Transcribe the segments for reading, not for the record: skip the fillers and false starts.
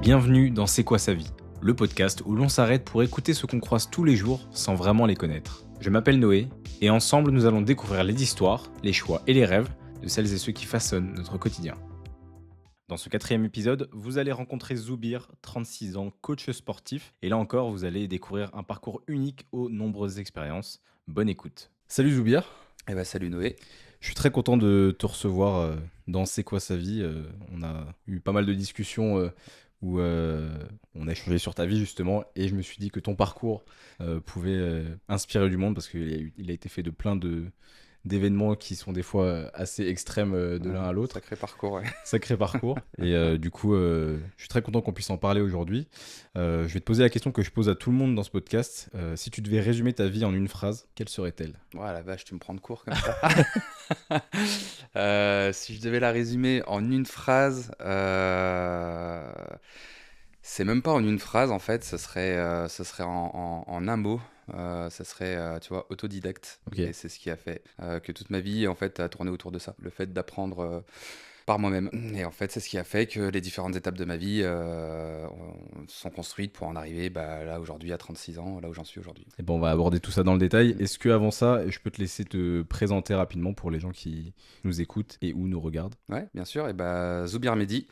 Bienvenue dans C'est quoi sa vie, le podcast où l'on s'arrête pour écouter ceux qu'on croise tous les jours sans vraiment les connaître. Je m'appelle Noé et ensemble nous allons découvrir les histoires, les choix et les rêves de celles et ceux qui façonnent notre quotidien. Dans ce 4e épisode, vous allez rencontrer Zoubir, 36 ans, coach sportif. Et là encore, vous allez découvrir un parcours unique aux nombreuses expériences. Bonne écoute. Salut Zoubir. Salut Noé. Je suis très content de te recevoir dans C'est quoi sa vie. On a eu pas mal de discussions où on a échangé sur ta vie justement. Et je me suis dit que ton parcours pouvait inspirer du monde parce qu'il a été fait de plein d'événements qui sont des fois assez extrêmes de l'un à l'autre. Sacré parcours, ouais. Sacré parcours. Et du coup, je suis très content qu'on puisse en parler aujourd'hui. Je vais te poser la question que je pose à tout le monde dans ce podcast. Si tu devais résumer ta vie en une phrase, quelle serait-elle ? Ouais, la vache, tu me prends de court comme ça. Si je devais la résumer en une phrase, c'est même pas en une phrase en fait, ce serait en un mot. Ça serait, tu vois, autodidacte. Ok. Et c'est ce qui a fait que toute ma vie, en fait, a tourné autour de ça. Le fait d'apprendre par moi-même. Et en fait, c'est ce qui a fait que les différentes étapes de ma vie sont construites pour en arriver là aujourd'hui à 36 ans, là où j'en suis aujourd'hui. Et bon, on va aborder tout ça dans le détail. Est-ce que avant ça, je peux te laisser te présenter rapidement pour les gens qui nous écoutent et ou nous regardent ? Ouais, bien sûr. Et Zoubir Mehdi.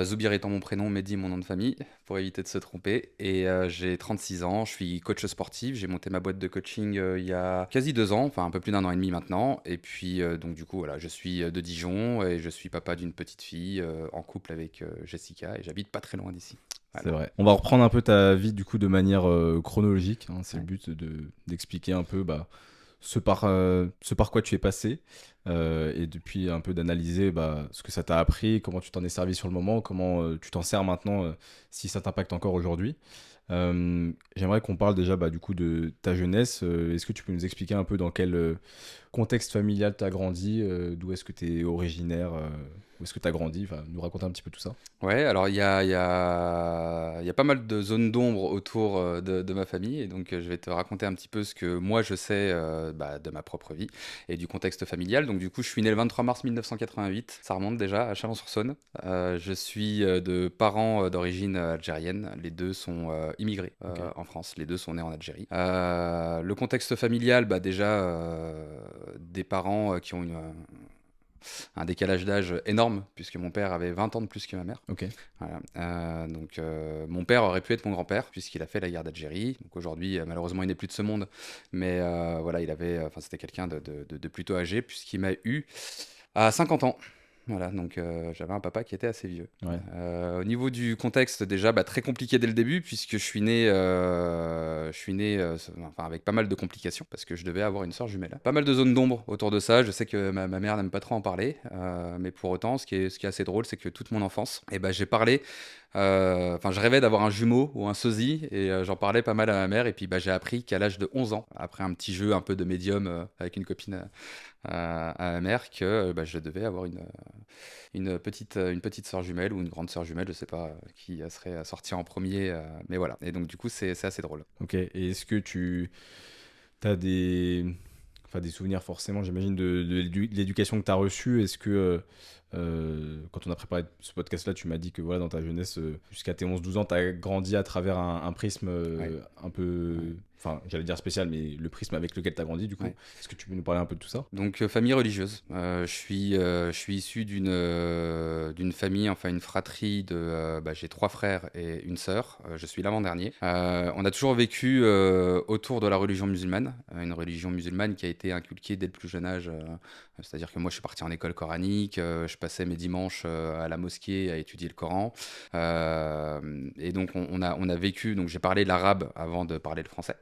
Zoubir étant mon prénom, Mehdi mon nom de famille, pour éviter de se tromper. Et j'ai 36 ans, je suis coach sportif. J'ai monté ma boîte de coaching il y a quasi 2 ans, enfin un peu plus d'1 an et demi maintenant. Et puis donc du coup, voilà, je suis de Dijon et je suis papa d'une petite fille en couple avec Jessica et j'habite pas très loin d'ici. Voilà. C'est vrai. On va reprendre un peu ta vie du coup de manière chronologique. C'est Ouais. le but d'expliquer un peu ce par quoi tu es passé et depuis un peu d'analyser ce que ça t'a appris, comment tu t'en es servi sur le moment, comment tu t'en sers maintenant, si ça t'impacte encore aujourd'hui. J'aimerais qu'on parle déjà du coup de ta jeunesse. Est-ce que tu peux nous expliquer un peu dans quel contexte familial tu as grandi, d'où est-ce que tu es originaire, où est-ce que tu as grandi, nous raconter un petit peu tout ça. Ouais, alors il y a pas mal de zones d'ombre autour de ma famille, et donc je vais te raconter un petit peu ce que moi je sais de ma propre vie et du contexte familial. Donc du coup, je suis né le 23 mars 1988, ça remonte déjà à Chalon-sur-Saône. Je suis de parents d'origine algérienne, les deux sont immigrés Ok. en France, les deux sont nés en Algérie. Le contexte familial, déjà des parents qui ont un décalage d'âge énorme, puisque mon père avait 20 ans de plus que ma mère. Ok. Voilà. Donc mon père aurait pu être mon grand-père, puisqu'il a fait la guerre d'Algérie. Donc aujourd'hui, malheureusement, il n'est plus de ce monde. Mais voilà, c'était quelqu'un de plutôt âgé, puisqu'il m'a eu à 50 ans. Voilà, donc j'avais un papa qui était assez vieux. Ouais. Au niveau du contexte, déjà très compliqué dès le début, puisque je suis né avec pas mal de complications, parce que je devais avoir une sœur jumelle. Pas mal de zones d'ombre autour de ça. Je sais que ma mère n'aime pas trop en parler, mais pour autant, ce qui est assez drôle, c'est que toute mon enfance, j'ai parlé. Je rêvais d'avoir un jumeau ou un sosie, et j'en parlais pas mal à ma mère. Et puis j'ai appris qu'à l'âge de 11 ans, après un petit jeu un peu de médium avec une copine à ma mère, que je devais avoir une petite sœur jumelle ou une grande sœur jumelle, je sais pas qui serait sortie en premier, mais voilà. Et donc du coup, c'est assez drôle. Ok. Et est-ce que tu as des souvenirs forcément, j'imagine, de l'éducation que tu as reçue ? Est-ce que quand on a préparé ce podcast-là, tu m'as dit que voilà, dans ta jeunesse, jusqu'à tes 11-12 ans, tu as grandi à travers un prisme Ouais. un peu, j'allais dire spécial, mais le prisme avec lequel tu as grandi, du coup. Ouais. Est-ce que tu peux nous parler un peu de tout ça ? Donc famille religieuse. Je suis issu d'une famille, enfin une fratrie j'ai 3 frères et une sœur. Je suis l'avant-dernier. On a toujours vécu autour de la religion musulmane, une religion musulmane qui a été inculquée dès le plus jeune âge. C'est-à-dire que moi, je suis parti en école coranique, je passais mes dimanches à la mosquée à étudier le Coran. Et donc on a vécu. Donc j'ai parlé l'arabe avant de parler le français.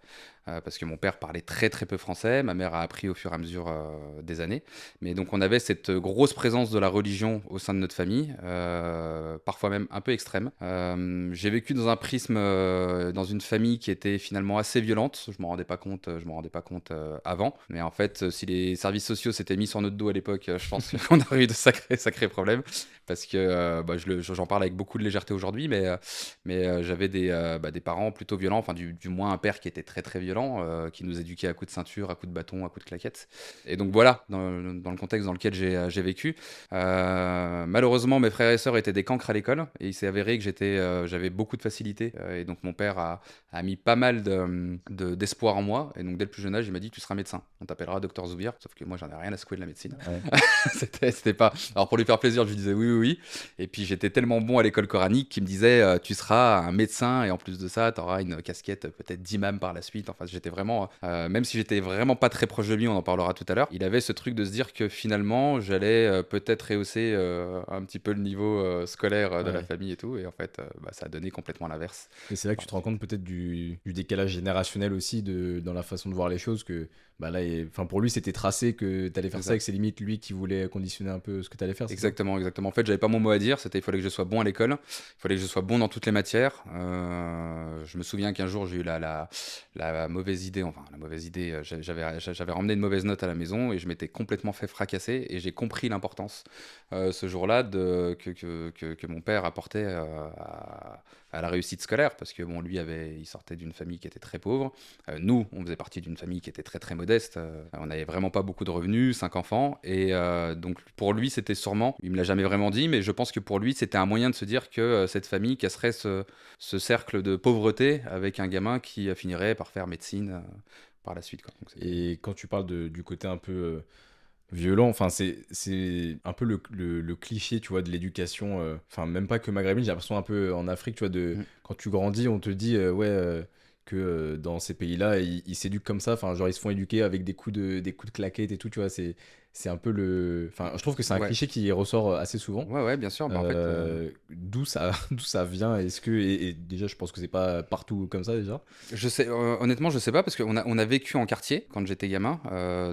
Parce que mon père parlait très très peu français, ma mère a appris au fur et à mesure des années. Mais donc on avait cette grosse présence de la religion au sein de notre famille, parfois même un peu extrême. J'ai vécu dans un prisme, dans une famille qui était finalement assez violente. Je m'en rendais pas compte avant. Mais en fait, si les services sociaux s'étaient mis sur notre dos à l'époque, je pense qu'on aurait eu de sacrés problèmes. Parce que j'en parle avec beaucoup de légèreté aujourd'hui, mais j'avais des parents plutôt violents, enfin du moins un père qui était très très violent, qui nous éduquait à coups de ceinture, à coups de bâton, à coups de claquettes. Et donc voilà, dans le contexte dans lequel j'ai vécu. Malheureusement, mes frères et sœurs étaient des cancres à l'école, et il s'est avéré que j'avais beaucoup de facilité. Et donc mon père a mis pas mal d'espoir en moi. Et donc dès le plus jeune âge, il m'a dit tu seras médecin. On t'appellera docteur Zoubir. Sauf que moi, j'en ai rien à secouer de la médecine. Ouais. C'était pas. Alors pour lui faire plaisir, je lui disais oui, oui, oui. Et puis j'étais tellement bon à l'école coranique qu'il me disait tu seras un médecin et en plus de ça, tu auras une casquette peut-être d'imam par la suite. Enfin, j'étais vraiment, même si j'étais vraiment pas très proche de lui, on en parlera tout à l'heure, il avait ce truc de se dire que finalement, j'allais peut-être rehausser un petit peu le niveau scolaire de la Ouais. famille et tout. Et en fait, ça a donné complètement l'inverse. Et c'est là que tu Enfin, te rends compte peut-être du décalage générationnel aussi dans la façon de voir les choses, que bah là, enfin, pour lui, c'était tracé que tu allais c'est faire ça ça. et que c'est limite lui qui voulait conditionner un peu ce que tu allais faire, c'est ça? Exactement, exactement. En fait, j'avais pas mon mot à dire. C'était il fallait que je sois bon à l'école, il fallait que je sois bon dans toutes les matières. Je me souviens qu'un jour j'ai eu la mauvaise idée, enfin la mauvaise idée. J'avais ramené une mauvaise note à la maison et je m'étais complètement fait fracasser. Et j'ai compris l'importance ce jour-là que mon père apportait à la réussite scolaire, parce que bon, il sortait d'une famille qui était très pauvre. Nous, on faisait partie d'une famille qui était très très modeste. On n'avait vraiment pas beaucoup de revenus, 5 enfants. Et donc pour lui, c'était sûrement, il me l'a jamais vraiment dit, mais je pense que pour lui, c'était un moyen de se dire que cette famille casserait ce cercle de pauvreté avec un gamin qui finirait par faire médecine par la suite, quoi. Donc, Et quand tu parles du côté un peu violent, enfin, c'est un peu le cliché, tu vois, de l'éducation, enfin, même pas que maghrébine, j'ai l'impression un peu en Afrique, tu vois, Mm. quand tu grandis, on te dit, ouais, que dans ces pays-là, ils s'éduquent comme ça, enfin, genre, ils se font éduquer avec des coups de claquettes et tout, tu vois, c'est un peu enfin, je trouve que c'est un Ouais, cliché qui ressort assez souvent. ouais, ouais, bien sûr. Bah, en fait, D'où ça, d'où ça vient? Et déjà, je pense que c'est pas partout comme ça déjà. je sais, honnêtement, je sais pas parce qu'on a vécu en quartier quand j'étais gamin,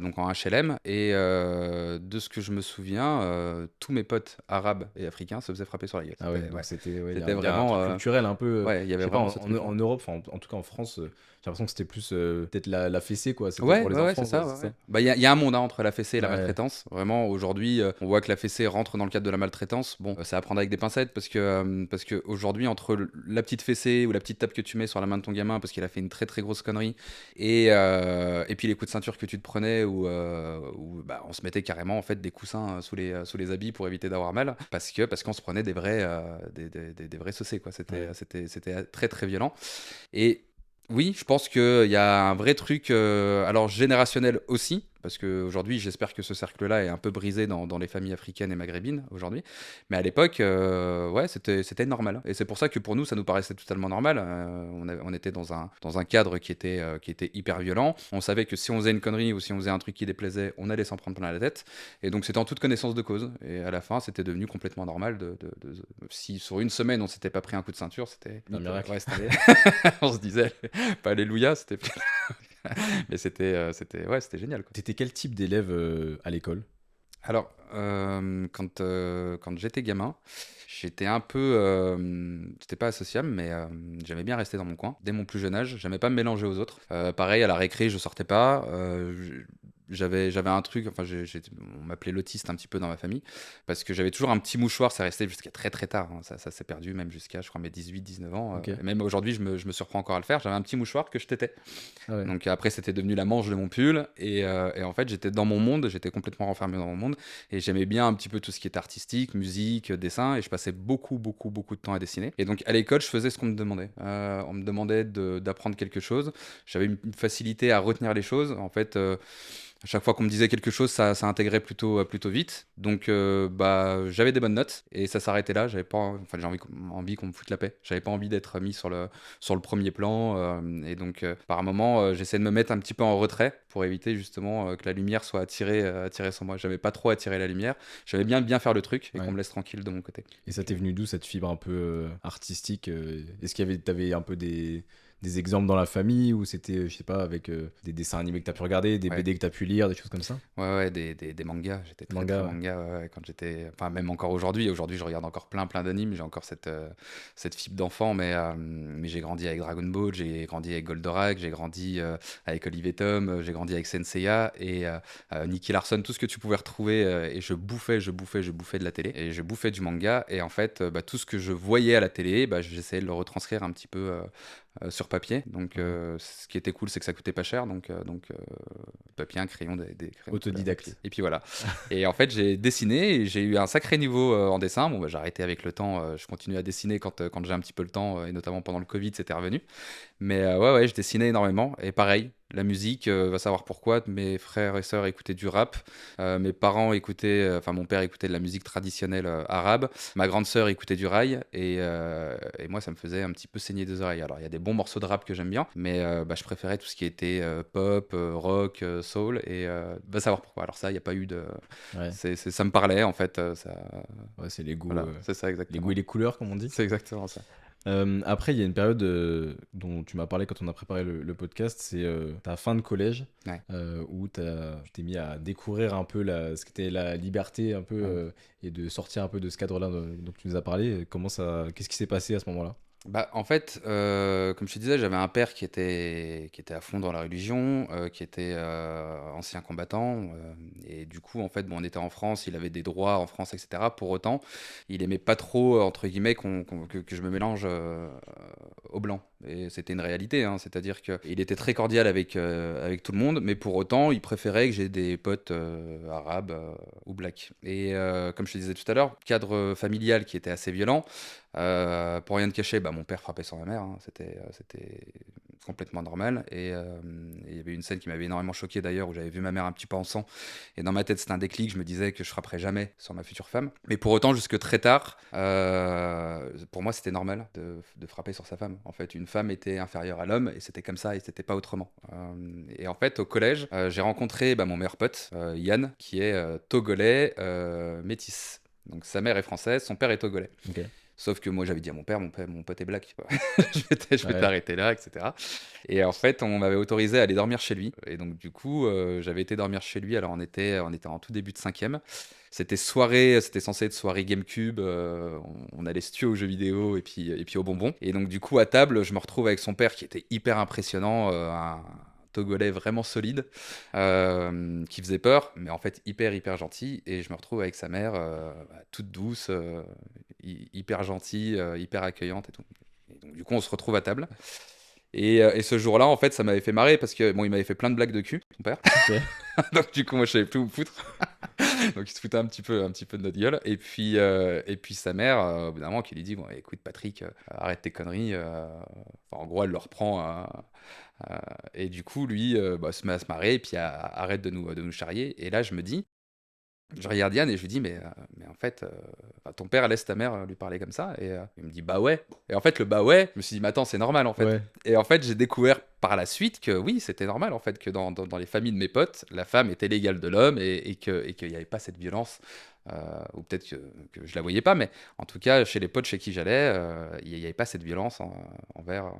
donc en HLM, et de ce que je me souviens, tous mes potes arabes et africains se faisaient frapper sur la gueule. Ah ouais, C'était, donc ouais, c'était, ouais, c'était il y a un vraiment, truc culturel un peu, ouais, il y je avait sais pas, vraiment ce truc-là. en Europe, enfin, en tout cas en France, j'ai l'impression que c'était plus peut-être la fessée, quoi. C'était Ouais, pour les ouais, ouais, c'est enfants, quoi, ça, ouais, c'est ouais. ça? Bah, il y a un monde hein, entre la fessée et la Ouais, maltraitance. Vraiment, aujourd'hui, on voit que la fessée rentre dans le cadre de la maltraitance. Bon, c'est à prendre avec des pincettes parce que aujourd'hui, entre la petite fessée ou la petite tape que tu mets sur la main de ton gamin parce qu'il a fait une très très grosse connerie et puis les coups de ceinture que tu te prenais où bah, on se mettait carrément en fait des coussins sous les habits pour éviter d'avoir mal parce qu'on se prenait des vrais saucés quoi. ouais. C'était très très violent. Et oui, je pense qu'il y a un vrai truc, alors générationnel aussi, parce qu'aujourd'hui, j'espère que ce cercle-là est un peu brisé dans les familles africaines et maghrébines aujourd'hui. Mais à l'époque, ouais, c'était normal. Et c'est pour ça que pour nous, ça nous paraissait totalement normal. On était dans un cadre qui était hyper violent. On savait que si on faisait une connerie ou si on faisait un truc qui déplaisait, on allait s'en prendre plein la tête. Et donc, c'était en toute connaissance de cause. Et à la fin, c'était devenu complètement normal si sur une semaine, on s'était pas pris un coup de ceinture, c'était Un nickel. miracle. Ouais, on se disait, pas Alléluia, c'était. Mais ouais, c'était génial, quoi. T'étais quel type d'élève à l'école? Alors, quand j'étais gamin, j'étais un peu, j'étais pas associable, mais j'aimais bien rester dans mon coin. Dès mon plus jeune âge, j'aimais pas me mélanger aux autres. Pareil, à la récré, je sortais pas. J'avais un truc, enfin, on m'appelait l'autiste un petit peu dans ma famille, parce que j'avais toujours un petit mouchoir, ça restait jusqu'à très très tard, hein. Ça s'est perdu même jusqu'à, je crois, mes 18, 19 ans. Ok. Et même aujourd'hui, je me surprends encore à le faire. J'avais un petit mouchoir que je tétais. Ah ouais. Donc après, c'était devenu la manche de mon pull. Et en fait, j'étais dans mon monde, j'étais complètement renfermé dans mon monde. Et j'aimais bien un petit peu tout ce qui était artistique, musique, dessin. Et je passais beaucoup, beaucoup, beaucoup de temps à dessiner. Et donc à l'école, je faisais ce qu'on me demandait. On me demandait d'apprendre quelque chose. J'avais une facilité à retenir les choses. En fait, à chaque fois qu'on me disait quelque chose, ça intégrait plutôt vite. Donc, bah, j'avais des bonnes notes et ça s'arrêtait là. J'avais pas, enfin, j'ai envie qu'on me foute la paix. J'avais pas envie d'être mis sur le premier plan. Et donc, par moment, j'essayais de me mettre un petit peu en retrait pour éviter justement que la lumière soit attirée sur moi. J'avais pas trop attiré la lumière. J'avais bien faire le truc et qu'on Ouais. me laisse tranquille de mon côté. Et ça t'est venu d'où cette fibre un peu artistique? Est-ce t'avais un peu des exemples dans la famille ou c'était, je sais pas, avec des dessins animés que t'as pu regarder, des Ouais. BD que t'as pu lire, des choses comme ça? Ouais, ouais, des mangas. J'étais très, très Manga, ouais. manga ouais, ouais, quand j'étais. Enfin, même encore aujourd'hui. Aujourd'hui, je regarde encore plein d'animes. J'ai encore cette fibre d'enfant, mais j'ai grandi avec Dragon Ball, j'ai grandi avec Goldorak, j'ai grandi avec Olive et Tom, j'ai grandi avec Senseiya et Nicky Larson, tout ce que tu pouvais retrouver. Et je bouffais de la télé. Et je bouffais du manga. Et en fait, bah, tout ce que je voyais à la télé, bah, j'essayais de le retranscrire un petit peu sur papier. Donc, Ouais. ce qui était cool, c'est que ça coûtait pas cher. Papier, un crayon, des crayons de couleur, Autodidacte. et puis voilà. Et en fait, j'ai dessiné et j'ai eu un sacré niveau en dessin. Bon, bah, j'ai arrêté avec le temps. Je continue à dessiner quand j'ai un petit peu le temps, et notamment pendant le Covid, c'était revenu. Mais ouais, je dessinais énormément. Et pareil, la musique, va savoir pourquoi. Mes frères et sœurs écoutaient du rap. Mes parents écoutaient, enfin mon père écoutait de la musique traditionnelle arabe. Ma grande sœur écoutait du rail. Et moi, ça me faisait un petit peu saigner des oreilles. Alors, il y a des bons morceaux de rap que j'aime bien. Mais bah, je préférais tout ce qui était pop, rock, soul. Et va savoir pourquoi. Alors ça, il n'y a pas eu de... Ouais. Ça me parlait, en fait. Ouais, c'est Voilà, c'est ça les goûts et exactement. les couleurs, comme on dit. C'est exactement ça. Après, il y a une période dont tu m'as parlé quand on a préparé le podcast, c'est ta fin de collège, Ouais. où tu t'es mis à découvrir un peu ce qu'était la liberté, un peu, Ouais. et de sortir un peu de ce cadre-là dont tu nous as parlé. Qu'est-ce qui s'est passé à ce moment-là? Bah, en fait, comme je te disais, j'avais un père qui était à fond dans la religion, qui était ancien combattant. Et du coup, en fait, bon, on était en France, il avait des droits en France, etc. Pour autant, il aimait pas trop, entre guillemets, que je me mélange aux blancs. Et c'était une réalité, hein. C'est-à-dire qu'il était très cordial avec tout le monde, mais pour autant, il préférait que j'ai des potes arabes ou blacks. Et comme je te disais tout à l'heure, cadre familial qui était assez violent. Pour rien te cacher, bah, mon père frappait sur ma mère, hein. C'était complètement normal. Et il y avait une scène qui m'avait énormément choqué d'ailleurs, où j'avais vu ma mère un petit peu en sang. Et dans ma tête, c'était un déclic. Je me disais que je frapperais jamais sur ma future femme. Mais pour autant, jusque très tard, pour moi, c'était normal de frapper sur sa femme. En fait, une femme était inférieure à l'homme et c'était comme ça et c'était pas autrement. Et en fait, au collège, j'ai rencontré bah, mon meilleur pote, Yann, qui est togolais, métis. Donc sa mère est française, son père est togolais. Ok. Sauf que moi, j'avais dit à mon pote est black. Je vais Ouais. t'arrêter là, etc. Et en fait, on m'avait autorisé à aller dormir chez lui. Et donc, du coup, j'avais été dormir chez lui. Alors, on était en tout début de cinquième. C'était censé être soirée GameCube. On allait se tuer aux jeux vidéo et puis aux bonbons. Et donc, du coup, à table, je me retrouve avec son père qui était hyper impressionnant. Un Togolais vraiment solide, qui faisait peur, mais en fait hyper gentil. Et je me retrouve avec sa mère, toute douce, hyper gentille, hyper accueillante et tout. Et donc du coup, on se retrouve à table. Et ce jour-là, en fait, ça m'avait fait marrer parce que bon, il m'avait fait plein de blagues de cul, mon père. Ok. Donc du coup, moi, je savais plus où me foutre. Donc il se foutait un petit peu de notre gueule. Et puis sa mère, au bout d'un moment, qui lui dit, bon, écoute Patrick, arrête tes conneries. Enfin, en gros, elle le reprend. Et du coup, lui, bah, se met à se marrer et puis arrête de nous charrier. Et là, je regarde Yann et je lui dis, mais en fait, enfin, ton père laisse ta mère lui parler comme ça. Et il me dit, bah ouais. Et en fait, le bah ouais, je me suis dit, mais attends, c'est normal en fait. Ouais. Et en fait, j'ai découvert par la suite que oui, c'était normal en fait, que dans les familles de mes potes, la femme était l'égale de l'homme et qu'il n'y avait pas cette violence. Ou peut-être que je la voyais pas, mais en tout cas, chez les potes chez qui j'allais, il n'y avait pas cette violence envers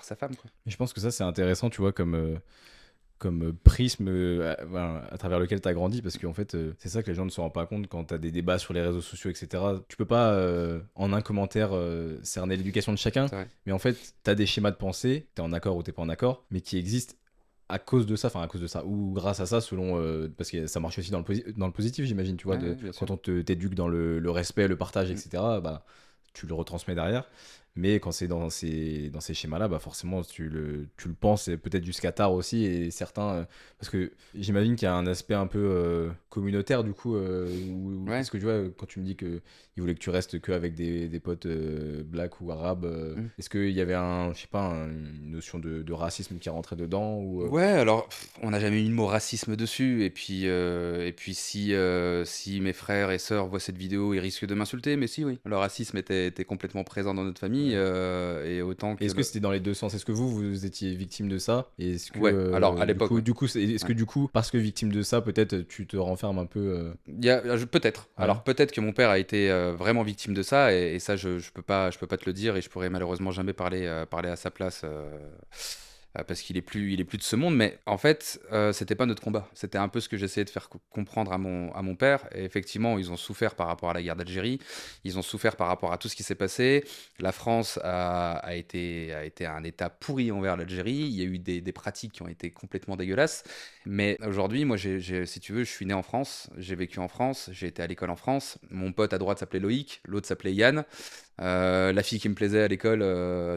sa femme, quoi. Mais je pense que ça, c'est intéressant, tu vois, comme prisme ben, à travers lequel tu as grandi, parce qu'en fait, c'est ça que les gens ne se rendent pas compte quand tu as des débats sur les réseaux sociaux, etc. Tu peux pas, en un commentaire, cerner l'éducation de chacun, C'est vrai. mais en fait, tu as des schémas de pensée, tu es en accord ou t'es pas en accord, mais qui existent à cause de ça, ou grâce à ça, selon, parce que ça marche aussi dans le positif, j'imagine, tu vois, Ouais, ouais, bien sûr. quand t'éduque dans le respect, le partage, Mm. etc., bah, tu le retransmets derrière. Mais quand c'est dans ces schémas-là, bah forcément, tu le penses, et peut-être jusqu'à tard aussi. Et certains. Parce que j'imagine qu'il y a un aspect un peu communautaire, du coup. Ouais. Parce que tu vois, quand tu me dis qu'il voulait que tu restes qu'avec des potes blacks ou arabes, Mm. est-ce qu'il y avait je sais pas, une notion de racisme qui rentrait dedans Ouais, alors, on n'a jamais eu le mot racisme dessus. Et puis si mes frères et sœurs voient cette vidéo, ils risquent de m'insulter. Mais si, oui, le racisme était complètement présent dans notre famille. Ouais. Et autant que Est-ce que c'était dans les deux sens? Est-ce que vous étiez victime de ça? Et est-ce que, Ouais, alors à l'époque, ouais. est-ce que Ouais. du coup, parce que victime de ça, peut-être tu te renfermes un peu Peut-être. ouais. Alors peut-être que mon père a été vraiment victime de ça, et ça je peux pas te le dire, et je pourrais malheureusement jamais parler à sa place, parce qu'il est plus de ce monde. Mais en fait, c'était pas notre combat. C'était un peu ce que j'essayais de faire comprendre à mon père. Et effectivement, ils ont souffert par rapport à la guerre d'Algérie. Ils ont souffert par rapport à tout ce qui s'est passé. La France a été un État pourri envers l'Algérie. Il y a eu des pratiques qui ont été complètement dégueulasses. Mais aujourd'hui, moi, si tu veux, je suis né en France, j'ai vécu en France, j'ai été à l'école en France. Mon pote à droite s'appelait Loïc, l'autre s'appelait Yann. La fille qui me plaisait à l'école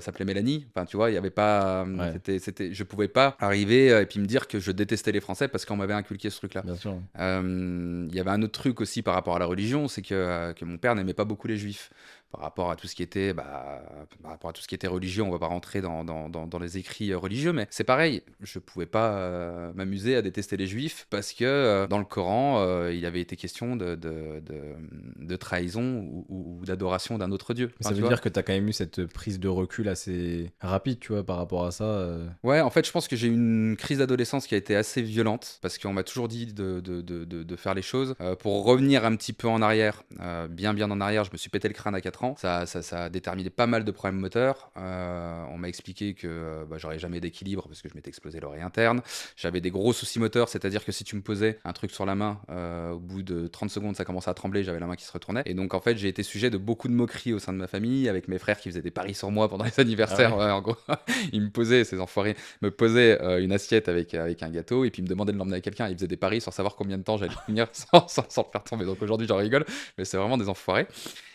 s'appelait Mélanie. Enfin, tu vois, il y avait pas. Ouais, Je pouvais pas arriver et puis me dire que je détestais les Français parce qu'on m'avait inculqué ce truc-là. bien sûr. Il y avait un autre truc aussi par rapport à la religion, c'est que mon père n'aimait pas beaucoup les juifs. Par rapport à tout ce qui était, par rapport à tout ce qui était religieux, on va pas rentrer dans les écrits religieux, mais c'est pareil. Je pouvais pas m'amuser à détester les juifs parce que dans le Coran, il avait été question de trahison ou d'adoration d'un autre Dieu. Mais Enfin, ça tu veut vois. dire que tu as quand même eu cette prise de recul assez rapide, tu vois, par rapport à ça. Ouais, en fait, je pense que j'ai eu une crise d'adolescence qui a été assez violente parce qu'on m'a toujours dit de faire les choses. Pour revenir un petit peu en arrière, bien en arrière, je me suis pété le crâne à 4 ans. Ça a déterminé pas mal de problèmes moteurs. On m'a expliqué que j'aurais jamais d'équilibre parce que je m'étais explosé l'oreille interne. J'avais des gros soucis moteurs, c'est-à-dire que si tu me posais un truc sur la main, au bout de 30 secondes, ça commençait à trembler, j'avais la main qui se retournait. Et donc, en fait, j'ai été sujet de beaucoup de moqueries au sein de ma famille, avec mes frères qui faisaient des paris sur moi pendant les Ah anniversaires. ouais? Ouais, en gros, ils me posaient, ces enfoirés, me posaient une assiette avec un gâteau et puis me demandaient de l'emmener à quelqu'un. Ils faisaient des paris sur savoir combien de temps j'allais tenir sans le faire tomber. Donc aujourd'hui, j'en rigole, mais c'est vraiment des enfoirés.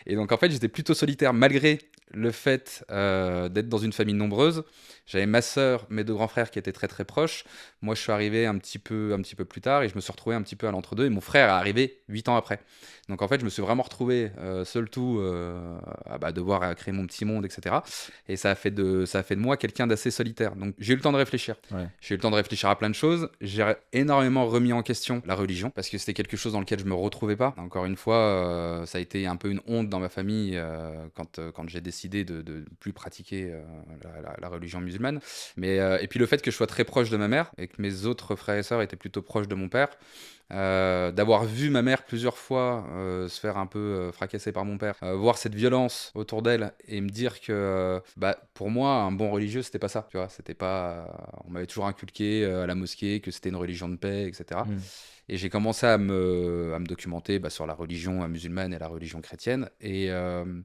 Et donc en fait, j'étais plutôt solitaire malgré le fait d'être dans une famille nombreuse. J'avais ma sœur, mes deux grands frères qui étaient très très proches. Moi, je suis arrivé un petit peu plus tard et je me suis retrouvé un petit peu à l'entre-deux. Et mon frère est arrivé 8 ans après. Donc en fait, je me suis vraiment retrouvé seul tout à devoir créer mon petit monde, etc. Et ça a fait de moi quelqu'un d'assez solitaire. Donc j'ai eu le temps de réfléchir. Ouais. J'ai eu le temps de réfléchir à plein de choses. J'ai énormément remis en question la religion parce que c'était quelque chose dans lequel je me retrouvais pas. Encore une fois, ça a été un peu une honte dans ma famille quand j'ai décidé de plus pratiquer la religion musulmane. Et puis le fait que je sois très proche de ma mère et que mes autres frères et sœurs étaient plutôt proches de mon père. D'avoir vu ma mère plusieurs fois se faire un peu fracasser par mon père, voir cette violence autour d'elle et me dire que pour moi un bon religieux c'était pas ça, tu vois, c'était pas, on m'avait toujours inculqué à la mosquée que c'était une religion de paix, etc. Hmm. Et j'ai commencé à me documenter sur la religion musulmane et la religion chrétienne. Et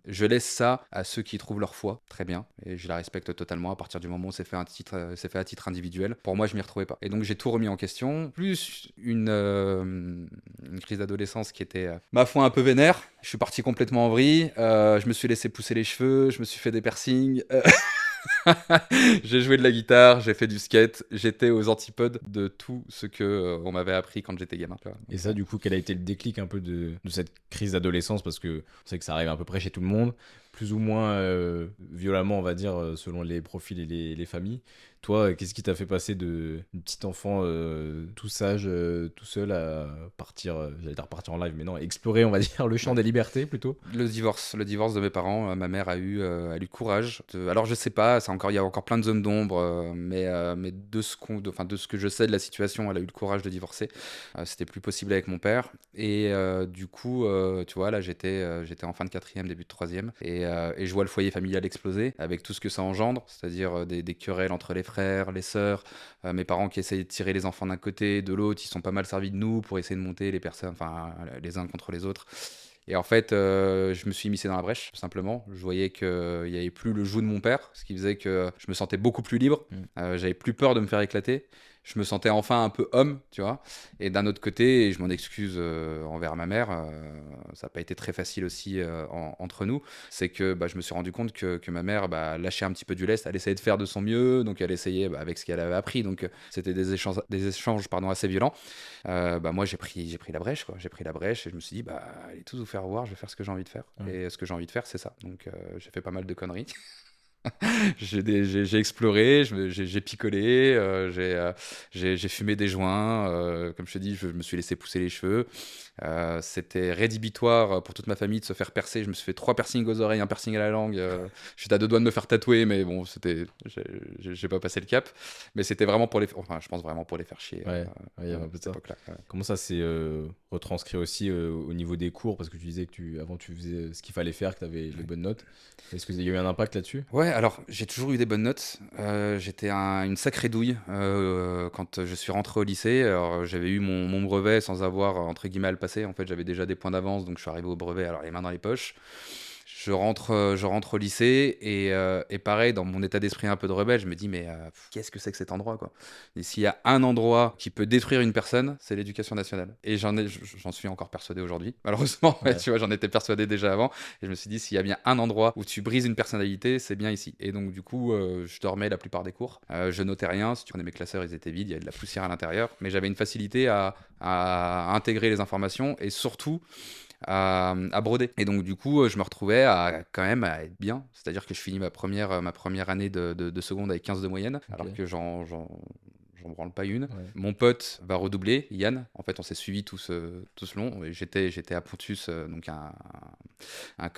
je laisse ça à ceux qui trouvent leur foi, très bien. Et je la respecte totalement à partir du moment où c'est fait à titre individuel. Pour moi, je m'y retrouvais pas. Et donc, j'ai tout remis en question. Plus une crise d'adolescence qui était, ma foi, un peu vénère. Je suis parti complètement en vrille. Je me suis laissé pousser les cheveux. Je me suis fait des piercings. J'ai joué de la guitare, j'ai fait du skate, j'étais aux antipodes de tout ce que on m'avait appris quand j'étais gamin. Tu vois. Et Donc, ça, du coup, quel a été le déclic un peu de cette crise d'adolescence? Parce que on sait que ça arrive à peu près chez tout le monde, plus ou moins violemment, on va dire, selon les profils et les familles. Toi, qu'est-ce qui t'a fait passer de petit enfant tout sage, tout seul, à partir, j'allais dire partir en live, mais non, explorer, on va dire, le champ ouais. des libertés plutôt? Le divorce de mes parents, ma mère a eu le courage. Alors je sais pas, il y a encore plein de zones d'ombre, mais de ce que je sais de la situation, elle a eu le courage de divorcer. C'était plus possible avec mon père. Et du coup, tu vois, là j'étais en fin de quatrième, début de troisième, et je vois le foyer familial exploser avec tout ce que ça engendre, c'est-à-dire des querelles entre les frères, les sœurs, mes parents qui essayaient de tirer les enfants d'un côté, de l'autre, ils sont pas mal servis de nous pour essayer de monter les personnes, enfin les uns contre les autres. Et en fait, je me suis immiscé dans la brèche, tout simplement. Je voyais qu'il n'y avait plus le joug de mon père, ce qui faisait que je me sentais beaucoup plus libre. Mm. J'avais plus peur de me faire éclater. Je me sentais enfin un peu homme, tu vois. Et d'un autre côté, et je m'en excuse envers ma mère, ça n'a pas été très facile aussi entre nous, c'est que je me suis rendu compte que ma mère lâchait un petit peu du lest, elle essayait de faire de son mieux, donc elle essayait avec ce qu'elle avait appris, donc c'était des échanges pardon, assez violents. Moi j'ai pris la brèche, quoi. J'ai pris la brèche et je me suis dit allez tous vous faire voir, je vais faire ce que j'ai envie de faire. Ouais. Et ce que j'ai envie de faire c'est ça. Donc j'ai fait pas mal de conneries. J'ai exploré, j'ai picolé, j'ai fumé des joints, comme je te dis, je me suis laissé pousser les cheveux. C'était rédhibitoire pour toute ma famille de se faire percer. Je me suis fait 3 piercings aux oreilles, un piercing à la langue. J'étais à 2 doigts de me faire tatouer, mais bon, j'ai pas passé le cap. Mais c'était vraiment enfin, je pense vraiment pour les faire chier Ouais, ouais, il y avait un peu de cette ça. époque-là. Ouais. Comment ça s'est retranscrit aussi au niveau des cours? Parce que tu disais que avant tu faisais ce qu'il fallait faire, que tu avais les bonnes notes. Est-ce qu'il y a eu un impact là-dessus? Ouais, alors j'ai toujours eu des bonnes notes. J'étais une sacrée douille quand je suis rentré au lycée. Alors, j'avais eu mon brevet sans avoir entre guillemets à le passer. En fait, j'avais déjà des points d'avance, donc je suis arrivé au brevet alors les mains dans les poches. Je rentre au lycée et pareil, dans mon état d'esprit un peu de rebelle, je me dis, mais qu'est-ce que c'est que cet endroit, quoi? Et s'il y a un endroit qui peut détruire une personne, c'est l'éducation nationale. Et j'en suis encore persuadé aujourd'hui. Malheureusement, ouais, Ouais. tu vois, j'en étais persuadé déjà avant. Et je me suis dit, s'il y a bien un endroit où tu brises une personnalité, c'est bien ici. Et donc, du coup, je dormais la plupart des cours. Je notais rien. Si tu prenais mes classeurs, ils étaient vides, il y avait de la poussière à l'intérieur. Mais j'avais une facilité à intégrer les informations et surtout à broder. Et donc, du coup, je me retrouvais quand même à être bien. C'est-à-dire que je finis ma première année de seconde avec 15 de moyenne, Ok. alors que j'en branle pas une. Ouais. Mon pote va redoubler, Yann. En fait, on s'est suivis tout ce long. Et j'étais à Pontus, donc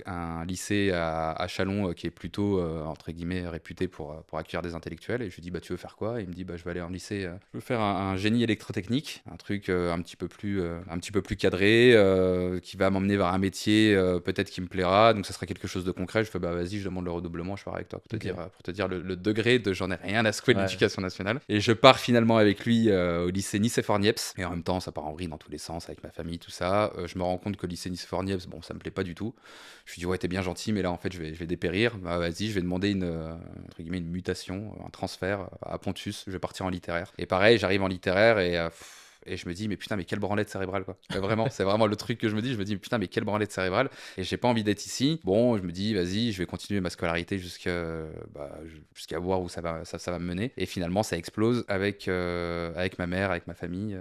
un lycée à Chalon qui est plutôt, entre guillemets, réputé pour accueillir des intellectuels. Et je lui dis, bah, tu veux faire quoi? Et il me dit, bah, je vais aller en lycée, je veux faire un génie électrotechnique, un truc un petit peu plus cadré, qui va m'emmener vers un métier peut-être qui me plaira. Donc ça sera quelque chose de concret. Je fais, bah, vas-y, je demande le redoublement, je pars avec toi Ok. pour te dire le degré de j'en ai rien à secouer de Ouais. l'éducation nationale. Et je pars finalement avec lui au lycée Nice-et-Fornieps. Et en même temps, ça part en vrille dans tous les sens avec ma famille, tout ça. Je me rends compte que le lycée Nice-et-Fornieps, bon, ça me plaît pas du tout. Je lui dis, ouais, t'es bien gentil, mais là, en fait, je vais dépérir. Bah, vas-y, je vais demander entre guillemets, une mutation, un transfert à Pontus. Je vais partir en littéraire. Et pareil, j'arrive en littéraire et je me dis, mais putain, mais quelle branlette cérébrale, quoi. Mais vraiment, c'est vraiment le truc que je me dis. Je me dis, putain, mais quelle branlette cérébrale. Et j'ai pas envie d'être ici. Bon, je me dis, vas-y, je vais continuer ma scolarité jusqu'à voir où ça va me mener. Et finalement, ça explose avec ma mère, avec ma famille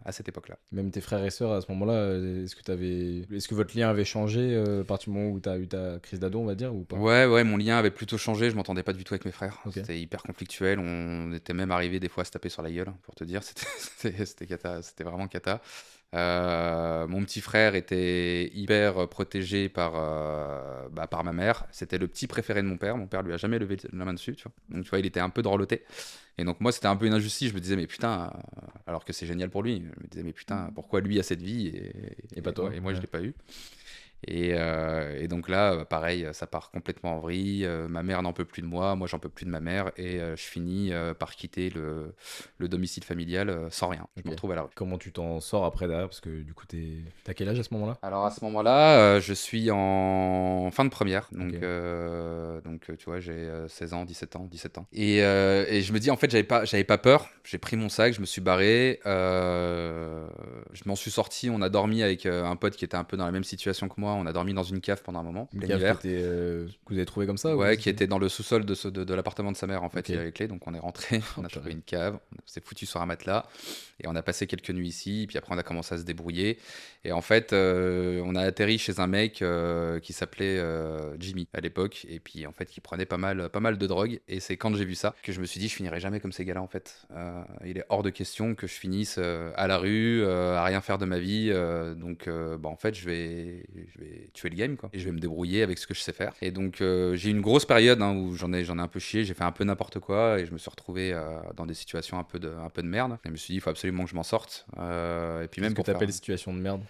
à cette époque-là. Même tes frères et sœurs à ce moment-là, est-ce que votre lien avait changé à partir du moment où tu as eu ta crise d'ado, on va dire, ou pas? Ouais, mon lien avait plutôt changé. Je m'entendais pas du tout avec mes frères. Ok. C'était hyper conflictuel. On était même arrivé des fois à se taper sur la gueule, pour te dire. C'était vraiment cata. Mon petit frère était hyper protégé par ma mère. C'était le petit préféré de mon père. Mon père lui a jamais levé la main dessus, tu vois. Donc, tu vois, il était un peu dorloté. Et donc, moi, c'était un peu une injustice. Je me disais, mais putain, alors que c'est génial pour lui. Je me disais, mais putain, pourquoi lui a cette vie Et pas toi? et moi, je Ouais. l'ai pas eu. Et donc là, pareil, ça part complètement en vrille. Ma mère n'en peut plus de moi j'en peux plus de ma mère. Et je finis par quitter le domicile familial sans rien. Je me Ok. retrouve à la rue. Comment tu t'en sors après derrière? Parce que du coup, t'as quel âge à ce moment-là? Alors à ce moment-là, je suis en fin de première. Ok. Tu vois, j'ai 16 ans, 17 ans. Et je me dis, en fait, j'avais pas peur. J'ai pris mon sac, je me suis barré. Je m'en suis sorti. On a dormi avec un pote qui était un peu dans la même situation que moi. On a dormi dans une cave pendant un moment, Une plein cave hiver. que vous avez trouvé comme ça ou Ouais, qui c'était... était dans le sous-sol de l'appartement de sa mère, en fait. Ok. Il avait les clés, donc on est rentré, Oh, on a purée. trouvé une cave, on s'est foutu sur un matelas, et on a passé quelques nuits ici, puis après on a commencé à se débrouiller. Et en fait, on a atterri chez un mec qui s'appelait Jimmy à l'époque, et puis en fait, qui prenait pas mal de drogue. Et c'est quand j'ai vu ça que je me suis dit, je finirai jamais comme ces gars-là, en fait. Il est hors de question que je finisse à la rue, à rien faire de ma vie. En fait, je vais tuer le game, quoi. Et je vais me débrouiller avec ce que je sais faire. Et donc, j'ai eu une grosse période hein, où j'en ai un peu chié, j'ai fait un peu n'importe quoi, et je me suis retrouvé dans des situations un peu de merde. Et je me suis dit, il faut absolument que je m'en sorte. Et puis Qu'est-ce même que pour faire. t'appelles situation de merde?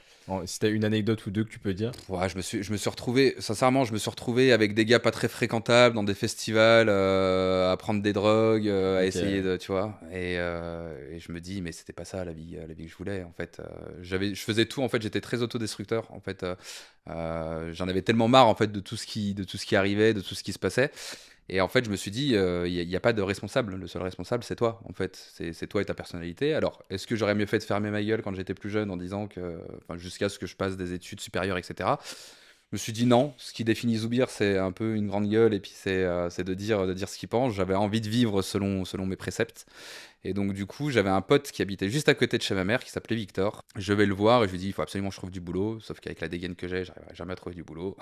Si t'as une anecdote ou deux que tu peux dire. Ouais, je me suis retrouvé, sincèrement, je me suis retrouvé avec des gars pas très fréquentables dans des festivals, à prendre des drogues, à Ok. essayer de, tu vois. Et je me dis, mais c'était pas ça la vie que je voulais, en fait. Je faisais tout, en fait, j'étais très autodestructeur, en fait. J'en avais tellement marre, en fait, de tout ce qui arrivait, de tout ce qui se passait. Et en fait, je me suis dit, il y a pas de responsable. Le seul responsable, c'est toi, en fait. C'est toi et ta personnalité. Alors, est-ce que j'aurais mieux fait de fermer ma gueule quand j'étais plus jeune en disant que, enfin, jusqu'à ce que je passe des études supérieures, etc. Je me suis dit non. Ce qui définit Zoubir, c'est un peu une grande gueule et puis c'est de dire ce qu'il pense. J'avais envie de vivre selon mes préceptes. Et donc, du coup, j'avais un pote qui habitait juste à côté de chez ma mère qui s'appelait Victor. Je vais le voir et je lui dis, il faut absolument que je trouve du boulot. Sauf qu'avec la dégaine que j'ai, j'arriverai jamais à trouver du boulot.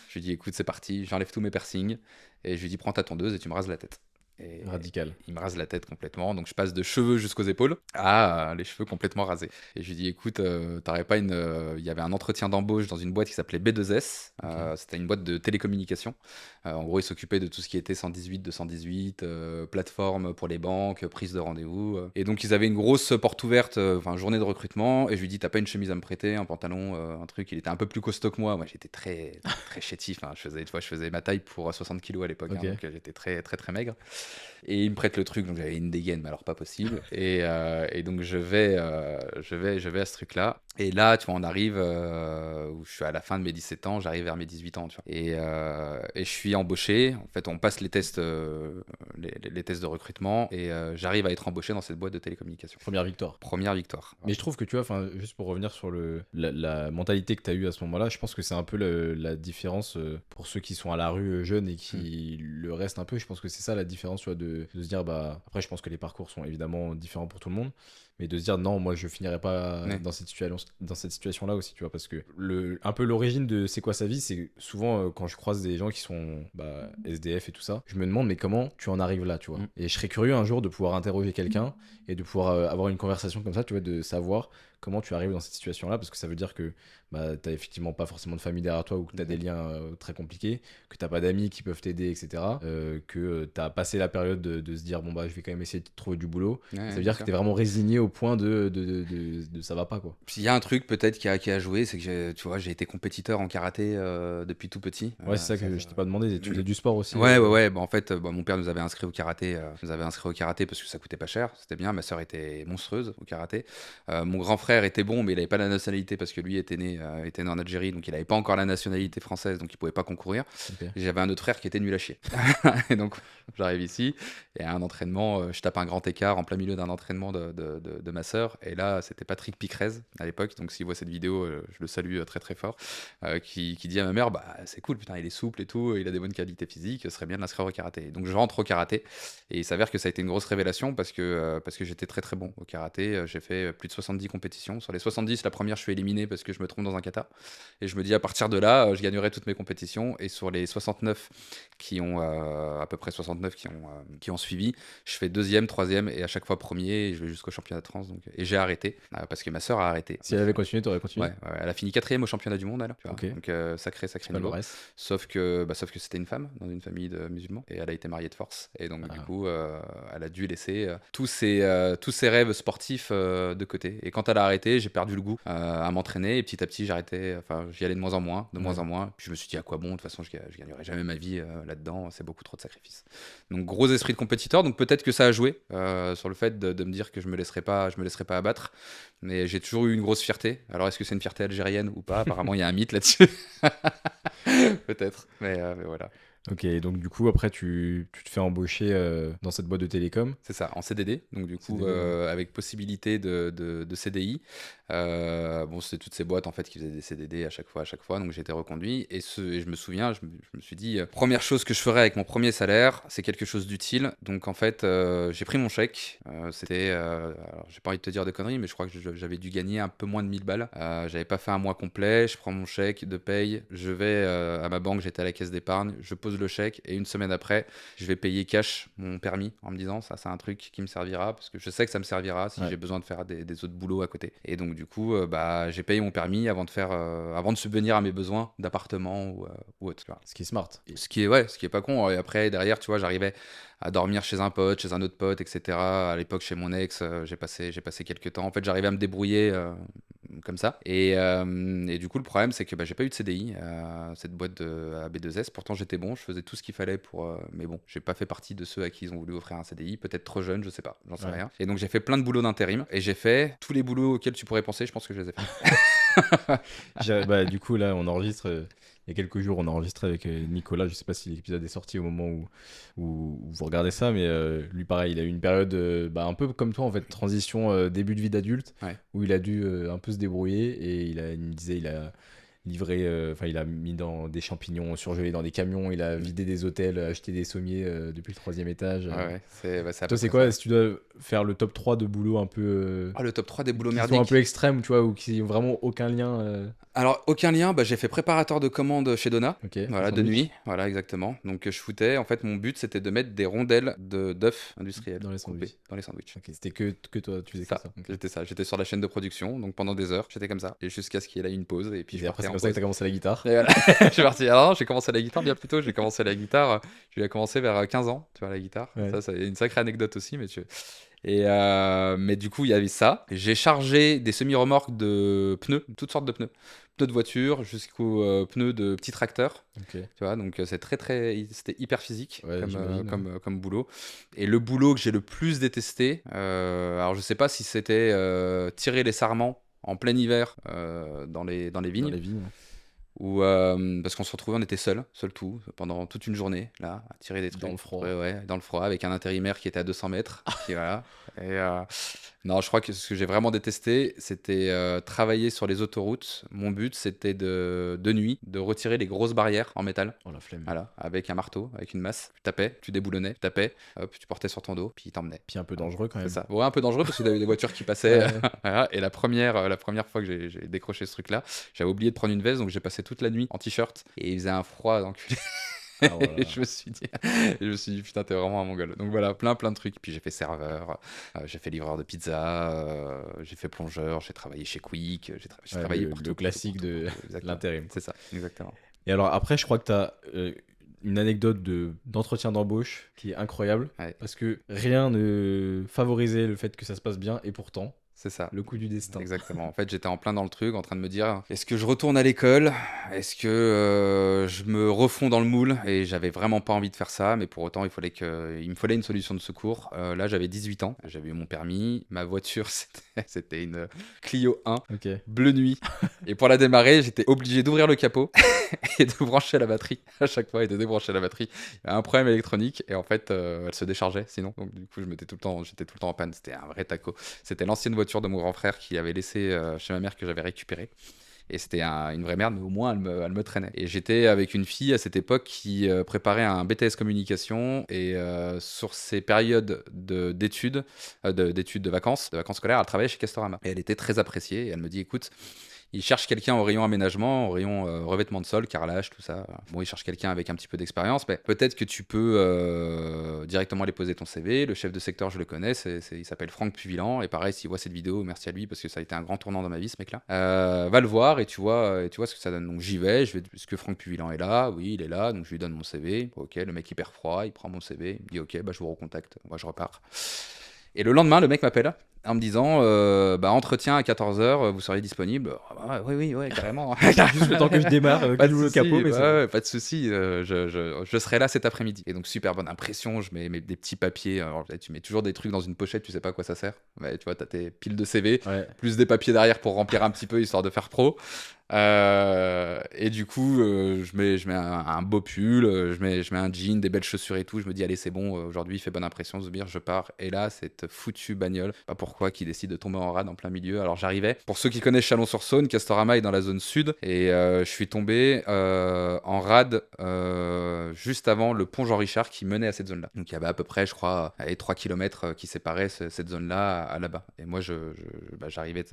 Je lui dis, écoute, c'est parti, j'enlève tous mes piercings. Et je lui dis, prends ta tondeuse et tu me rases la tête. Et Radical. il me rase la tête complètement. Donc je passe de cheveux jusqu'aux épaules à les cheveux complètement rasés. Et je lui dis, écoute, t'aurais pas une. Il y avait un entretien d'embauche dans une boîte qui s'appelait B2S. C'était une boîte de télécommunications. En gros, ils s'occupaient de tout ce qui était 118, 218, plateforme pour les banques, prise de rendez-vous. Et donc ils avaient une grosse porte ouverte, enfin journée de recrutement. Et je lui dis, t'as pas une chemise à me prêter, un pantalon, un truc. Il était un peu plus costaud que moi. Moi, j'étais très chétif. Hein. Je faisais ma taille pour 60 kilos à l'époque. Ok. Hein, donc j'étais très maigre. Et il me prête le truc, donc j'avais une dégaine, mais alors pas possible. Et donc je vais à ce truc-là. Et là, tu vois, on arrive où je suis à la fin de mes 17 ans, j'arrive vers mes 18 ans, tu vois. Et je suis embauché. En fait, on passe les tests, les tests de recrutement et j'arrive à être embauché dans cette boîte de télécommunications. Première victoire. Première victoire. Mais je trouve que tu vois, enfin, juste pour revenir sur la mentalité que tu as eue à ce moment-là, je pense que c'est un peu la différence pour ceux qui sont à la rue jeunes et qui le restent un peu. Je pense que c'est ça la différence, tu vois, de se dire, bah, après, je pense que les parcours sont évidemment différents pour tout le monde, mais de se dire, non, moi, je finirai pas Ouais. dans cette situation-là aussi, tu vois, parce que un peu l'origine de c'est quoi sa vie, c'est souvent quand je croise des gens qui sont bah, SDF et tout ça, je me demande, mais comment tu en arrives là, tu vois. Et je serais curieux un jour de pouvoir interroger quelqu'un et de pouvoir avoir une conversation comme ça, tu vois, de savoir comment tu arrives dans cette situation-là, parce que ça veut dire que bah, t'as effectivement pas forcément de famille derrière toi ou que t'as des liens très compliqués, que t'as pas d'amis qui peuvent t'aider, etc. Que t'as passé la période de se dire, bon bah je vais quand même essayer de trouver du boulot. Ouais, Ça veut bien dire que sûr. t'es vraiment résigné au point de ça va pas, quoi. Puis il y a un truc peut-être qui a joué, c'est que tu vois, j'ai été compétiteur en karaté depuis tout petit. Ouais, c'est ça que je t'ai pas demandé. Tu faisais du sport aussi Ouais, ouais, ouais. Bah, en fait, bah, mon père nous avait inscrit au karaté. Nous avait inscrit au karaté parce que ça coûtait pas cher. C'était bien. Ma sœur était monstrueuse au karaté. Mon grand frère était bon, mais il avait pas la nationalité parce que lui était né en Algérie, donc il avait pas encore la nationalité française, donc il pouvait pas concourir. Ok. Et j'avais un autre frère qui était nul à chier. Et donc j'arrive ici et à un entraînement, je tape un grand écart en plein milieu d'un entraînement de ma sœur. Et là, c'était Patrick Picrez à l'époque. Donc s'il voit cette vidéo, je le salue très très fort. Qui dit à ma mère, bah c'est cool, putain, il est souple et tout, il a des bonnes qualités physiques, ce serait bien de l'inscrire au karaté. Donc je rentre au karaté et il s'avère que ça a été une grosse révélation parce que j'étais très très bon au karaté. J'ai fait plus de 70 compétitions. Sur les 70, la première, je suis éliminé parce que je me trompe dans un kata. Et je me dis à partir de là, je gagnerai toutes mes compétitions. Et sur les 69 à peu près 69 qui ont suivi, je fais deuxième, troisième et à chaque fois premier. Et je vais jusqu'au championnat de France. Et j'ai arrêté parce que ma sœur a arrêté. Si elle avait continué, t'aurais continué. Ouais, elle a fini quatrième au championnat du monde, elle. Tu vois. Ok. Donc sacré niveau. Palmarès. Sauf que c'était une femme dans une famille de musulmans et elle a été mariée de force. Et donc du coup, elle a dû laisser tous ses rêves sportifs de côté. Et quand elle a arrêté, j'ai perdu le goût à m'entraîner et petit à petit, j'arrêtais. Enfin, j'y allais de moins en moins, moins en moins. Puis je me suis dit à quoi bon, de toute façon, je gagnerai jamais ma vie là-dedans. C'est beaucoup trop de sacrifices. Donc gros esprit de compétiteur. Donc peut-être que ça a joué sur le fait de me dire que je me laisserai pas abattre. Mais j'ai toujours eu une grosse fierté. Alors, est-ce que c'est une fierté algérienne ou pas? Apparemment, il y a un mythe là-dessus. Peut-être. Mais voilà. Ok, donc du coup, après, tu te fais embaucher dans cette boîte de télécom. C'est ça, en CDD. Donc, du coup, CDD, ouais. avec possibilité de CDI. Bon, c'était toutes ces boîtes en fait qui faisaient des CDD à chaque fois. Donc, j'ai été reconduit. Et je me souviens, je me suis dit, première chose que je ferais avec mon premier salaire, c'est quelque chose d'utile. Donc, en fait, j'ai pris mon chèque. C'était, alors, j'ai pas envie de te dire de conneries, mais je crois que j'avais dû gagner un peu moins de 1000 balles. J'avais pas fait un mois complet. Je prends mon chèque de paye. Je vais à ma banque, j'étais à la caisse d'épargne. Je pose le chèque et une semaine après, je vais payer cash mon permis en me disant, ça, c'est un truc qui me servira parce que je sais que ça me servira si j'ai besoin de faire des autres boulots à côté. Et donc, du coup, bah, j'ai payé mon permis avant de subvenir à mes besoins d'appartement ou autre. Tu vois. Ce qui est smart. Ce qui est pas con. Et après, derrière, tu vois, j'arrivais à dormir chez un pote, chez un autre pote, etc. À l'époque, chez mon ex, j'ai passé quelques temps. En fait, j'arrivais à me débrouiller comme ça. Et du coup, le problème, c'est que bah, j'ai pas eu de CDI à cette boîte à B2S. Pourtant, j'étais bon, je faisais tout ce qu'il fallait pour. Mais bon, j'ai pas fait partie de ceux à qui ils ont voulu offrir un CDI. Peut-être trop jeune, je sais pas, j'en sais rien. Et donc, j'ai fait plein de boulots d'intérim. Et j'ai fait tous les boulots auxquels tu pourrais penser, je pense que je les ai fait. Bah, du coup, là, on enregistre. Il y a quelques jours, on a enregistré avec Nicolas. Je sais pas si l'épisode est sorti au moment où vous regardez ça, mais lui, pareil, il a eu une période bah, un peu comme toi, en fait, transition début de vie d'adulte, où il a dû un peu se débrouiller et il me disait, il a livré, enfin, il a mis dans des champignons surgelés dans des camions, il a vidé des hôtels, acheté des sommiers depuis le 3e étage. Ouais, c'est à peu Toi, c'est près quoi, ça. si tu dois faire le top 3 de boulot un peu. Le top 3 des boulots Qui sont un merdiques. peu extrêmes, tu vois, ou qui n'ont vraiment aucun lien. Alors, aucun lien, bah, j'ai fait préparateur de commandes chez Donna, Ok, voilà, le de sandwich. nuit, voilà, exactement. Donc, je foutais, en fait, mon but, c'était de mettre des rondelles d'œufs industriels Dans les coupés sandwichs. dans les sandwichs. Ok, c'était que toi, tu faisais que ça. Ok. J'étais sur la chaîne de production, donc pendant des heures, j'étais comme ça, et jusqu'à ce qu'il y ait une pause, et puis je Et après, partais c'est en comme ça que pause. t'as commencé la guitare. Et voilà, je suis parti. Alors, non, j'ai commencé la guitare bien plus tôt, j'ai commencé la guitare, je l'ai commencé vers 15 ans, tu vois, la guitare. Ouais. Ça, c'est une sacrée anecdote aussi, mais mais du coup, il y avait ça. J'ai chargé des semi-remorques de pneus, toutes sortes de pneus. Pneus de voiture jusqu'aux pneus de petits tracteurs. Ok. Tu vois, donc c'était hyper physique Ouais, j'imagine, comme boulot. Et le boulot que j'ai le plus détesté, alors je sais pas si c'était tirer les sarments en plein hiver dans les Dans vignes. les vignes. Où, parce qu'on se retrouvait, on était seuls tout, pendant toute une journée, là, à tirer des Dans trucs. le froid. Ouais, ouais, dans le froid, avec un intérimaire qui était à 200 mètres. Puis voilà. Et, non, je crois que ce que j'ai vraiment détesté, c'était travailler sur les autoroutes. Mon but, c'était de nuit, de retirer les grosses barrières en métal. Oh la flemme. Voilà, avec un marteau, avec une masse. Tu tapais, tu déboulonnais, tu tapais, hop, tu portais sur ton dos, puis il t'emmenait. Puis un peu Voilà, dangereux quand c'est même. ça. Ouais, un peu dangereux parce qu'il y avait des voitures qui passaient. Ouais. Voilà. Et la première fois que j'ai décroché ce truc-là, j'avais oublié de prendre une veste, donc j'ai passé toute la nuit en t-shirt et il faisait un froid d'enculé. Ah Et voilà. je me suis dit, putain, t'es vraiment un mongol. Donc voilà, plein de trucs. Puis j'ai fait serveur, j'ai fait livreur de pizza, j'ai fait plongeur, j'ai travaillé chez Quick, j'ai Ouais, travaillé le classique de exactement. l'intérim. C'est ça, exactement. Et alors après, je crois que tu as une anecdote d'entretien d'embauche qui est incroyable Ouais, parce que rien ne favorisait le fait que ça se passe bien et pourtant, c'est ça. le coup du destin. Exactement. En fait, j'étais en plein dans le truc, en train de me dire, est-ce que je retourne à l'école? Est-ce que je me refonds dans le moule? Et j'avais vraiment pas envie de faire ça, mais pour autant, il me fallait une solution de secours. Là, j'avais 18 ans, j'avais eu mon permis, ma voiture, c'était une Clio 1, Ok. bleu nuit. Et pour la démarrer, j'étais obligé d'ouvrir le capot et de brancher la batterie à chaque fois et de débrancher la batterie. Il y avait un problème électronique et en fait, elle se déchargeait sinon. Donc du coup, j'étais tout le temps en panne. C'était un vrai taco. C'était l'ancienne voiture de mon grand frère qui avait laissé chez ma mère que j'avais récupérée. Et c'était une vraie merde, mais au moins elle me traînait. Et j'étais avec une fille à cette époque qui préparait un BTS communication. Et sur ces périodes d'études de vacances scolaires, elle travaillait chez Castorama. Et elle était très appréciée. Et elle me dit, écoute, il cherche quelqu'un au rayon aménagement, au rayon revêtement de sol, carrelage, tout ça. Bon, il cherche quelqu'un avec un petit peu d'expérience, mais peut-être que tu peux directement aller poser ton CV. Le chef de secteur, je le connais, il s'appelle Franck Puvillan. Et pareil, s'il voit cette vidéo, merci à lui, parce que ça a été un grand tournant dans ma vie, ce mec-là. Va le voir et tu vois ce que ça donne. Donc j'y vais, est-ce que Franck Puvillan est là? Oui, il est là, donc je lui donne mon CV. Ok, le mec hyper froid, il prend mon CV, il me dit ok, bah, je vous recontacte, moi je repars. Et le lendemain, le mec m'appelle en me disant entretien à 14h, vous seriez disponible? Ah, oui, oui, ouais, carrément. Juste le temps que je démarre, que Pas de j'ouvre le souci, capot, mais ouais, c'est bon. ouais, pas de souci. Je serai là cet après-midi. Et donc super bonne impression. Je mets des petits papiers. Alors, tu mets toujours des trucs dans une pochette, tu sais pas à quoi ça sert. Ouais, tu vois, t'as tes piles de CV, Ouais. plus des papiers derrière pour remplir un petit peu histoire de faire pro. Et du coup, je mets un beau pull, je mets un jean, des belles chaussures et tout. Je me dis, allez, c'est bon, aujourd'hui, il fait bonne impression, Zubir, je pars. Et là, cette foutue bagnole, pas pourquoi, qui décide de tomber en rade en plein milieu. Alors j'arrivais. Pour ceux qui connaissent Chalon-sur-Saône, Castorama est dans la zone sud. Et je suis tombé en rade juste avant le pont Jean-Richard qui menait à cette zone-là. Donc il y avait à peu près, je crois, 3 km qui séparaient cette zone-là à là-bas. Et moi, j'arrivais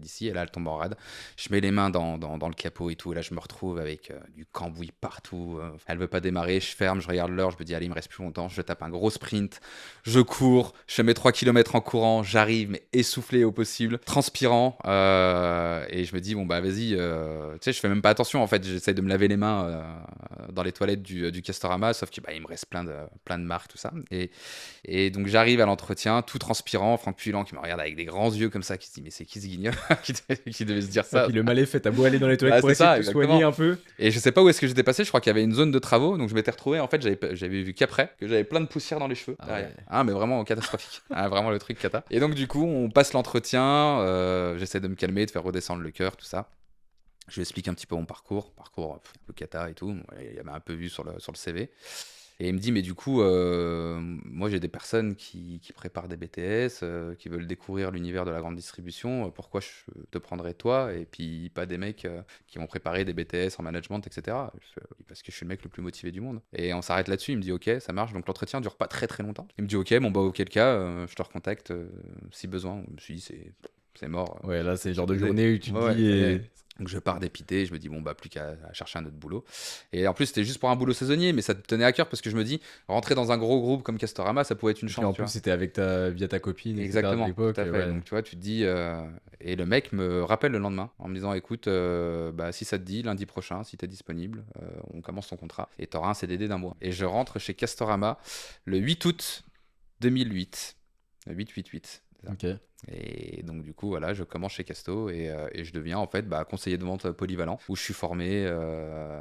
d'ici, et là, elle tombe en rade. Je mets les mains dans le capot et tout, et là je me retrouve avec du cambouis partout, elle veut pas démarrer, je ferme, je regarde l'heure, je me dis allez, il me reste plus longtemps, je tape un gros sprint, je cours, je fais mes 3 km en courant, j'arrive mais essoufflé au possible, transpirant, et je me dis bon bah vas-y, tu sais, je fais même pas attention en fait, j'essaye de me laver les mains dans les toilettes du Castorama, sauf que bah, il me reste plein de marques, tout ça, et donc j'arrive à l'entretien, tout transpirant, Franck Puillan qui me regarde avec des grands yeux comme ça, qui se dit mais c'est qui ce guignol qui devait se dire Et ça. puis le mal est fait, t'as beau aller dans les toilettes Bah, pour c'est essayer ça, de te exactement. soigner un peu. Et je sais pas où est-ce que j'étais passé, je crois qu'il y avait une zone de travaux, donc je m'étais retrouvé, en fait, j'avais vu qu'après, que j'avais plein de poussière dans les cheveux Ah derrière. ouais. Ah, mais vraiment catastrophique. Ah, vraiment le truc cata. Et donc, du coup, on passe l'entretien, j'essaie de me calmer, de faire redescendre le cœur, tout ça. Je lui explique un petit peu mon parcours un peu cata et tout. Il avait un peu vu sur le CV. Et il me dit, mais du coup, moi j'ai des personnes qui préparent des BTS, qui veulent découvrir l'univers de la grande distribution, pourquoi je te prendrais toi et puis pas des mecs qui vont préparer des BTS en management, etc. Je fais, oui, parce que je suis le mec le plus motivé du monde. Et on s'arrête là-dessus, il me dit, ok, ça marche, donc l'entretien dure pas très très longtemps. Il me dit, ok, bon bah auquel cas, je te recontacte si besoin. Je me suis dit, c'est mort. Ouais, là, c'est le genre de Ouais, journée où tu te ouais, dis. Et... donc je pars dépité, je me dis bon bah plus qu'à chercher un autre boulot. Et en plus c'était juste pour un boulot saisonnier, mais ça te tenait à cœur parce que je me dis rentrer dans un gros groupe comme Castorama, ça pouvait être une Et puis chance. en Tu plus, vois. c'était via ta copine, etc. de Exactement, tout l'époque. à fait. Ouais. Donc tu vois, tu te dis et le mec me rappelle le lendemain en me disant écoute, bah si ça te dit lundi prochain, si t'es disponible, on commence ton contrat et t'auras un CDD d'un mois. Et je rentre chez Castorama le 8 août 2008. Le 8-8-8. Ok. Et donc du coup voilà, je commence chez Casto et je deviens en fait conseiller de vente polyvalent où je suis formé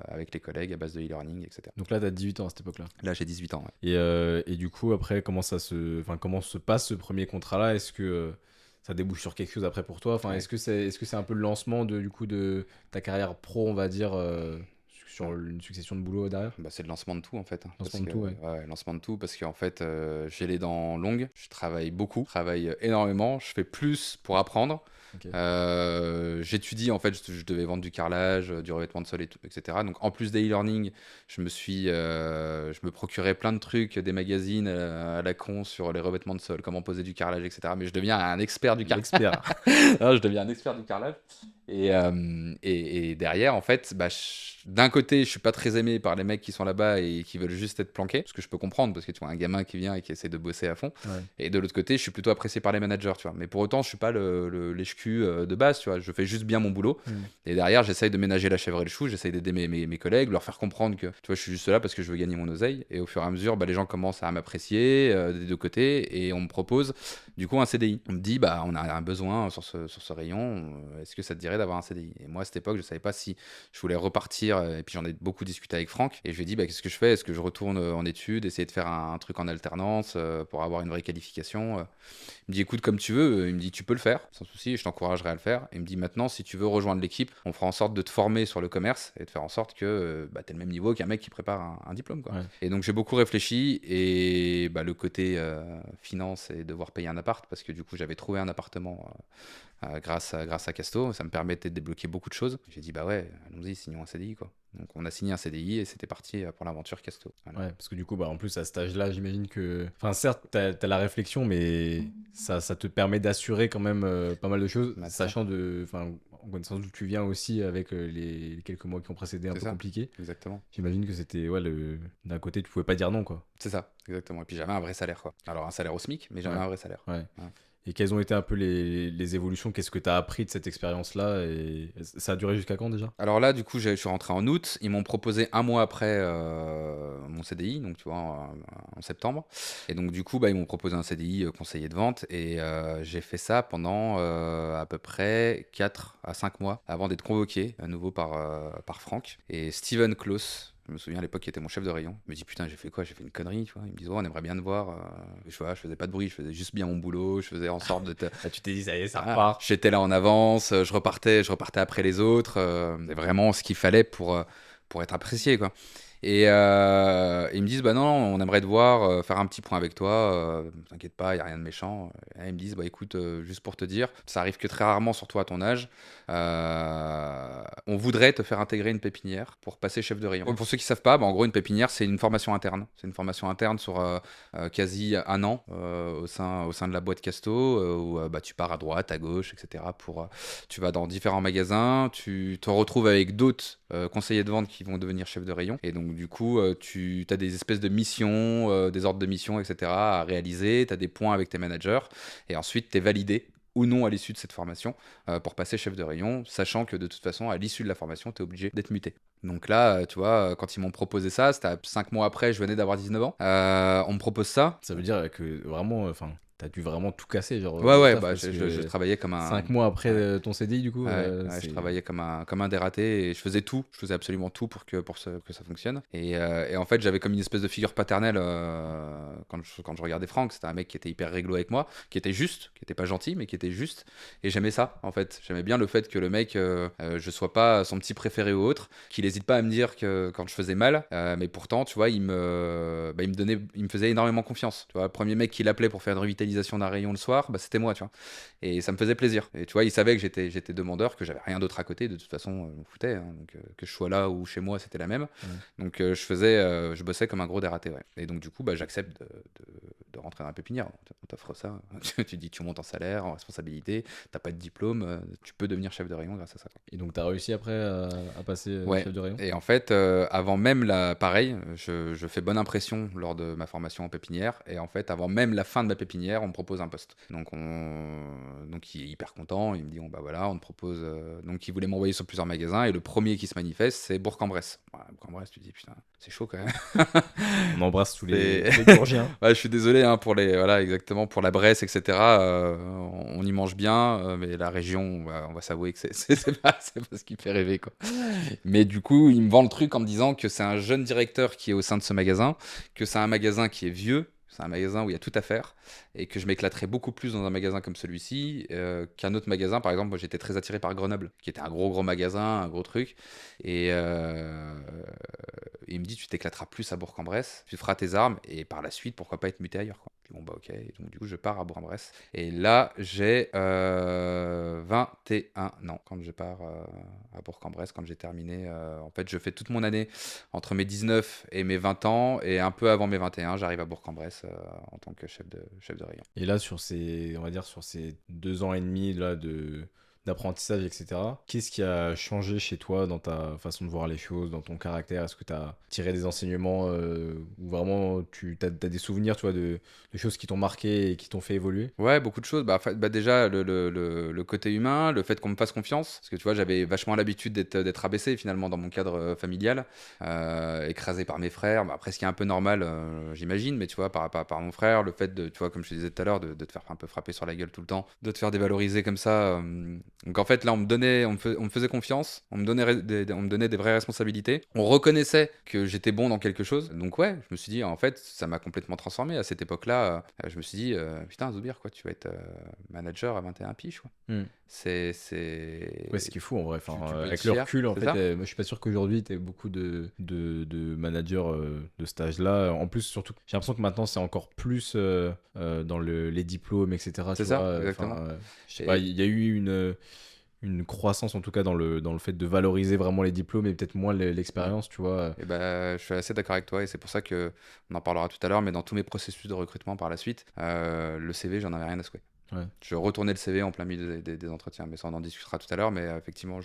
avec les collègues à base de e-learning, etc. Donc là, t'as 18 ans à cette époque-là. Là j'ai 18 ans. Ouais. Et du coup, après, comment se passe ce premier contrat-là? Est-ce que ça débouche sur quelque chose après pour toi. Enfin, Ouais. est-ce que c'est un peu le lancement du coup, de ta carrière pro, on va dire, sur Ouais. une succession de boulot derrière? Bah, c'est le lancement de tout en fait, hein, Lancement parce de que tout, ouais. ouais, lancement de tout parce qu'en fait, j'ai les dents longues, je travaille beaucoup, je travaille énormément, je fais plus pour apprendre. Ok. J'étudie en fait, je devais vendre du carrelage, du revêtement de sol et tout, etc. Donc en plus des e-learning, je me procurais plein de trucs, des magazines à la con sur les revêtements de sol, comment poser du carrelage, etc. Mais je deviens un expert du carrelage. L'expert. Je deviens un expert du carrelage. Et derrière, en fait, bah, d'un côté, je suis pas très aimé par les mecs qui sont là-bas et qui veulent juste être planqués, ce que je peux comprendre, parce que tu vois un gamin qui vient et qui essaie de bosser à fond. Ouais. Et de l'autre côté, je suis plutôt apprécié par les managers, tu vois. Mais pour autant, je suis pas lèche-cul de base, tu vois. Je fais juste bien mon boulot. Hmm. Et derrière, j'essaye de ménager la chèvre et le chou, j'essaye d'aider mes collègues, leur faire comprendre que, tu vois, je suis juste là parce que je veux gagner mon oseille. Et au fur et à mesure, bah, les gens commencent à m'apprécier des deux côtés et on me propose du coup un CDI. On me dit, bah, on a un besoin sur ce rayon, est-ce que ça te dirait d'avoir un CDI? Et moi, à cette époque, je savais pas si je voulais repartir, et puis j'en ai beaucoup discuté avec Franck, et je lui ai dit, bah, qu'est-ce que je fais? Est-ce que je retourne en études, essayer de faire un truc en alternance pour avoir une vraie qualification? Il me dit, écoute, comme tu veux. Il me dit, tu peux le faire, sans souci, et je t'encouragerai à le faire. Il me dit, maintenant, si tu veux rejoindre l'équipe, on fera en sorte de te former sur le commerce et de faire en sorte que bah, tu es le même niveau qu'un mec qui prépare un diplôme, quoi. Ouais. Et donc, j'ai beaucoup réfléchi, et bah, le côté finance et devoir payer un appart, parce que du coup, j'avais trouvé un appartement grâce à Casto, ça me permettait de débloquer beaucoup de choses. J'ai dit, bah ouais, allons-y, signons un CDI, quoi. Donc, on a signé un CDI et c'était parti pour l'aventure Casto. Voilà. Ouais, parce que du coup, bah, en plus, à cet âge-là, j'imagine que. Enfin, certes, t'as la réflexion, mais ça te permet d'assurer quand même pas mal de choses, Maintenant, sachant de. Enfin, en connaissance d'où tu viens aussi, avec les quelques mois qui ont précédé un c'est peu ça, compliqués. exactement. J'imagine que c'était. Ouais, d'un côté, tu pouvais pas dire non, quoi. C'est ça, exactement. Et puis j'avais un vrai salaire, quoi. Alors un salaire au SMIC, mais j'avais Ouais. un vrai salaire. Ouais. Ouais. Et quelles ont été un peu les évolutions? Qu'est-ce que tu as appris de cette expérience-là? Et ça a duré jusqu'à quand déjà? Alors là, du coup, je suis rentré en août. Ils m'ont proposé un mois après mon CDI, donc tu vois, en septembre. Et donc, du coup, bah, ils m'ont proposé un CDI conseiller de vente. Et j'ai fait ça pendant à peu près 4 à 5 mois avant d'être convoqué à nouveau par Franck. Et Steven Klaus, je me souviens à l'époque, qui était mon chef de rayon, me dit putain, j'ai fait quoi? J'ai fait une connerie, tu vois. Ils me disent, oh, on aimerait bien te voir. Je faisais pas de bruit, je faisais juste bien mon boulot, je faisais en sorte de te. Ah, tu t'es dit, ça y est, ça Ah, repart. j'étais là en avance, je repartais après les autres. C'est vraiment ce qu'il fallait pour être apprécié, quoi. Et ils me disent, bah non, on aimerait te voir, faire un petit point avec toi. T'inquiète pas, il n'y a rien de méchant. Et ils me disent, bah écoute, juste pour te dire, ça arrive que très rarement, surtout à ton âge. On voudrait te faire intégrer une pépinière pour passer chef de rayon. Pour ceux qui savent pas, bah, en gros, une pépinière, c'est une formation interne. C'est une formation interne sur quasi un an au sein de la boîte Casto, où bah, tu pars à droite, à gauche, etc. Tu vas dans différents magasins, tu te retrouves avec d'autres conseillers de vente qui vont devenir chefs de rayon. Et donc, du coup, tu as des espèces de missions, des ordres de mission, etc. à réaliser. Tu as des points avec tes managers. Et ensuite, tu es validé ou non à l'issue de cette formation pour passer chef de rayon, sachant que de toute façon, à l'issue de la formation, tu es obligé d'être muté. Donc là, tu vois, quand ils m'ont proposé ça, c'était 5 mois après, je venais d'avoir 19 ans. On me propose ça. Ça veut dire que vraiment, enfin, t'as dû vraiment tout casser, genre, Ouais, au ouais, taf, bah, parce je que travaillais comme un. 5 mois après Ouais. ton CDI, du coup, Ouais, ouais, je c'est. travaillais comme un dératé et je faisais tout, je faisais absolument tout que ça fonctionne. Et en fait, j'avais comme une espèce de figure paternelle quand je regardais Franck. C'était un mec qui était hyper réglo avec moi, qui était juste, qui était pas gentil, mais qui était juste. Et j'aimais ça, en fait. J'aimais bien le fait que le mec, je sois pas son petit préféré ou autre, qu'il hésite pas à me dire que quand je faisais mal, mais pourtant, tu vois, il me faisait énormément confiance. Tu vois, le premier mec qui l'appelait pour faire une revitalisation d'un rayon le soir, bah, c'était moi, tu vois. Et ça me faisait plaisir. Et tu vois, il savait que j'étais demandeur, que j'avais rien d'autre à côté. De toute façon, je m'en foutais, hein. Donc, que je sois là ou chez moi, c'était la même. Ouais. Donc, je bossais comme un gros dératé, ouais. Et donc, du coup, bah, j'accepte de rentrer dans la pépinière. On t'offre ça. Tu dis, tu montes en salaire, en responsabilité, t'as pas de diplôme, tu peux devenir chef de rayon grâce à ça, quoi. Et donc, t'as réussi après à passer Ouais. chef de rayon? Et en fait, avant même pareil, je fais bonne impression lors de ma formation en pépinière. Et en fait, avant même la fin de ma pépinière, on me propose un poste. Donc il est hyper content. Il me dit, bon, bah voilà, on te propose. Donc il voulait m'envoyer sur plusieurs magasins. Et le premier qui se manifeste, c'est Bourg-en-Bresse. Ouais, Bourg-en-Bresse, tu te dis, putain, c'est chaud quand même. On embrasse tous C'est- les Bourgiens. Ouais, je suis désolé hein, voilà, exactement, pour la Bresse, etc. On y mange bien, mais la région, on va s'avouer que c'est pas ce qui fait rêver, quoi. Mais du coup, il me vend le truc en me disant que c'est un jeune directeur qui est au sein de ce magasin, que c'est un magasin qui est vieux, c'est un magasin où il y a tout à faire et que je m'éclaterais beaucoup plus dans un magasin comme celui-ci qu'un autre magasin. Par exemple, moi j'étais très attiré par Grenoble, qui était un gros magasin, un gros truc. Et il me dit, tu t'éclateras plus à Bourg-en-Bresse, tu feras tes armes et par la suite, pourquoi pas être muté ailleurs, quoi. Puis bon, bah ok. Et donc, du coup, je pars à Bourg-en-Bresse. Et là, j'ai 21 ans quand je pars à Bourg-en-Bresse, quand j'ai terminé. En fait, je fais toute mon année entre mes 19 et mes 20 ans. Et un peu avant mes 21, j'arrive à Bourg-en-Bresse en tant que chef de rayon. Et là, on va dire, sur ces 2 ans et demi là, d'apprentissage, etc., qu'est-ce qui a changé chez toi dans ta façon de voir les choses, dans ton caractère? Est-ce que tu as tiré des enseignements ou vraiment tu as des souvenirs, tu vois, de choses qui t'ont marqué et qui t'ont fait évoluer? Ouais, beaucoup de choses. Bah, déjà, le côté humain, le fait qu'on me fasse confiance. Parce que tu vois, j'avais vachement l'habitude d'être abaissé finalement dans mon cadre familial, écrasé par mes frères. Bah, après, ce qui est un peu normal, j'imagine, mais tu vois, par mon frère, le fait de, tu vois, comme je te disais tout à l'heure, de te faire un peu frapper sur la gueule tout le temps, de te faire dévaloriser comme ça. Donc en fait, là, on me faisait confiance, on me donnait des vraies responsabilités. On reconnaissait que j'étais bon dans quelque chose. Donc ouais, je me suis dit, en fait, ça m'a complètement transformé. À cette époque-là, je me suis dit, putain, Zoubir, quoi, tu vas être manager à 21 piges, quoi. Hmm. Ouais, ce C'est... qui est fou en vrai. Enfin, Tu peux être avec le fier, recul, en c'est fait, ça? moi je suis pas sûr qu'aujourd'hui tu aies beaucoup de managers de stage là. En plus, surtout, j'ai l'impression que maintenant c'est encore plus dans les diplômes, etc. C'est Tu vois, ça, exactement. je sais pas, Et il y a eu une croissance en tout cas dans le fait de valoriser vraiment les diplômes et peut-être moins ouais. l'expérience, tu vois. Et ben, je suis assez d'accord avec toi et c'est pour ça que on en parlera tout à l'heure, mais dans tous mes processus de recrutement par la suite, le CV, j'en avais rien à secouer. Ouais. Je retournais le CV en plein milieu des entretiens, mais ça on en discutera tout à l'heure. Mais effectivement,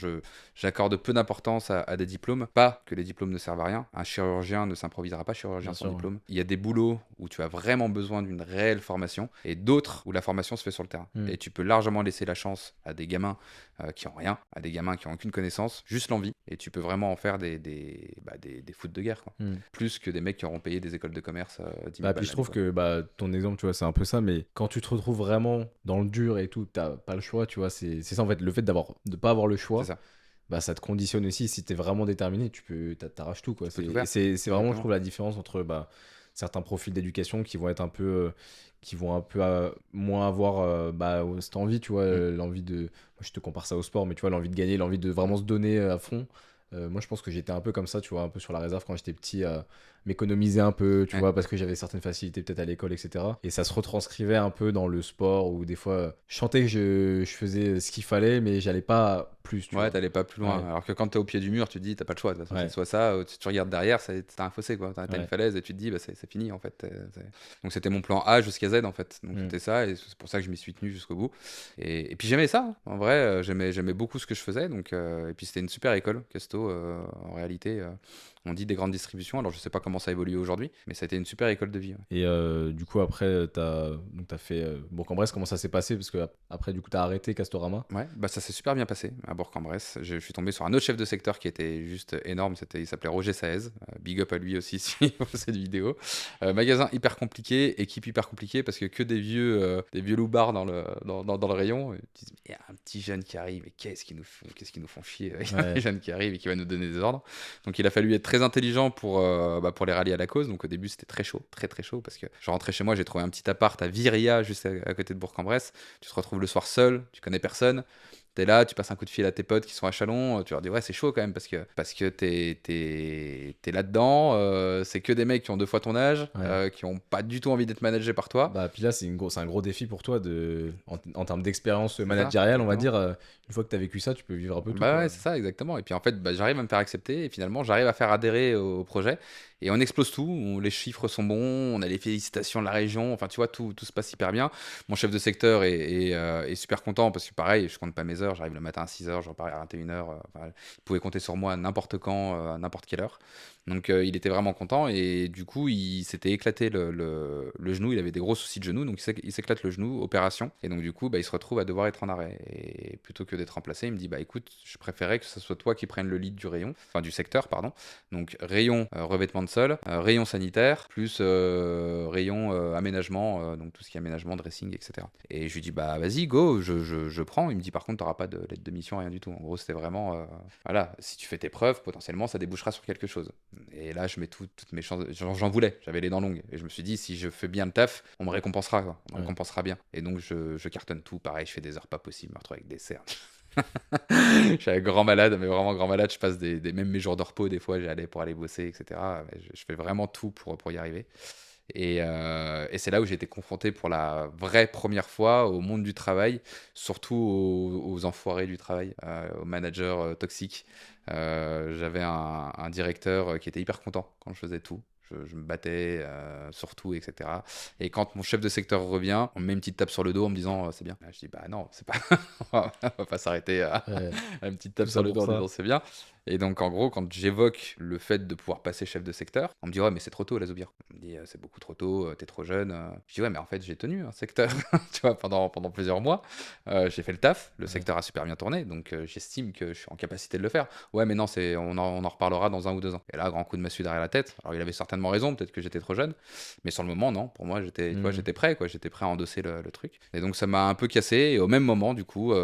j'accorde peu d'importance à des diplômes. Pas que les diplômes ne servent à rien. Un chirurgien ne s'improvisera pas chirurgien Bien sans sûr, ouais. diplôme. Il y a des boulots où tu as vraiment besoin d'une réelle formation et d'autres où la formation se fait sur le terrain. Hmm. Et tu peux largement laisser la chance à des gamins qui ont rien, à des gamins qui ont aucune connaissance, juste l'envie. Et tu peux vraiment en faire des foot de guerre, quoi. Hmm. Plus que des mecs qui auront payé des écoles de commerce 10 000 Bah, puis balles je l'année, trouve quoi. que bah, ton exemple, tu vois, c'est un peu ça, mais quand tu te retrouves vraiment dans le dur et tout, t'as pas le choix, tu vois, c'est ça en fait, le fait de pas avoir le C'est choix, ça. bah, ça te conditionne aussi. Si t'es vraiment déterminé, t'arraches tout, quoi. Tu peux tout Et faire. c'est vraiment, je Exactement. trouve, la différence entre bah, certains profils d'éducation qui vont être un peu, moins avoir bah, cette envie, tu vois, Mm. l'envie de. Moi, je te compare ça au sport, mais tu vois, l'envie de gagner, l'envie de vraiment se donner à fond. Moi, je pense que j'étais un peu comme ça, tu vois, un peu sur la réserve quand j'étais petit, m'économiser un peu, tu Ouais. vois, parce que j'avais certaines facilités peut-être à l'école, etc. Et ça se retranscrivait un peu dans le sport où des fois, je sentais que je faisais ce qu'il fallait, mais j'allais pas plus, tu Ouais, vois. t'allais pas plus loin. Ouais, Alors que quand t'es au pied du mur, tu te dis, t'as pas le choix. De toute façon, c'est ouais, soit ça, tu regardes derrière, t'as un fossé, quoi. T'as une ouais. falaise et tu te dis, bah, c'est fini, en fait. Donc c'était mon plan A jusqu'à Z, en fait. Donc Mm. c'était ça, et c'est pour ça que je m'y suis tenu jusqu'au bout. Et puis j'aimais ça, hein. En vrai, j'aimais beaucoup ce que je faisais. Donc, et puis c'était une super école, Casto, en réalité. On dit des grandes distributions, alors je sais pas comment ça évolue aujourd'hui, mais ça a été une super école de vie, ouais. Et du coup, après, t'as fait Bourg-en-Bresse, comment ça s'est passé? Parce que après, du coup, t'as arrêté Castorama. Ouais, bah ça s'est super bien passé à Bourg-en-Bresse. Je suis tombé sur un autre chef de secteur qui était juste énorme. Il s'appelait Roger Saez. Big up à lui aussi si il voit cette vidéo. Magasin hyper compliqué, équipe hyper compliquée parce que des vieux loupards dans le rayon. Et tu te dis, il y a un petit jeune qui arrive, mais qu'est-ce qu'ils nous font chier. Il y a un Ouais. jeune qui arrive et qui va nous donner des ordres. Donc il a fallu être très intelligent pour les rallier à la cause. Donc au début c'était très chaud, très très chaud parce que je rentrais chez moi, j'ai trouvé un petit appart à Viria juste à côté de Bourg-en-Bresse. Tu te retrouves le soir seul, tu connais personne. T'es là, tu passes un coup de fil à tes potes qui sont à Chalon, tu leur dis ouais c'est chaud quand même parce que t'es là-dedans, c'est que des mecs qui ont 2 fois ton âge, Ouais. qui ont pas du tout envie d'être managés par toi. Bah, puis là, c'est un gros défi pour toi en termes d'expérience C'est ça, managériale, on va exactement. dire. Une fois que t'as vécu ça, tu peux vivre un peu tout, Bah ouais, quoi. c'est ça, exactement. Et puis en fait, bah, j'arrive à me faire accepter et finalement, j'arrive à faire adhérer au projet. Et on explose tout. Les chiffres sont bons, on a les félicitations de la région. Enfin, tu vois, tout se passe hyper bien. Mon chef de secteur est super content parce que pareil, je compte pas mes heures. J'arrive le matin à 6 heures, je repars à 21 heures. Enfin, il pouvait compter sur moi n'importe quand, à n'importe quelle heure. Donc il était vraiment content et du coup, il s'était éclaté le genou. Il avait des gros soucis de genou, donc il s'éclate le genou, opération. Et donc du coup, bah, il se retrouve à devoir être en arrêt. Et plutôt que d'être remplacé, il me dit, bah écoute, je préférais que ce soit toi qui prennes le lead du rayon, enfin du secteur, pardon. Donc rayon revêtement de console, rayon sanitaire, plus rayon aménagement, donc tout ce qui est aménagement, dressing, etc. Et je lui dis, bah vas-y, go, je prends. Il me dit, par contre, tu n'auras pas de lettre de mission, rien du tout. En gros, c'était vraiment, voilà, si tu fais tes preuves, potentiellement, ça débouchera sur quelque chose. Et là, je mets toutes mes chances, j'en voulais, j'avais les dents longues. Et je me suis dit, si je fais bien le taf, on me récompensera, quoi. On me Ouais. récompensera bien. Et donc, je cartonne tout. Pareil, je fais des heures pas possibles, me retrouve avec des cernes. Je suis un grand malade, mais vraiment grand malade. Je passe même mes jours de repos, des fois, j'allais pour aller bosser, etc. Mais je fais vraiment tout pour y arriver. Et c'est là où j'ai été confronté pour la vraie première fois au monde du travail, surtout aux enfoirés du travail, aux managers toxiques. J'avais un directeur qui était hyper content quand je faisais tout. Je me battais sur tout, etc. Et quand mon chef de secteur revient, on me met une petite tape sur le dos en me disant c'est bien. Je dis bah non, c'est pas, on va pas s'arrêter Ouais. à une petite tape Tout sur ça le pour dos en ça. disant c'est bien. Et donc, en gros, quand j'évoque le fait de pouvoir passer chef de secteur, on me dit ouais, mais c'est trop tôt, la Zoubir. On me dit c'est beaucoup trop tôt, t'es trop jeune. Je dis ouais, mais en fait, j'ai tenu un secteur, tu vois, pendant plusieurs mois. J'ai fait le taf, le Ouais. secteur a super bien tourné, donc j'estime que je suis en capacité de le faire. Ouais, mais non, on en reparlera dans 1 ou 2 ans. Et là, grand coup de massue derrière la tête. Alors, il avait certainement raison, peut-être que j'étais trop jeune, mais sur le moment, non. Pour moi, tu vois, Hmm. j'étais prêt, quoi. J'étais prêt à endosser le truc. Et donc, ça m'a un peu cassé. Et au même moment, du coup,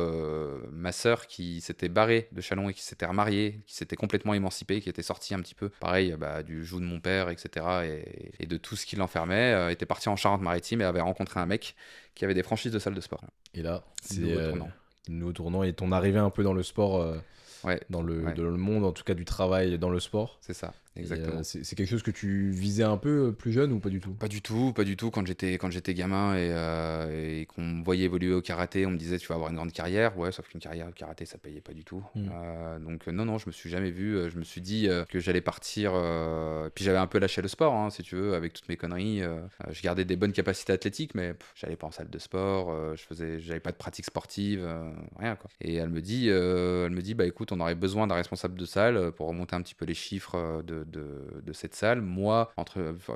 ma sœur qui s'était barrée de Chalon et qui s'était remariée, qui s'était complètement émancipée, qui était sortie un petit peu, pareil, bah, du joug de mon père, etc. Et de tout ce qui l'enfermait, était partie en Charente-Maritime et avait rencontré un mec qui avait des franchises de salle de sport. Et là, c'est Nouveau tournant. nouveau tournant et ton arrivée un peu dans le sport, Ouais, ouais, dans le monde en tout cas du travail dans le sport. c'est ça, Et exactement. c'est quelque chose que tu visais un peu plus jeune ou pas du tout? Pas du tout, pas du tout. Quand j'étais gamin et qu'on me voyait évoluer au karaté, on me disait tu vas avoir une grande carrière. Ouais, sauf qu'une carrière au karaté, ça payait pas du tout. Hmm. Donc non, non, je me suis jamais vu. Je me suis dit que j'allais partir. Puis j'avais un peu lâché le sport, hein, si tu veux, avec toutes mes conneries. Je gardais des bonnes capacités athlétiques, mais j'allais pas en salle de sport. J'avais pas de pratique sportive, rien quoi. Et elle me dit, bah écoute, on aurait besoin d'un responsable de salle pour remonter un petit peu les chiffres de cette salle. Moi,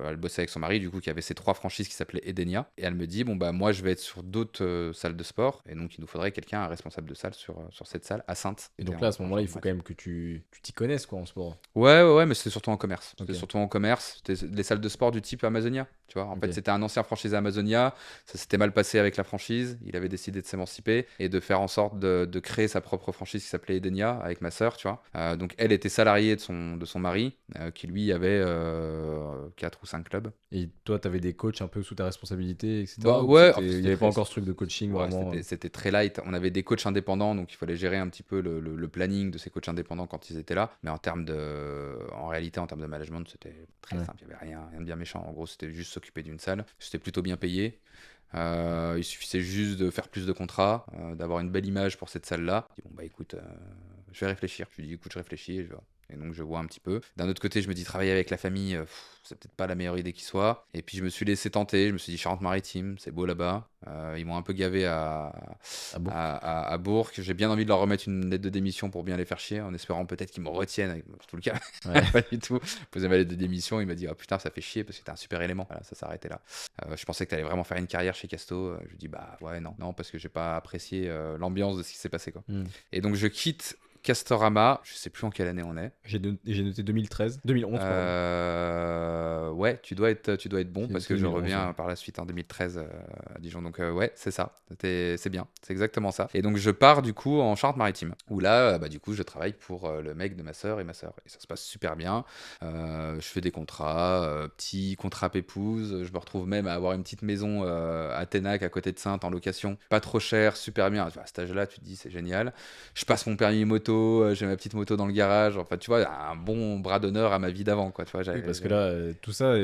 elle bossait avec son mari, du coup, qui avait ces 3 franchises qui s'appelaient Edenia. Et elle me dit, bon, bah, moi, je vais être sur d'autres salles de sport. Et donc, il nous faudrait quelqu'un, un responsable de salle sur cette salle à Sainte. Et C'était donc là, à ce en moment-là, il faut quand Charente-Maritime. même que tu t'y connaisses quoi en sport. Ouais, ouais, ouais, mais c'était surtout en commerce. Ok, C'était surtout en commerce. C'était les salles de sport du type Amazonia. Tu vois, en fait, ok. c'était un ancien franchisé Amazonia. Ça s'était mal passé avec la franchise. Il avait décidé de s'émanciper et de faire en sorte de créer sa propre franchise qui s'appelait Edenia avec ma sœur, tu vois. Donc, elle était salariée de son mari, qui lui avait 4 ou 5 clubs. Et toi, tu avais des coachs un peu sous ta responsabilité, Bah etc. Ou ouais, il n'y c'était avait pas très, encore ce truc de coaching ouais, vraiment. c'était très light. On avait des coachs indépendants, donc il fallait gérer un petit peu le planning de ces coachs indépendants quand ils étaient là. Mais en réalité, en termes de management, c'était très Ouais. simple. Il n'y avait rien de bien méchant. En gros, c'était juste s'occuper d'une salle. C'était plutôt bien payé. Il suffisait juste de faire plus de contrats, d'avoir une belle image pour cette salle-là. Je dis, bon, bah écoute, je vais réfléchir. Je lui dis, écoute, je réfléchis et je vois. Et donc, je vois un petit peu. D'un autre côté, je me dis, travailler avec la famille, c'est peut-être pas la meilleure idée qui soit. Et puis, je me suis laissé tenter. Je me suis dit, Charente-Maritime, c'est beau là-bas. Ils m'ont un peu gavé À Bourg. à Bourg. J'ai bien envie de leur remettre une lettre de démission pour bien les faire chier, en espérant peut-être qu'ils me retiennent. C'est tout le cas. Ouais. Pas du tout. Posé ma lettre de démission, il m'a dit, ah putain, ça fait chier parce que t'es un super élément. Voilà, ça s'arrêtait là. Je pensais que t'allais vraiment faire une carrière chez Casto. Je lui dis, bah ouais, non, non, parce que j'ai pas apprécié l'ambiance de ce qui s'est passé, quoi. Hmm. Et donc, je quitte Castorama. Je sais plus en quelle année on est. J'ai noté 2013, 2011, pardon. Ouais, tu dois être bon J'ai parce noté que je 2011, ouais. reviens par la suite en 2013 à Dijon. Donc ouais, c'est ça. C'est bien, c'est exactement ça. Et donc je pars du coup en Charente-Maritime où là, bah, du coup, je travaille pour le mec de ma sœur et ma sœur. Et ça se passe super bien. Je fais des contrats, petits contrats pépouze. Je me retrouve même à avoir une petite maison à Ténac à côté de Sainte en location. Pas trop cher, super bien. À cet âge-là, tu te dis c'est génial. Je passe mon permis moto, j'ai ma petite moto dans le garage. Enfin, tu vois, un bon bras d'honneur à ma vie d'avant, quoi. Tu vois, Oui, parce que là, tout ça,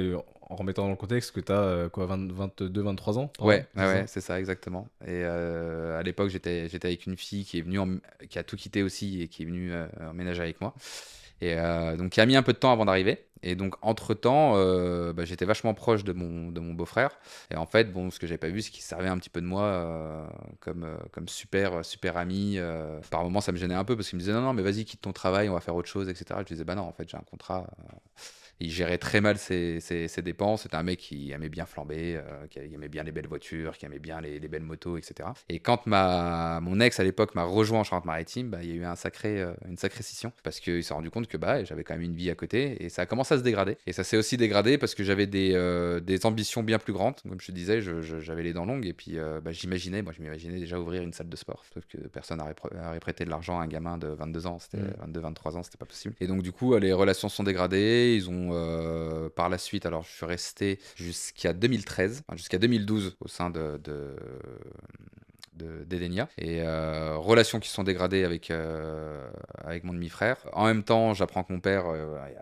en remettant dans le contexte que tu as quoi, 22, 23 ans par là, Ouais, ouais, c'est ouais, ça? c'est ça, exactement. Et à l'époque, j'étais avec une fille qui est venue, qui a tout quitté aussi et qui est venue emménager avec moi. Et donc, qui a mis un peu de temps avant d'arriver. Et donc, entre-temps, bah, j'étais vachement proche de mon beau-frère. Et en fait, bon, ce que j'avais pas vu, c'est qu'il se servait un petit peu de moi comme super, super ami. Par moments, ça me gênait un peu parce qu'il me disait non, non, mais vas-y, quitte ton travail, on va faire autre chose, etc. Je disais bah non, en fait, j'ai un contrat. Il gérait très mal ses dépenses. C'était un mec qui aimait bien flamber, qui aimait bien les belles voitures, qui aimait bien les belles motos, etc. Et quand mon ex à l'époque m'a rejoint en Charente-Maritime, bah, il y a eu une sacrée scission parce qu'il s'est rendu compte que bah, j'avais quand même une vie à côté et ça a commencé à se dégrader. Et ça s'est aussi dégradé parce que j'avais des ambitions bien plus grandes. Comme je te disais, j'avais les dents longues et puis bah, je m'imaginais déjà ouvrir une salle de sport. Sauf que personne n'aurait prêté de l'argent à un gamin de 22 ans. C'était 22-23 ans, c'était pas possible. Et donc du coup, les relations se sont dégradées. Ils ont par la suite, alors je suis resté jusqu'à 2013, enfin, jusqu'à 2012 au sein d'Edenia et relations qui se sont dégradées avec mon demi-frère. En même temps, j'apprends que mon père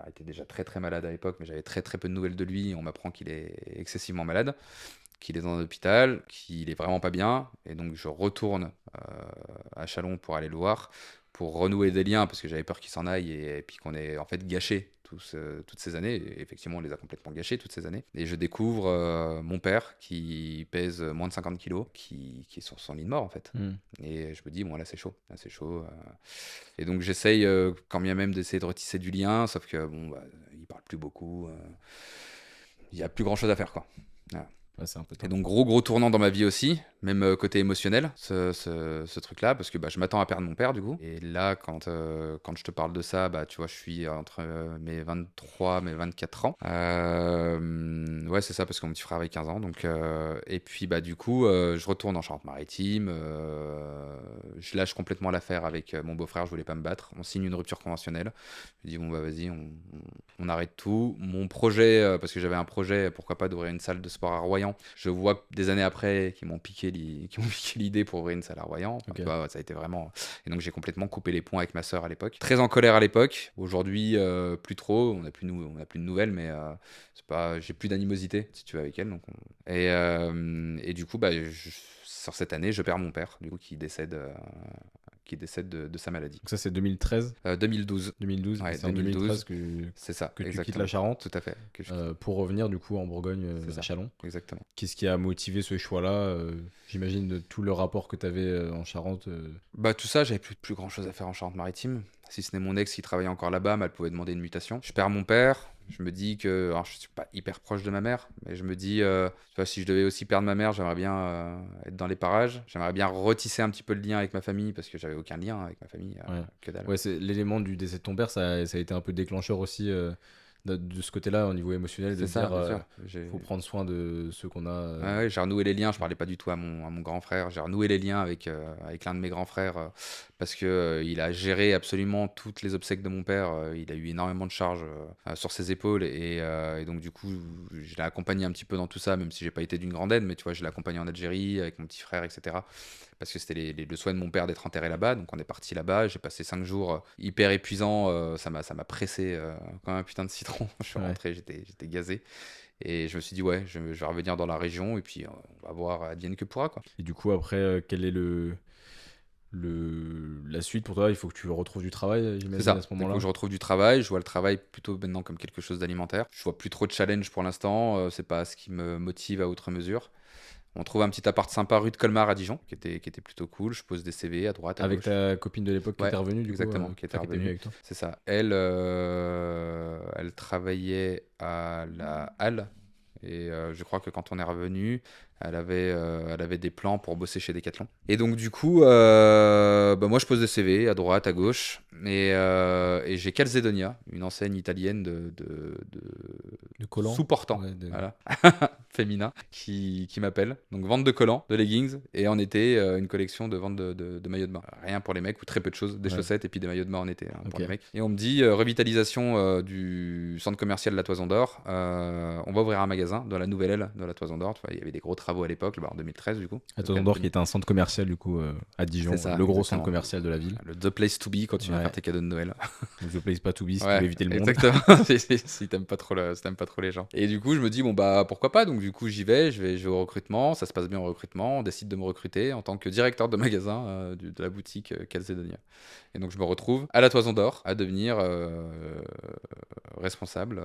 était déjà très très malade à l'époque, mais j'avais très très peu de nouvelles de lui. On m'apprend qu'il est excessivement malade, qu'il est dans un hôpital, qu'il est vraiment pas bien. Et donc je retourne à Chalon pour aller le voir, pour renouer des liens, parce que j'avais peur qu'il s'en aille et puis qu'on ait en fait gâché toutes ces années. Et effectivement, on les a complètement gâchés toutes ces années. Et je découvre mon père qui pèse moins de 50 kilos, qui est sur son lit de mort en fait. Et je me dis, bon là c'est chaud, là c'est chaud. Et donc j'essaye quand bien même d'essayer de retisser du lien, sauf que bon, bah, il parle plus beaucoup. Il y a plus grand chose à faire quoi. Voilà. Ouais, c'est un peu Et tard. donc gros tournant dans ma vie aussi, même côté émotionnel, ce truc-là, parce que bah, je m'attends à perdre mon père du coup. Et là, quand je te parle de ça, bah, tu vois, je suis entre mes 23, mes 24 ans. Ouais, c'est ça, parce que mon petit frère avait 15 ans. Donc, et puis bah, du coup, je retourne en Charente-Maritime. Je lâche complètement l'affaire avec mon beau-frère, je voulais pas me battre. On signe une rupture conventionnelle. Je dis, bon, bah vas-y, on arrête tout. Mon projet, parce que j'avais un projet, pourquoi pas d'ouvrir une salle de sport à Royan. Je vois des années après qui m'ont piqué l'idée pour ouvrir une salle à Royan. Enfin, Ok. tu vois, ça a été vraiment. Et donc j'ai complètement coupé les ponts avec ma sœur à l'époque. Très en colère à l'époque. Aujourd'hui, plus trop. On n'a plus de nouvelles, mais c'est pas. J'ai plus d'animosité si tu veux avec elle. Donc et du coup, bah, sur cette année, je perds mon père, du coup, qui décède de sa maladie. Donc ça, c'est 2013, 2012. 2012. Ouais, C'est en 2012. 2013 C'est ça. que tu quittes exactement. la Charente Tout à fait. Que je quitte. pour revenir du coup en Bourgogne, C'est ça. à Chalon. Exactement. Qu'est-ce qui a motivé ce choix-là J'imagine de tout le rapport que tu avais en Charente. Bah tout ça, j'avais plus grand chose à faire en Charente-Maritime. Si ce n'est mon ex qui travaillait encore là-bas, mais elle pouvait demander une mutation. Je perds mon père. Je me dis que, alors je suis pas hyper proche de ma mère, mais je me dis, tu vois, si je devais aussi perdre ma mère, j'aimerais bien être dans les parages. J'aimerais bien retisser un petit peu le lien avec ma famille parce que j'avais aucun lien avec ma famille, Ouais. que dalle. Ouais, c'est l'élément du décès de ton père, ça a été un peu déclencheur aussi de ce côté-là au niveau émotionnel, de C'est ça, dire bien sûr. faut prendre soin de ceux qu'on a. Ouais, ouais, j'ai renoué les liens. Je parlais pas du tout à mon grand frère. J'ai renoué les liens avec l'un de mes grands frères parce que il a géré absolument toutes les obsèques de mon père. Il a eu énormément de charges sur ses épaules et donc du coup, je l'ai accompagné un petit peu dans tout ça, même si j'ai pas été d'une grande aide. Mais tu vois, je l'ai accompagné en Algérie avec mon petit frère, etc. Parce que c'était le souhait de mon père d'être enterré là-bas. Donc on est parti là-bas. J'ai passé 5 jours hyper épuisants. Ça m'a pressé comme un putain de citron. Je suis Ouais. rentré, j'étais gazé. Et je me suis dit, ouais, je vais revenir dans la région et puis on va voir, advienne que pourra, quoi. Et du coup, après, quel est la suite pour toi? Il faut que tu retrouves du travail, C'est j'imagine, à ça. ce Il faut moment-là. que je retrouve du travail. Je vois le travail plutôt maintenant comme quelque chose d'alimentaire. Je vois plus trop de challenge pour l'instant. C'est pas ce qui me motive à outre mesure. On trouve un petit appart sympa rue de Colmar à Dijon, qui était plutôt cool. Je pose des CV à droite, à Avec gauche. ta copine de l'époque qui Ouais, était revenue, du exactement, coup, qui était enfin, qui était venue revenue. avec toi. C'est ça. Elle travaillait à la halle. Et je crois que quand on est revenu, elle avait des plans pour bosser chez Decathlon. Et donc du coup, bah, moi je pose des CV à droite, à gauche. Et j'ai Calzedonia, une enseigne italienne De collants. sous-portant, Ouais, voilà, féminin, qui m'appelle. Donc vente de collants, de leggings, et en été, une collection de vente de maillots de bain. Rien pour les mecs, ou très peu de choses, des Ouais. chaussettes et puis des maillots de bain en été pour Ok. les mecs. Et on me dit, revitalisation du centre commercial de la Toison d'Or, on va ouvrir un magasin dans la nouvelle aile de la Toison d'Or. Tu vois, il y avait des gros travaux à l'époque, en 2013 du coup. À Toison d'Or, qui était un centre commercial, du coup, à Dijon, C'est ça, le gros exactement. centre commercial de la ville. Le The Place to Be quand tu viens Ouais. faire tes cadeaux de Noël. Donc, The Place Pas To Be, si tu Ouais, veux éviter le monde. exactement. Si t'aimes pas trop les gens. Et du coup, je me dis, bon, bah, pourquoi pas. Donc, du coup, j'y vais, je vais au recrutement. Ça se passe bien au recrutement. On décide de me recruter en tant que directeur de magasin de la boutique Calzedonia. Et donc, je me retrouve à la Toison d'Or à devenir responsable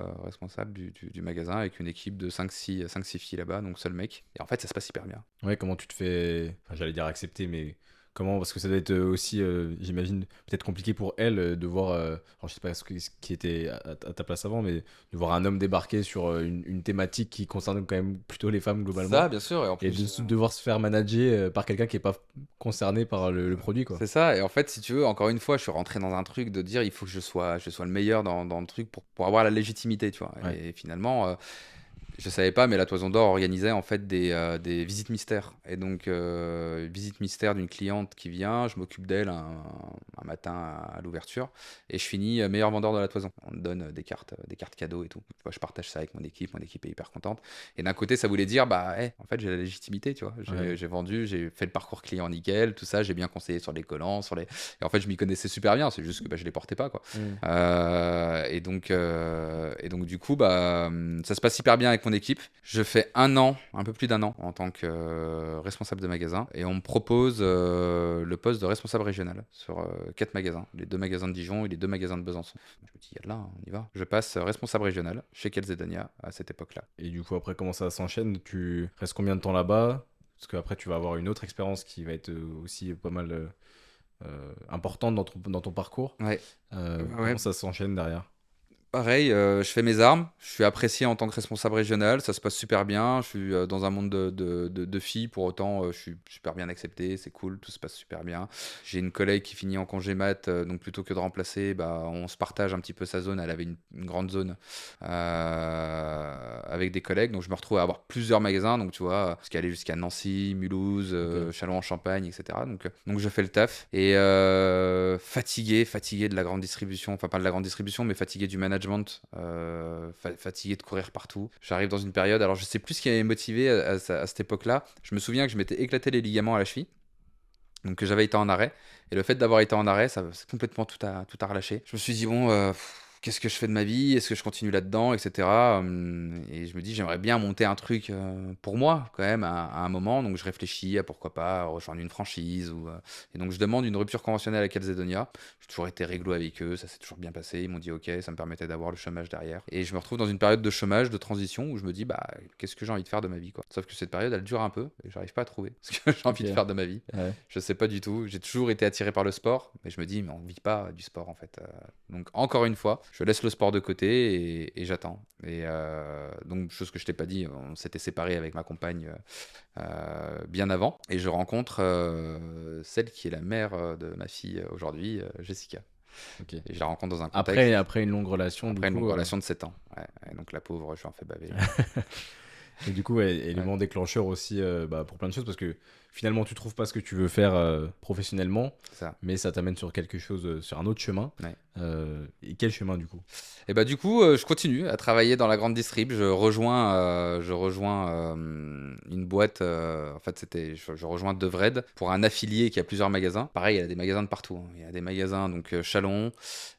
du magasin avec une équipe de 5-6 filles là-bas, donc seul mec. Et en fait, ça se passe hyper bien. Ouais, comment tu te fais, enfin, j'allais dire accepter, mais Comment, parce que ça doit être aussi, j'imagine, peut-être compliqué pour elle de voir, alors je sais pas ce qui était à ta place avant, mais de voir un homme débarquer sur une thématique qui concerne quand même plutôt les femmes globalement, Ça, bien sûr, et en et plus, devoir se faire manager par quelqu'un qui est pas concerné par le produit, quoi. c'est ça. Et en fait, si tu veux, encore une fois, je suis rentré dans un truc de dire il faut que je sois le meilleur dans le truc pour avoir la légitimité, tu vois. Ouais, Et finalement, je savais pas, mais la Toison d'Or organisait en fait des visites mystères. Et donc, visite mystère d'une cliente qui vient, je m'occupe d'elle un matin à l'ouverture, et je finis meilleur vendeur de la Toison. On me donne des cartes cadeaux et tout. Tu vois, je partage ça avec mon équipe est hyper contente. Et d'un côté, ça voulait dire, bah, en fait, j'ai la légitimité, tu vois. ouais, J'ai vendu, j'ai fait le parcours client nickel, tout ça, j'ai bien conseillé sur les collants, Et en fait, je m'y connaissais super bien, c'est juste que bah, je les portais pas, quoi. mm, Et donc, du coup, bah, ça se passe hyper bien avec mon équipe. Je fais un peu plus d'un an en tant que responsable de magasin. Et on me propose le poste de responsable régional sur 4 magasins. Les 2 magasins de Dijon et les 2 magasins de Besançon. Je me dis, yallah, on y va. Je passe responsable régional chez Kelzedonia à cette époque-là. et du coup, après, comment ça s'enchaîne? Tu restes combien de temps là-bas? Parce qu'après, tu vas avoir une autre expérience qui va être aussi pas mal importante dans ton parcours. Ouais, Comment ouais. ça s'enchaîne derrière? Pareil, je fais mes armes, je suis apprécié en tant que responsable régional, ça se passe super bien, je suis dans un monde de filles, pour autant je suis super bien accepté, c'est cool, tout se passe super bien. J'ai une collègue qui finit en congé mat, donc plutôt que de remplacer, bah, on se partage un petit peu sa zone, elle avait une grande zone avec des collègues, donc je me retrouve à avoir plusieurs magasins, donc tu vois, ce qui allait jusqu'à Nancy, Mulhouse, Ok. Châlons-en-Champagne, etc. Donc je fais le taf, et fatigué de la grande distribution, enfin pas de la grande distribution, mais fatigué du management, fatigué de courir partout. J'arrive dans une période, alors je sais plus ce qui m'avait motivé à cette époque-là. Je me souviens que je m'étais éclaté les ligaments à la cheville, donc que j'avais été en arrêt. Et le fait d'avoir été en arrêt, ça c'est complètement tout à relâché. Je me suis dit, bon, qu'est-ce que je fais de ma vie? Est-ce que je continue là-dedans, etc. Et je me dis, j'aimerais bien monter un truc pour moi, quand même, à un moment. Donc je réfléchis à pourquoi pas rejoindre une franchise. Et donc je demande une rupture conventionnelle à Calzedonia. J'ai toujours été réglo avec eux, ça s'est toujours bien passé. Ils m'ont dit, ok, ça me permettait d'avoir le chômage derrière. Et je me retrouve dans une période de chômage, de transition, où je me dis, bah, qu'est-ce que j'ai envie de faire de ma vie, quoi. Sauf que cette période, elle dure un peu, et j'arrive pas à trouver ce que j'ai envie de Ok. faire de ma vie. Ouais. Je sais pas du tout. J'ai toujours été attiré par le sport, mais je me dis, mais on vit pas du sport en fait. Donc encore une fois, je laisse le sport de côté et j'attends. Et donc, chose que je t'ai pas dit, on s'était séparés avec ma compagne bien avant. Et je rencontre celle qui est la mère de ma fille aujourd'hui, Jessica. Ok. Et je la rencontre dans un Après, contexte, après une longue relation, du après une longue coup. relation de 7 ans. Ouais. Et donc la pauvre, je lui en fais baver. Et du coup, ouais, Ouais, élément déclencheur aussi bah, pour plein de choses, parce que finalement, tu trouves pas ce que tu veux faire professionnellement, c'est ça. mais ça t'amène sur quelque chose, sur un autre chemin. Ouais. Et quel chemin, du coup? Et bah du coup, je continue à travailler dans la grande distrib. Je rejoins une boîte. En fait, je rejoins Devred pour un affilié qui a plusieurs magasins. Pareil, il a des magasins de partout, hein. Il y a des magasins donc Chalon.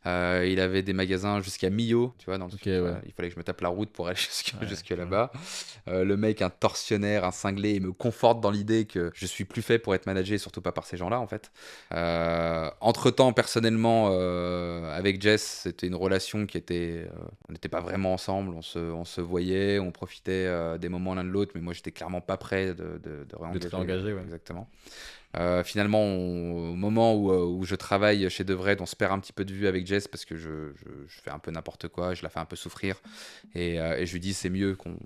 Il avait des magasins jusqu'à Millau. Tu vois, Ok, ouais. il fallait que je me tape la route pour aller Ouais, jusque je vois. là-bas. Le mec, un tortionnaire, un cinglé, il me conforte dans l'idée que je suis plus fait pour être managé, surtout pas par ces gens-là en fait. Entre-temps, personnellement, avec Jess, c'était une relation qui était... on n'était pas vraiment ensemble, on se voyait, on profitait des moments l'un de l'autre, mais moi j'étais clairement pas prêt de De te réengager. réengager, ouais. Exactement. Finalement, au moment où je travaille chez Devred, on se perd un petit peu de vue avec Jess parce que je fais un peu n'importe quoi, je la fais un peu souffrir. Et je lui dis c'est mieux qu'on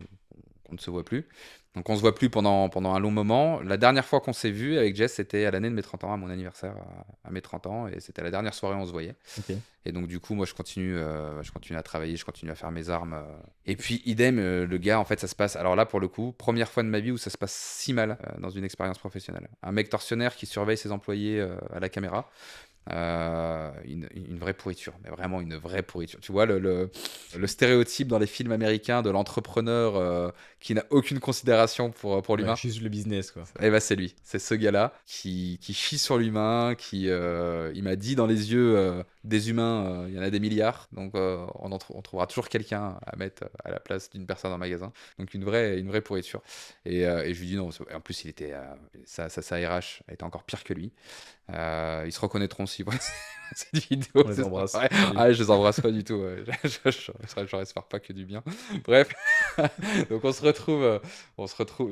ne se voit plus. Donc on se voit plus pendant un long moment. La dernière fois qu'on s'est vu avec Jess, c'était à l'année de mes 30 ans, à mon anniversaire à mes 30 ans, et c'était la dernière soirée où on se voyait. Ok. Et donc du coup, moi je continue à travailler, je continue à faire mes armes. Et puis idem, le gars, en fait, ça se passe. Alors là, pour le coup, première fois de ma vie où ça se passe si mal dans une expérience professionnelle. Un mec tortionnaire qui surveille ses employés à la caméra. Une vraie pourriture, mais vraiment une vraie pourriture. Tu vois, le stéréotype dans les films américains de l'entrepreneur qui n'a aucune considération pour Ouais, l'humain. juste le business, quoi. Et bah c'est lui, c'est ce gars-là qui chie sur l'humain, il m'a dit dans les yeux des humains, il y en a des milliards, donc on trouvera toujours quelqu'un à mettre à la place d'une personne en magasin. Donc une vraie pourriture. Et je lui dis non, en plus il était, sa RH était encore pire que lui. Ils se reconnaîtront si voilà, cette vidéo. On les C'est ça. embrasse. Ouais. Ah, je les embrasse pas du tout. Ouais. J'aurais espère pas que du bien. Bref, donc je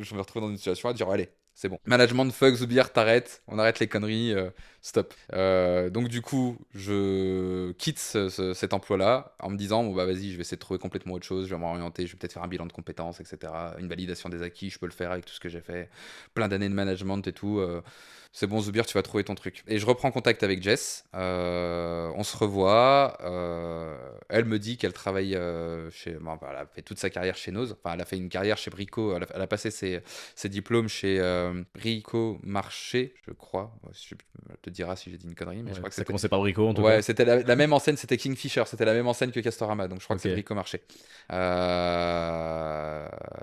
me retrouve dans une situation à dire allez, C'est bon. Management, fuck, Zoubir, t'arrêtes. On arrête les conneries. Stop. Donc du coup, je quitte cet emploi-là en me disant, bon bah vas-y, je vais essayer de trouver complètement autre chose. Je vais m'orienter. Je vais peut-être faire un bilan de compétences, etc. Une validation des acquis. Je peux le faire avec tout ce que j'ai fait. Plein d'années de management et tout. C'est bon, Zoubir, tu vas trouver ton truc. Et je reprends contact avec Jess. On se revoit. Elle me dit qu'elle travaille bon, bah, elle a fait toute sa carrière chez Nose. Enfin, elle a fait une carrière chez Brico. Elle a passé ses diplômes chez Brico Marché, je crois. Je te diras si j'ai dit une connerie, mais je Ouais, crois que ça c'était. commençait par Brico en tout cas. Ouais, c'était la même enseigne, c'était Kingfisher, c'était la même enseigne que Castorama, donc je crois que c'est Ok. Brico Marché.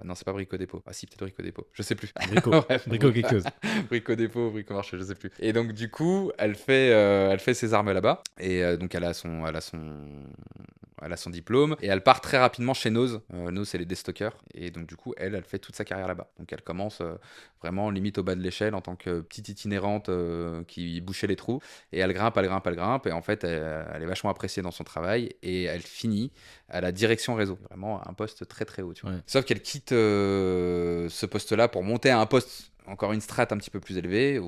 Non, c'est pas Brico Dépôt. Ah si, peut-être Brico Dépôt, je sais plus. Brico. Bref, Brico quelque chose. Brico Dépôt, Brico Marché, je sais plus. Et donc du coup, elle fait ses armes là-bas, et donc elle a son diplôme, et elle part très rapidement chez Nose. Nose, c'est les déstockers, et donc du coup, elle fait toute sa carrière là-bas. Donc elle commence vraiment limite au bas de l'échelle en tant que petite itinérante qui bouchait les trous, et elle grimpe, elle grimpe, elle grimpe, et en fait, elle est vachement appréciée dans son travail, et elle finit à la direction réseau. Vraiment un poste très très haut, tu vois. Ouais. Sauf qu'elle quitte ce poste-là pour monter à un poste, encore une strate un petit peu plus élevée,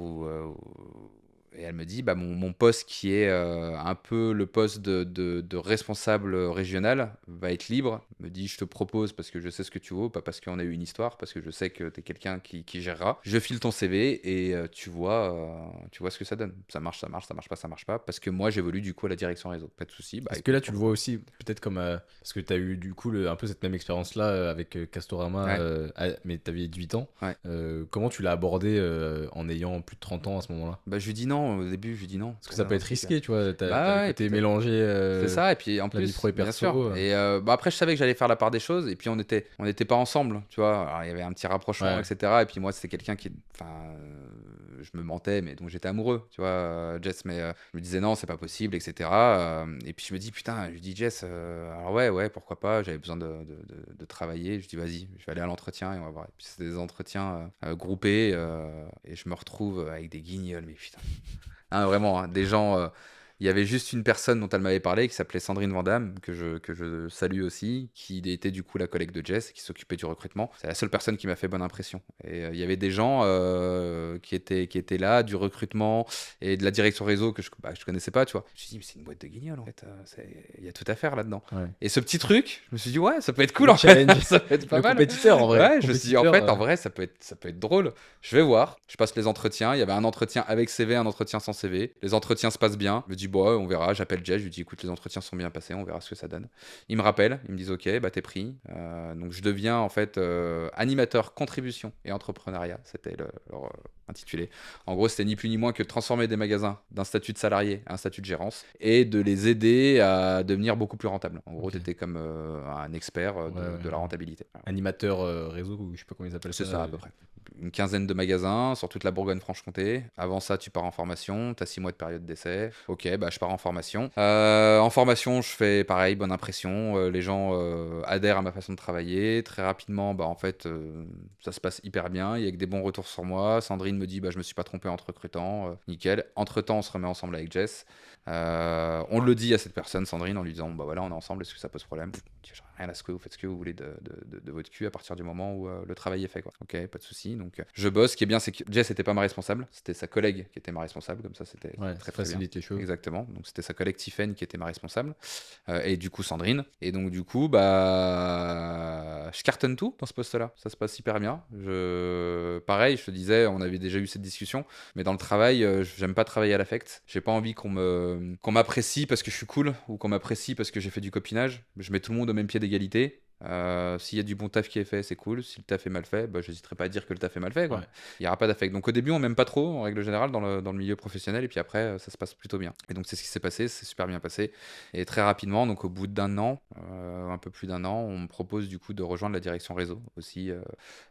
et elle me dit, bah, mon poste qui est un peu le poste de responsable régional va être libre. Elle me dit, je te propose parce que je sais ce que tu vaux, pas parce qu'on a eu une histoire, parce que je sais que tu es quelqu'un qui gérera. Je file ton CV et tu vois ce que ça donne. Ça marche, ça marche, ça marche pas, ça marche pas. Parce que moi, j'évolue du coup à la direction réseau. Pas de souci. Bah, Est-ce que écoute, là, tu le vois aussi, peut-être comme. Parce que tu as eu du coup un peu cette même expérience-là avec Castorama, ouais, mais tu avais 18 ans. ouais. Comment tu l'as abordé en ayant plus de 30 ans à ce moment-là? Bah, je lui dis non, au début, je lui dis non. Parce que ça peut être risqué, tu vois. T'as le Bah ouais, et puis côté mélangé c'est ça, et puis en la vie pro plus, et bien perso. sûr. Et bah après, je savais que j'allais faire la part des choses, et puis on était pas ensemble, tu vois. Alors, il y avait un petit rapprochement, Ouais. etc. Et puis moi, c'était quelqu'un qui, enfin, je me mentais, mais donc j'étais amoureux, tu vois, Jess. Mais je me disais non, c'est pas possible, etc. Et puis je me dis putain, je lui dis Jess, alors ouais, pourquoi pas. J'avais besoin de travailler. Je dis vas-y, je vais aller à l'entretien et on va voir. Et puis c'était des entretiens groupés, et je me retrouve avec des guignols, mais putain. Hein, vraiment, hein, des gens. Il y avait juste une personne dont elle m'avait parlé qui s'appelait Sandrine Vandamme, que je salue aussi, qui était du coup la collègue de Jess, qui s'occupait du recrutement. C'est la seule personne qui m'a fait bonne impression. Et il y avait des gens qui étaient là, du recrutement et de la direction réseau que je connaissais pas, tu vois. Je me suis dit, mais c'est une boîte de guignols en fait. Il y a tout à faire là-dedans. Ouais. Et ce petit truc, je me suis dit, ouais, ça peut être cool Le en fait. challenge. Ça peut être pas Le mal. compétiteur en vrai. Ouais, je me suis dit, en Compétiteur, fait, en vrai, ça peut être drôle. Je vais voir. Je passe les entretiens. Il y avait un entretien avec CV, un entretien sans CV. Les entretiens se passent bien. Je me dis, bon, ouais, on verra. J'appelle Jess. Je lui dis, écoute, les entretiens sont bien passés. On verra ce que ça donne. Ils me rappellent. Ils me disent, ok, bah, t'es pris. Donc, je deviens, en fait, animateur contribution et entrepreneuriat. C'était leur intitulé. En gros, c'était ni plus ni moins que de transformer des magasins d'un statut de salarié à un statut de gérance et de les aider à devenir beaucoup plus rentables. En gros, Ok. t'étais comme un expert de la rentabilité. Voilà. Animateur réseau, ou je sais pas comment ils appellent C'est ça. ça, à peu près. Une quinzaine de magasins sur toute la Bourgogne-Franche-Comté. Avant ça, tu pars en formation. Tu as 6 mois de période d'essai. Ok, bah, je pars en formation. En formation, je fais pareil, bonne impression. Les gens adhèrent à ma façon de travailler. Très rapidement, bah, en fait, ça se passe hyper bien. Il y a que des bons retours sur moi. Sandrine me dit, bah, je me suis pas trompé en te recrutant. Nickel. Entre-temps, on se remet ensemble avec Jess. On le dit à cette personne, Sandrine, en lui disant, bah voilà, on est ensemble, est-ce que ça pose problème? J'ai rien à secouer, vous faites ce que vous voulez de votre cul à partir du moment où le travail est fait, quoi. Ok, pas de souci. Donc je bosse. Ce qui est bien, c'est que Jess n'était pas ma responsable, c'était sa collègue qui était ma responsable. Comme ça, c'était Ouais, très ça très bien. facilite les choses. Exactement. Donc c'était sa collègue Tiffen qui était ma responsable, et du coup Sandrine. Et donc du coup, bah, je cartonne tout dans ce poste-là. Ça se passe hyper bien. Pareil, je te disais, on avait déjà eu cette discussion, mais dans le travail, j'aime pas travailler à l'affect. J'ai pas envie qu'on m'apprécie parce que je suis cool ou qu'on m'apprécie parce que j'ai fait du copinage. Je mets tout le monde au même pied d'égalité. S'il y a du bon taf qui est fait, c'est cool. Si le taf est mal fait, bah, j'hésiterai pas à dire que le taf est mal fait, quoi. Ouais. Il n'y aura pas d'affect. Donc au début, on m'aime pas trop, en règle générale, dans le milieu professionnel. Et puis après, ça se passe plutôt bien. Et donc c'est ce qui s'est passé, c'est super bien passé. Et très rapidement, donc au bout d'un an, un peu plus d'un an, on me propose du coup de rejoindre la direction réseau aussi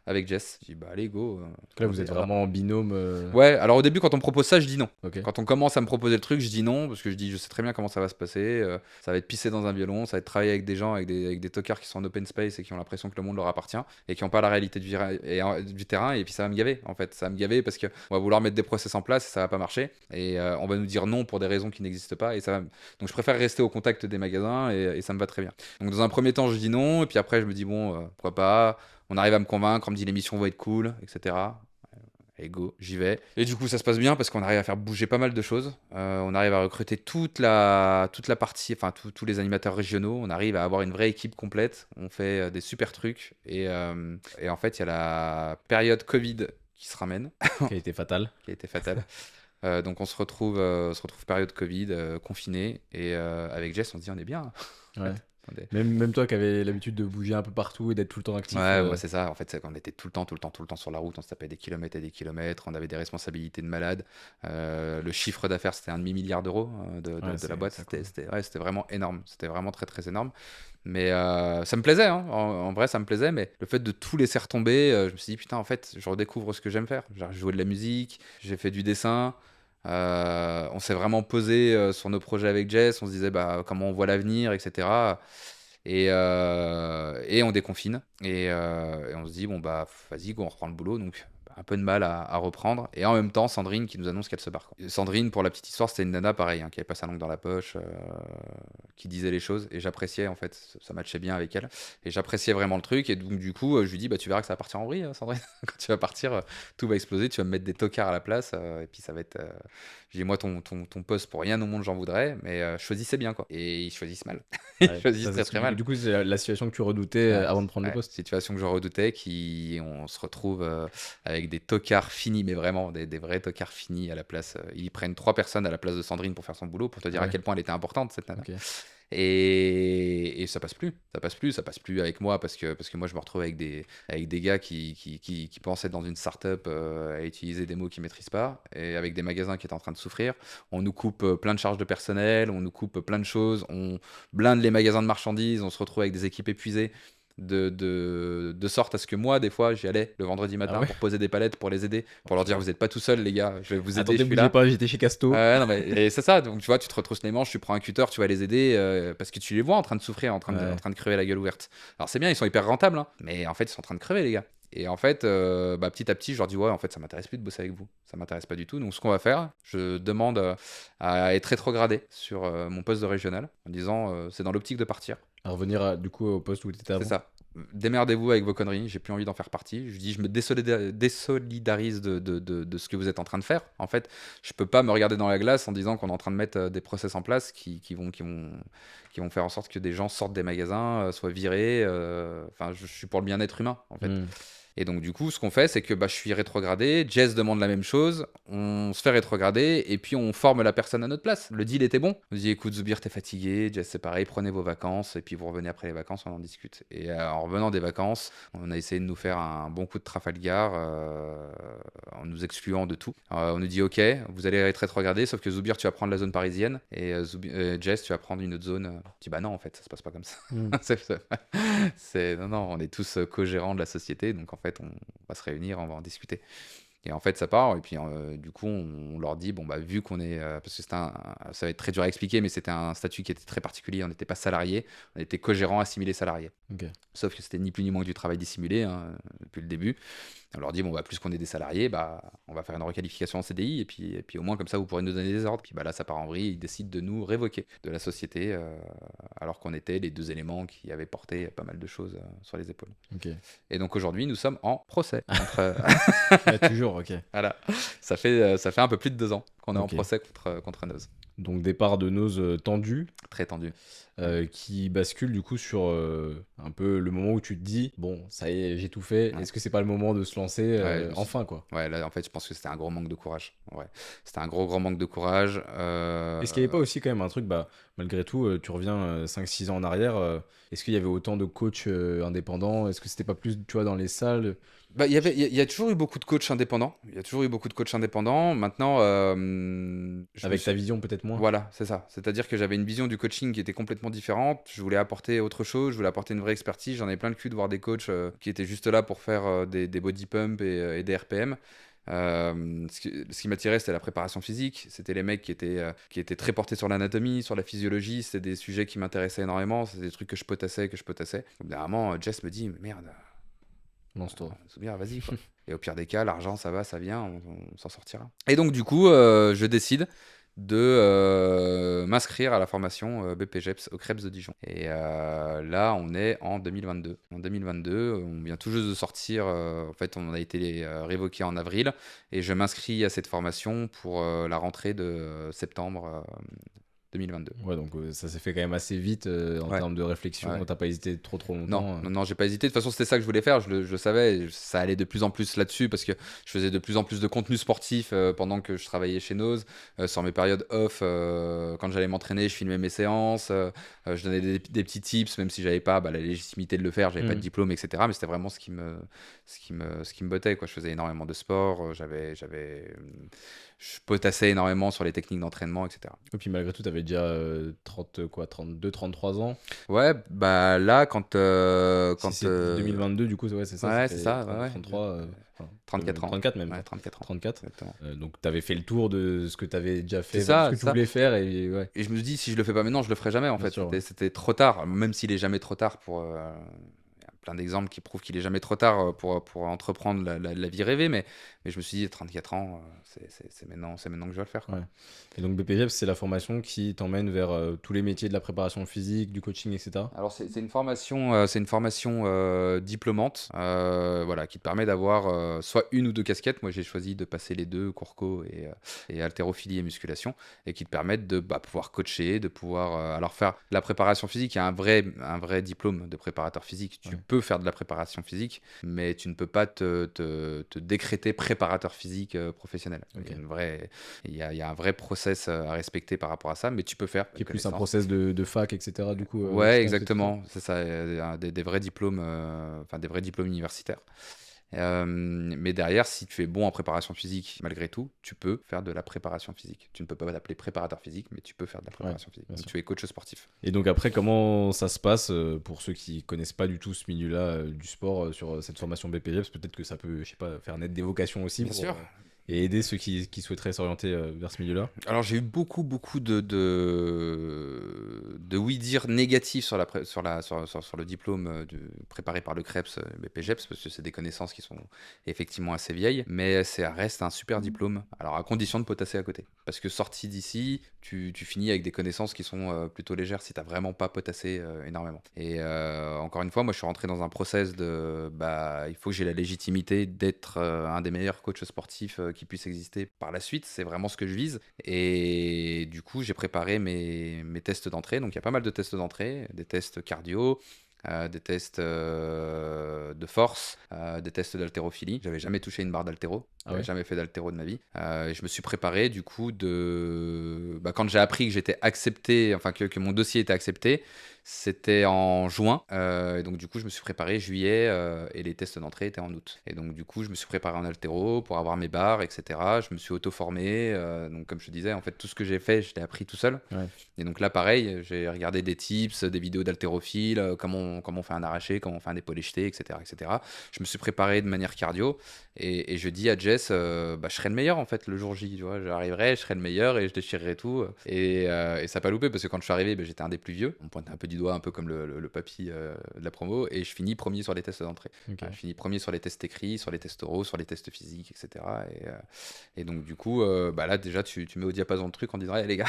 avec Jess. Je dis, bah allez, go. Donc là, vous êtes vraiment en binôme. Ouais, alors au début, quand on me propose ça, je dis non. Ok. Quand on commence à me proposer le truc, je dis non, parce que je dis, je sais très bien comment ça va se passer. Ça va être pisser dans un violon, ça va être travailler avec des gens, avec des tocards qui sont en open space et qui ont l'impression que le monde leur appartient et qui n'ont pas la réalité du terrain. Et puis ça va me gaver, en fait. Ça va me gaver parce qu'on va vouloir mettre des process en place et ça va pas marcher. Et on va nous dire non pour des raisons qui n'existent pas. Et ça va... Donc je préfère rester au contact des magasins et ça me va très bien. Donc dans un premier temps, je dis non. Et puis après, je me dis, bon, pourquoi pas. On arrive à me convaincre, on me dit l'émission va être cool, etc. allez go, j'y vais. Et du coup, ça se passe bien parce qu'on arrive à faire bouger pas mal de choses. On arrive à recruter toute la partie, enfin tous les animateurs régionaux. On arrive à avoir une vraie équipe complète. On fait des super trucs. Et en fait, il y a la période Covid qui se ramène, Qui a été fatal. qui a été fatale. Donc on se retrouve période Covid, confiné. Et avec Jess, on se dit on est bien. En Ouais. fait. On est- Même toi qui avais l'habitude de bouger un peu partout et d'être tout le temps actif. Ouais, c'est ça. En fait, c'est qu'on était tout le temps, tout le temps, tout le temps sur la route. On se tapait des kilomètres et des kilomètres. On avait des responsabilités de malade. Le chiffre d'affaires, c'était 1,5 milliard d'euros de la boîte. ça cool. C'était vraiment énorme. C'était vraiment très, très énorme. Mais ça me plaisait, hein. En vrai, ça me plaisait. Mais le fait de tout laisser retomber, je me suis dit, putain, en fait, je redécouvre ce que j'aime faire. J'ai joué de la musique, j'ai fait du dessin. On s'est vraiment posé sur nos projets avec Jess. On se disait bah, comment on voit l'avenir, etc. Et on déconfine. Et on se dit, bon, bah, vas-y, go, on reprend le boulot. Donc, un peu de mal à reprendre. Et en même temps, Sandrine qui nous annonce qu'elle se barre, quoi. Et Sandrine, pour la petite histoire, c'était une nana pareil, hein, qui avait pas sa langue dans la poche, qui disait les choses. Et j'appréciais, en fait, ça matchait bien avec elle. Et j'appréciais vraiment le truc. Et donc, du coup, je lui dis, bah, tu verras que ça va partir en vrille, Sandrine. Quand tu vas partir, tout va exploser. Tu vas me mettre des tocards à la place. Et puis, ça va être. Je dis, moi, ton poste, pour rien au monde, j'en voudrais. Mais choisissez bien, quoi. Et ils choisissent mal. Ils Ouais. choisissent Ça, très, très mal. du coup, c'est la situation que tu redoutais Ouais, avant de prendre le ouais, poste. situation que je redoutais, on se retrouve avec des tocards finis, mais vraiment des vrais tocards finis à la place. Ils prennent 3 personnes à la place de Sandrine pour faire son boulot, pour te dire Ah à ouais. quel point elle était importante, cette nana. Ok. Et ça passe plus, ça passe plus avec moi parce que moi je me retrouve avec des gars qui pensent être dans une start-up à utiliser des mots qu'ils maîtrisent pas et avec des magasins qui étaient en train de souffrir. On nous coupe plein de charges de personnel, on nous coupe plein de choses, on blinde les magasins de marchandises, on se retrouve avec des équipes épuisées. De sorte à ce que moi, des fois, j'y allais le vendredi Ah matin ouais. pour poser des palettes pour les aider, pour leur dire vous n'êtes pas tout seuls, les gars, je vais vous aider, je Attendez, suis bougez là. pas, j'étais chez Casto. Ouais, non, mais et c'est ça, donc tu vois, tu te retrousses les manches, tu prends un cutter, tu vas les aider parce que tu les vois en train de souffrir, en Ouais. train de crever la gueule ouverte. Alors c'est bien, ils sont hyper rentables, hein, mais en fait, ils sont en train de crever, les gars. Et en fait, bah, petit à petit, je leur dis, ouais, en fait, ça m'intéresse plus de bosser avec vous. Ça m'intéresse pas du tout. Donc, ce qu'on va faire, je demande à être rétrogradé sur mon poste de régional en disant, c'est dans l'optique de partir. À revenir du coup au poste où tu étais C'est avant. ça. Démerdez-vous avec vos conneries, j'ai plus envie d'en faire partie. Je dis, je me désolidarise de ce que vous êtes en train de faire. En fait, je peux pas me regarder dans la glace en disant qu'on est en train de mettre des process en place qui vont faire en sorte que des gens sortent des magasins, soient virés. Enfin, je suis pour le bien-être humain, en fait. Hmm. Et donc, du coup, ce qu'on fait, c'est que bah, je suis rétrogradé, Jess demande la même chose, on se fait rétrograder, et puis on forme la personne à notre place. Le deal était bon. On dit, écoute, Zoubir, t'es fatigué, Jess, c'est pareil, prenez vos vacances, et puis vous revenez après les vacances, on en discute. Et en revenant des vacances, on a essayé de nous faire un bon coup de Trafalgar, en nous excluant de tout. On nous dit, ok, vous allez être rétrogradé, sauf que Zoubir, tu vas prendre la zone parisienne, et Jess, tu vas prendre une autre zone. Je dis, bah non, en fait, ça se passe pas comme ça. Hmm. Non, non, on est tous co-gérants de la société, donc en fait, on va se réunir, on va en discuter. Et en fait, ça part, et puis du coup, on leur dit, bon, bah, vu qu'on est. Parce que ça va être très dur à expliquer, mais c'était un statut qui était très particulier. On n'était pas salarié, on était co-gérant assimilé salarié. Ok. Sauf que c'était ni plus ni moins que du travail dissimulé, hein, depuis le début. On leur dit, bon, bah, plus qu'on est des salariés, bah, on va faire une requalification en CDI, et puis au moins, comme ça, vous pourrez nous donner des ordres. Puis bah, là, ça part en vrille, ils décident de nous révoquer de la société, alors qu'on était les deux éléments qui avaient porté pas mal de choses sur les épaules. Ok. Et donc aujourd'hui, nous sommes en procès contre. Ouais, toujours, ok. Voilà, ça fait un peu plus de 2 ans qu'on est en Ok. procès contre Noz. Donc départ de Nose tendu, Très tendu. qui bascule du coup sur un peu le moment où tu te dis, bon, ça y est, j'ai tout fait, Ouais. est-ce que c'est pas le moment de se lancer Ouais, je me suis- enfin quoi? Ouais, là, en fait, je pense que c'était un gros manque de courage. Ouais. C'était un gros manque de courage. Est-ce qu'il n'y avait pas aussi quand même un truc, bah, malgré tout, tu reviens 5-6 ans en arrière, est-ce qu'il y avait autant de coachs indépendants? Est-ce que c'était pas plus, tu vois, dans les salles? Bah, il y a toujours eu beaucoup de coachs indépendants. Il y a toujours eu beaucoup de coachs indépendants. Maintenant, Avec ta vision peut-être moins? voilà, c'est ça. C'est-à-dire que j'avais une vision du coaching qui était complètement différente. Je voulais apporter autre chose, je voulais apporter une vraie expertise. J'en ai plein le cul de voir des coachs qui étaient juste là pour faire des body pump et des RPM. Ce qui m'attirait, c'était la préparation physique. C'était les mecs qui étaient très portés sur l'anatomie, sur la physiologie. C'était des sujets qui m'intéressaient énormément. C'était des trucs que je potassais. Au bout d'un moment, Jess me dit, mais merde, Lance-toi. Soubir, vas-y, quoi. Et au pire des cas, l'argent, ça va, ça vient, on s'en sortira. Et donc, du coup, je décide de m'inscrire à la formation BPGEPS au Krebs de Dijon. Et là, on est en 2022. En 2022, on vient tout juste de sortir. En fait, on a été révoqué en avril. Et je m'inscris à cette formation pour la rentrée de septembre 2022. Ouais, donc ça s'est fait quand même assez vite en Ouais, termes de réflexion. ouais. T'as pas hésité trop Non, longtemps. non, non, j'ai pas hésité. De toute façon, c'était ça que je voulais faire. Je savais, ça allait de plus en plus là-dessus parce que je faisais de plus en plus de contenu sportif pendant que je travaillais chez Nose. Sur mes périodes off, quand j'allais m'entraîner, je filmais mes séances. Je donnais des petits tips, même si j'avais pas la légitimité de le faire, j'avais pas de Mhm. diplôme, etc. Mais c'était vraiment ce qui me bottait, quoi. Je faisais énormément de sport. Je potassais énormément sur les techniques d'entraînement, etc. Et puis malgré tout, t'avais déjà 30, quoi, 32, 33 ans. Ouais, bah là, quand, Si c'est 2022, du coup, ouais, c'est ça ouais, c'est fait ça, ouais, 30, ouais. 33, enfin, 34 ans. 34 même, Ouais, quoi. 34 ans, 34. exactement. Donc, tu avais fait le tour de ce que tu avais déjà C'est fait, enfin, de ce ça, que c'est tu ça. voulais faire. Et ouais, Et je me dis, si je le fais pas maintenant, je le ferai jamais, en bien fait. sûr. Ouais. C'était trop tard, même s'il est jamais trop tard pour. Il y a plein d'exemples qui prouvent qu'il est jamais trop tard pour entreprendre la vie rêvée, mais je me suis dit, 34 ans, c'est maintenant que je vais le faire, quoi. Ouais. Et donc, BPGEPS, c'est la formation qui t'emmène vers tous les métiers de la préparation physique, du coaching, etc. Alors c'est une formation diplômante, voilà, qui te permet d'avoir soit une ou deux casquettes. Moi, j'ai choisi de passer les deux, Courco et haltérophilie et musculation, et qui te permettent de pouvoir coacher, de pouvoir alors faire la préparation physique. Il y a un vrai diplôme de préparateur physique. Tu Ouais. peux faire de la préparation physique, mais tu ne peux pas te décréter préparateur physique professionnel. Ok. Il y a un vrai process à respecter par rapport à ça, mais tu peux faire Qui est une plus un connaissance. process de fac, etc. Du coup, Ouais, sciences et tout ça. exactement, c'est ça, des vrais diplômes, enfin des vrais diplômes universitaires. Mais derrière, si tu es bon en préparation physique, malgré tout, tu peux faire de la préparation physique. Tu ne peux pas t'appeler préparateur physique, mais tu peux faire de la Ouais, préparation physique. bien Donc sûr. tu es coach sportif. Et donc après, comment ça se passe pour ceux qui connaissent pas du tout ce milieu-là du sport sur cette formation BPGEPS? Peut-être que ça peut, je sais pas, faire naître des vocations aussi Bien pour, sûr. et aider ceux qui souhaiteraient s'orienter vers ce milieu-là. Alors j'ai eu beaucoup de oui-dire négatifs sur, sur le diplôme préparé par le CREPS BPGEPS, parce que c'est des connaissances qui sont effectivement assez vieilles, mais ça reste un super diplôme, alors à condition de potasser à côté. Parce que sorti d'ici, tu finis avec des connaissances qui sont plutôt légères si tu n'as vraiment pas potassé énormément. Et encore une fois, moi je suis rentré dans un process de il faut que j'ai la légitimité d'être un des meilleurs coachs sportifs qui puisse exister par la suite, c'est vraiment ce que je vise. Et du coup, j'ai préparé mes tests d'entrée. Donc, il y a pas mal de tests d'entrée, des tests cardio, des tests de force, des tests d'haltérophilie. J'avais jamais touché une barre d'haltéro. Ah J'avais ouais? jamais fait d'haltéro de ma vie. Et je me suis préparé du coup quand j'ai appris que j'étais accepté, enfin que mon dossier était accepté, c'était en juin. Et donc du coup, je me suis préparé juillet et les tests d'entrée étaient en août. Et donc du coup, je me suis préparé en haltéro pour avoir mes barres, etc. Je me suis auto-formé. Donc comme je te disais, en fait, tout ce que j'ai fait, je l'ai appris tout seul. Ouais. Et donc là, pareil, j'ai regardé des tips, des vidéos d'haltérophile, comment on fait un arraché, comment on fait un épaulé jeté, etc., etc. Je me suis préparé de manière cardio et je dis à Jess, je serai le meilleur en fait le jour J, tu vois, j'arriverai, je serai le meilleur et je déchirerai tout. Et ça n'a pas loupé parce que quand je suis arrivé, j'étais un des plus vieux. On pointe un peu du doigt, un peu comme le papy de la promo, et je finis premier sur les tests d'entrée. Ok. Je finis premier sur les tests écrits, sur les tests oraux, sur les tests physiques, etc. Et donc du coup, là déjà, tu mets au diapason le truc en disant, hey, les gars.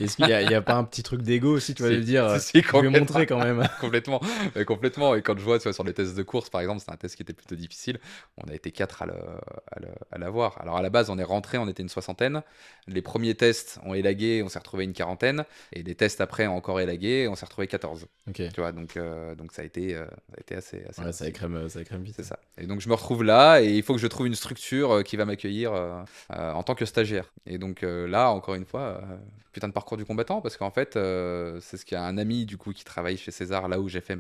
Est-ce qu'il y a pas un petit truc d'ego aussi, tu vas Si, le dire, si, si, je vais complètement. montrer quand même. Complètement, complètement. Et quand je vois, tu vois, sur les tests de course, par exemple, c'est un test qui était plutôt difficile. On a été 4 à l'avoir. Alors à la base, on est rentré, on était une soixantaine. Les premiers tests ont élagué, on s'est retrouvé une quarantaine. Et les tests après ont encore élagué, on s'est retrouvé 14. Ok. Tu vois, donc ça a été assez Ouais, difficile. ça écrème vite. C'est ça. Et donc je me retrouve là et il faut que je trouve une structure qui va m'accueillir en tant que stagiaire. Et donc là, encore une fois, putain de parcours du combattant parce qu'en fait, c'est ce qu'il y a un ami du coup qui travaille chez César, là où j'ai fait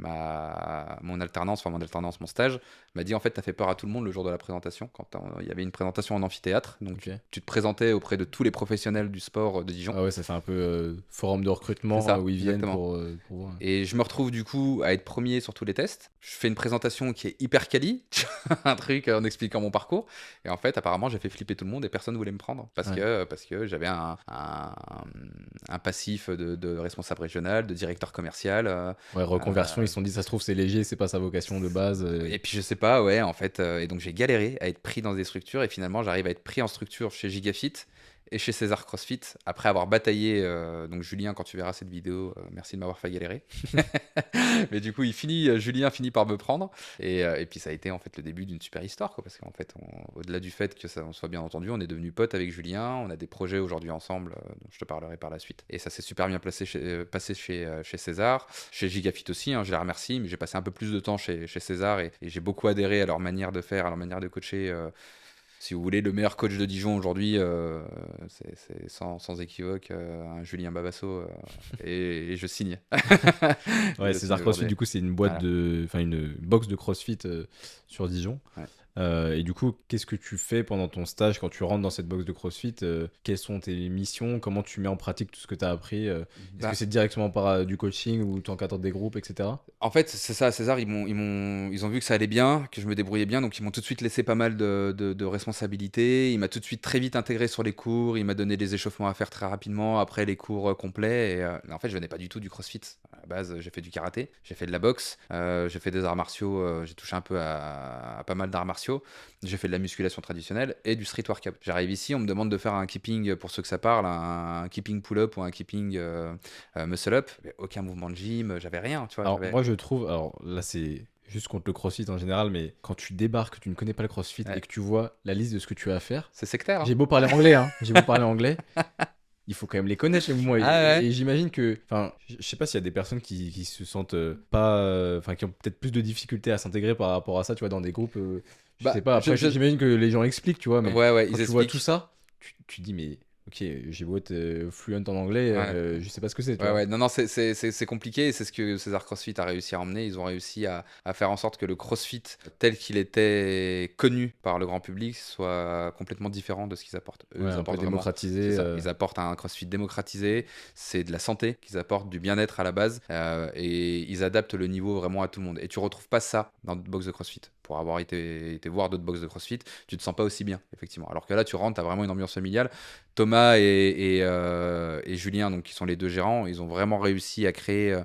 mon alternance, mon stage, m'a dit en fait, t'as fait peur à tout le monde le jour de la présentation. Quand il y avait une présentation en amphithéâtre, donc Ok. tu te présentais auprès de tous les professionnels du sport de Dijon. Ah ouais, ça fait un peu forum de recrutement C'est ça, où ils viennent exactement. pour voir. Et je me retrouve du coup à être premier sur tous les tests. Je fais une présentation qui est hyper quali, un truc en expliquant mon parcours. Et en fait, apparemment, j'ai fait flipper tout le monde et personne ne voulait me prendre parce que j'avais un passif de responsable régional, de directeur commercial. Ouais, reconversion, ils se sont dit, ça se trouve, c'est léger, c'est pas sa vocation de base. Et puis je sais pas, ouais, en fait. Et donc j'ai galéré à être pris dans des structures et finalement, j'arrive à être pris en structure chez Gigafit. et chez César CrossFit, après avoir bataillé, donc Julien, quand tu verras cette vidéo, merci de m'avoir fait galérer. Mais du coup, Julien finit par me prendre. Et puis ça a été en fait le début d'une super histoire, quoi, parce qu'en fait, au-delà du fait que ça on soit bien entendu, on est devenus potes avec Julien, on a des projets aujourd'hui ensemble, dont je te parlerai par la suite. Et ça s'est super bien passé chez César, chez Gigafit aussi, hein, je les remercie, mais j'ai passé un peu plus de temps chez César et j'ai beaucoup adhéré à leur manière de faire, à leur manière de coacher. Si vous voulez, le meilleur coach de Dijon aujourd'hui, c'est sans équivoque un Julien Babasso, et je signe. Ouais, Je signe César CrossFit, aujourd'hui. du coup, c'est une boîte Voilà. enfin une box de CrossFit sur Dijon. Ouais. Et du coup, qu'est-ce que tu fais pendant ton stage quand tu rentres dans cette box de CrossFit? Quelles sont tes missions? Comment tu mets en pratique tout ce que tu as appris? Est-ce que Bah, c'est directement par du coaching ou tu encadres des groupes, etc.? En fait, c'est ça, César, ils ont vu que ça allait bien, que je me débrouillais bien, donc ils m'ont tout de suite laissé pas mal de responsabilités. Il m'a tout de suite très vite intégré sur les cours, il m'a donné des échauffements à faire très rapidement après les cours complets. Mais en fait, je venais pas du tout du CrossFit. À la base, j'ai fait du karaté, j'ai fait de la boxe, j'ai fait des arts martiaux, j'ai touché un peu à pas mal d'arts martiaux, j'ai fait de la musculation traditionnelle et du street workout. J'arrive ici, on me demande de faire un keeping, pour ceux que ça parle, un keeping pull-up ou un keeping muscle-up. Aucun mouvement de gym, j'avais rien, tu vois. Alors, moi, je trouve, alors là, c'est juste contre le CrossFit en général, mais quand tu débarques, que tu ne connais pas le CrossFit et Ouais, que tu vois la liste de ce que tu as à faire, c'est sectaire, hein. j'ai beau parler anglais, hein, j'ai beau parler anglais, il faut quand même les connaître chez moi. Ah ouais. Et j'imagine que, enfin, je sais pas s'il y a des personnes qui se sentent pas, enfin, qui ont peut-être plus de difficultés à s'intégrer par rapport à ça, tu vois, dans des groupes. Je sais Bah, pas, après, j'imagine que les gens expliquent, tu vois, mais ouais, ouais, quand ils tu vois tout expliquent. ça, tu te dis, mais ok, j'ai beau être fluent en anglais, Ouais. je sais pas ce que c'est, tu Ouais, vois. ouais, non, non, c'est compliqué et c'est ce que César CrossFit a réussi à emmener. Ils ont réussi à faire en sorte que le CrossFit, tel qu'il était connu par le grand public, soit complètement différent de ce qu'ils apportent. Eux, Ouais, ils un peu apportent vraiment, c'est démocratisé. ça, ils apportent un CrossFit démocratisé, c'est de la santé qu'ils apportent, du bien-être à la base, et ils adaptent le niveau vraiment à tout le monde. Et tu retrouves pas ça dans d'autres box de CrossFit. Pour avoir été voir d'autres box de CrossFit, tu te sens pas aussi bien, effectivement. Alors que là, tu rentres, tu as vraiment une ambiance familiale. Thomas et Julien, donc, qui sont les deux gérants, ils ont vraiment réussi à créer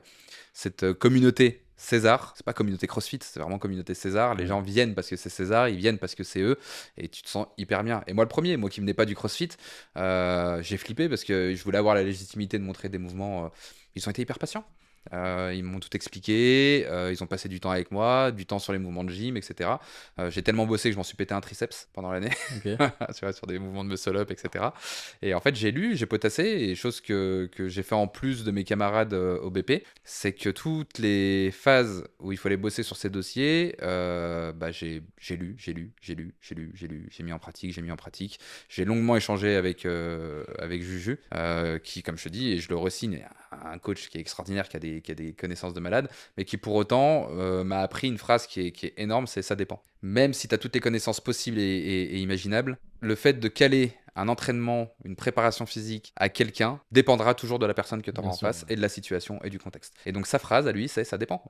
cette communauté César. C'est pas communauté CrossFit, c'est vraiment communauté César. Les Ouais. gens viennent parce que c'est César, ils viennent parce que c'est eux, et tu te sens hyper bien. Et moi, le premier, moi qui venais pas du CrossFit, j'ai flippé parce que je voulais avoir la légitimité de montrer des mouvements. Ils ont été hyper patients. Ils m'ont tout expliqué, ils ont passé du temps avec moi, du temps sur les mouvements de gym, etc. J'ai tellement bossé que je m'en suis pété un triceps pendant l'année, Ok. tu vois, sur des mouvements de muscle-up, etc. Et en fait, j'ai lu, j'ai potassé, et chose que j'ai fait en plus de mes camarades au BP, c'est que toutes les phases où il fallait bosser sur ces dossiers, bah, j'ai mis en pratique, J'ai longuement échangé avec Juju, qui, comme je te dis, et je le re-signe, est un coach qui est extraordinaire, qui a des connaissances de malade, mais qui pour autant m'a appris une phrase qui est énorme, c'est ça dépend. Même si tu as toutes les connaissances possibles et imaginables, le fait de caler un entraînement, une préparation physique à quelqu'un dépendra toujours de la personne que tu auras Bien en sûr. face et de la situation et du contexte. Et donc sa phrase à lui, c'est ça dépend.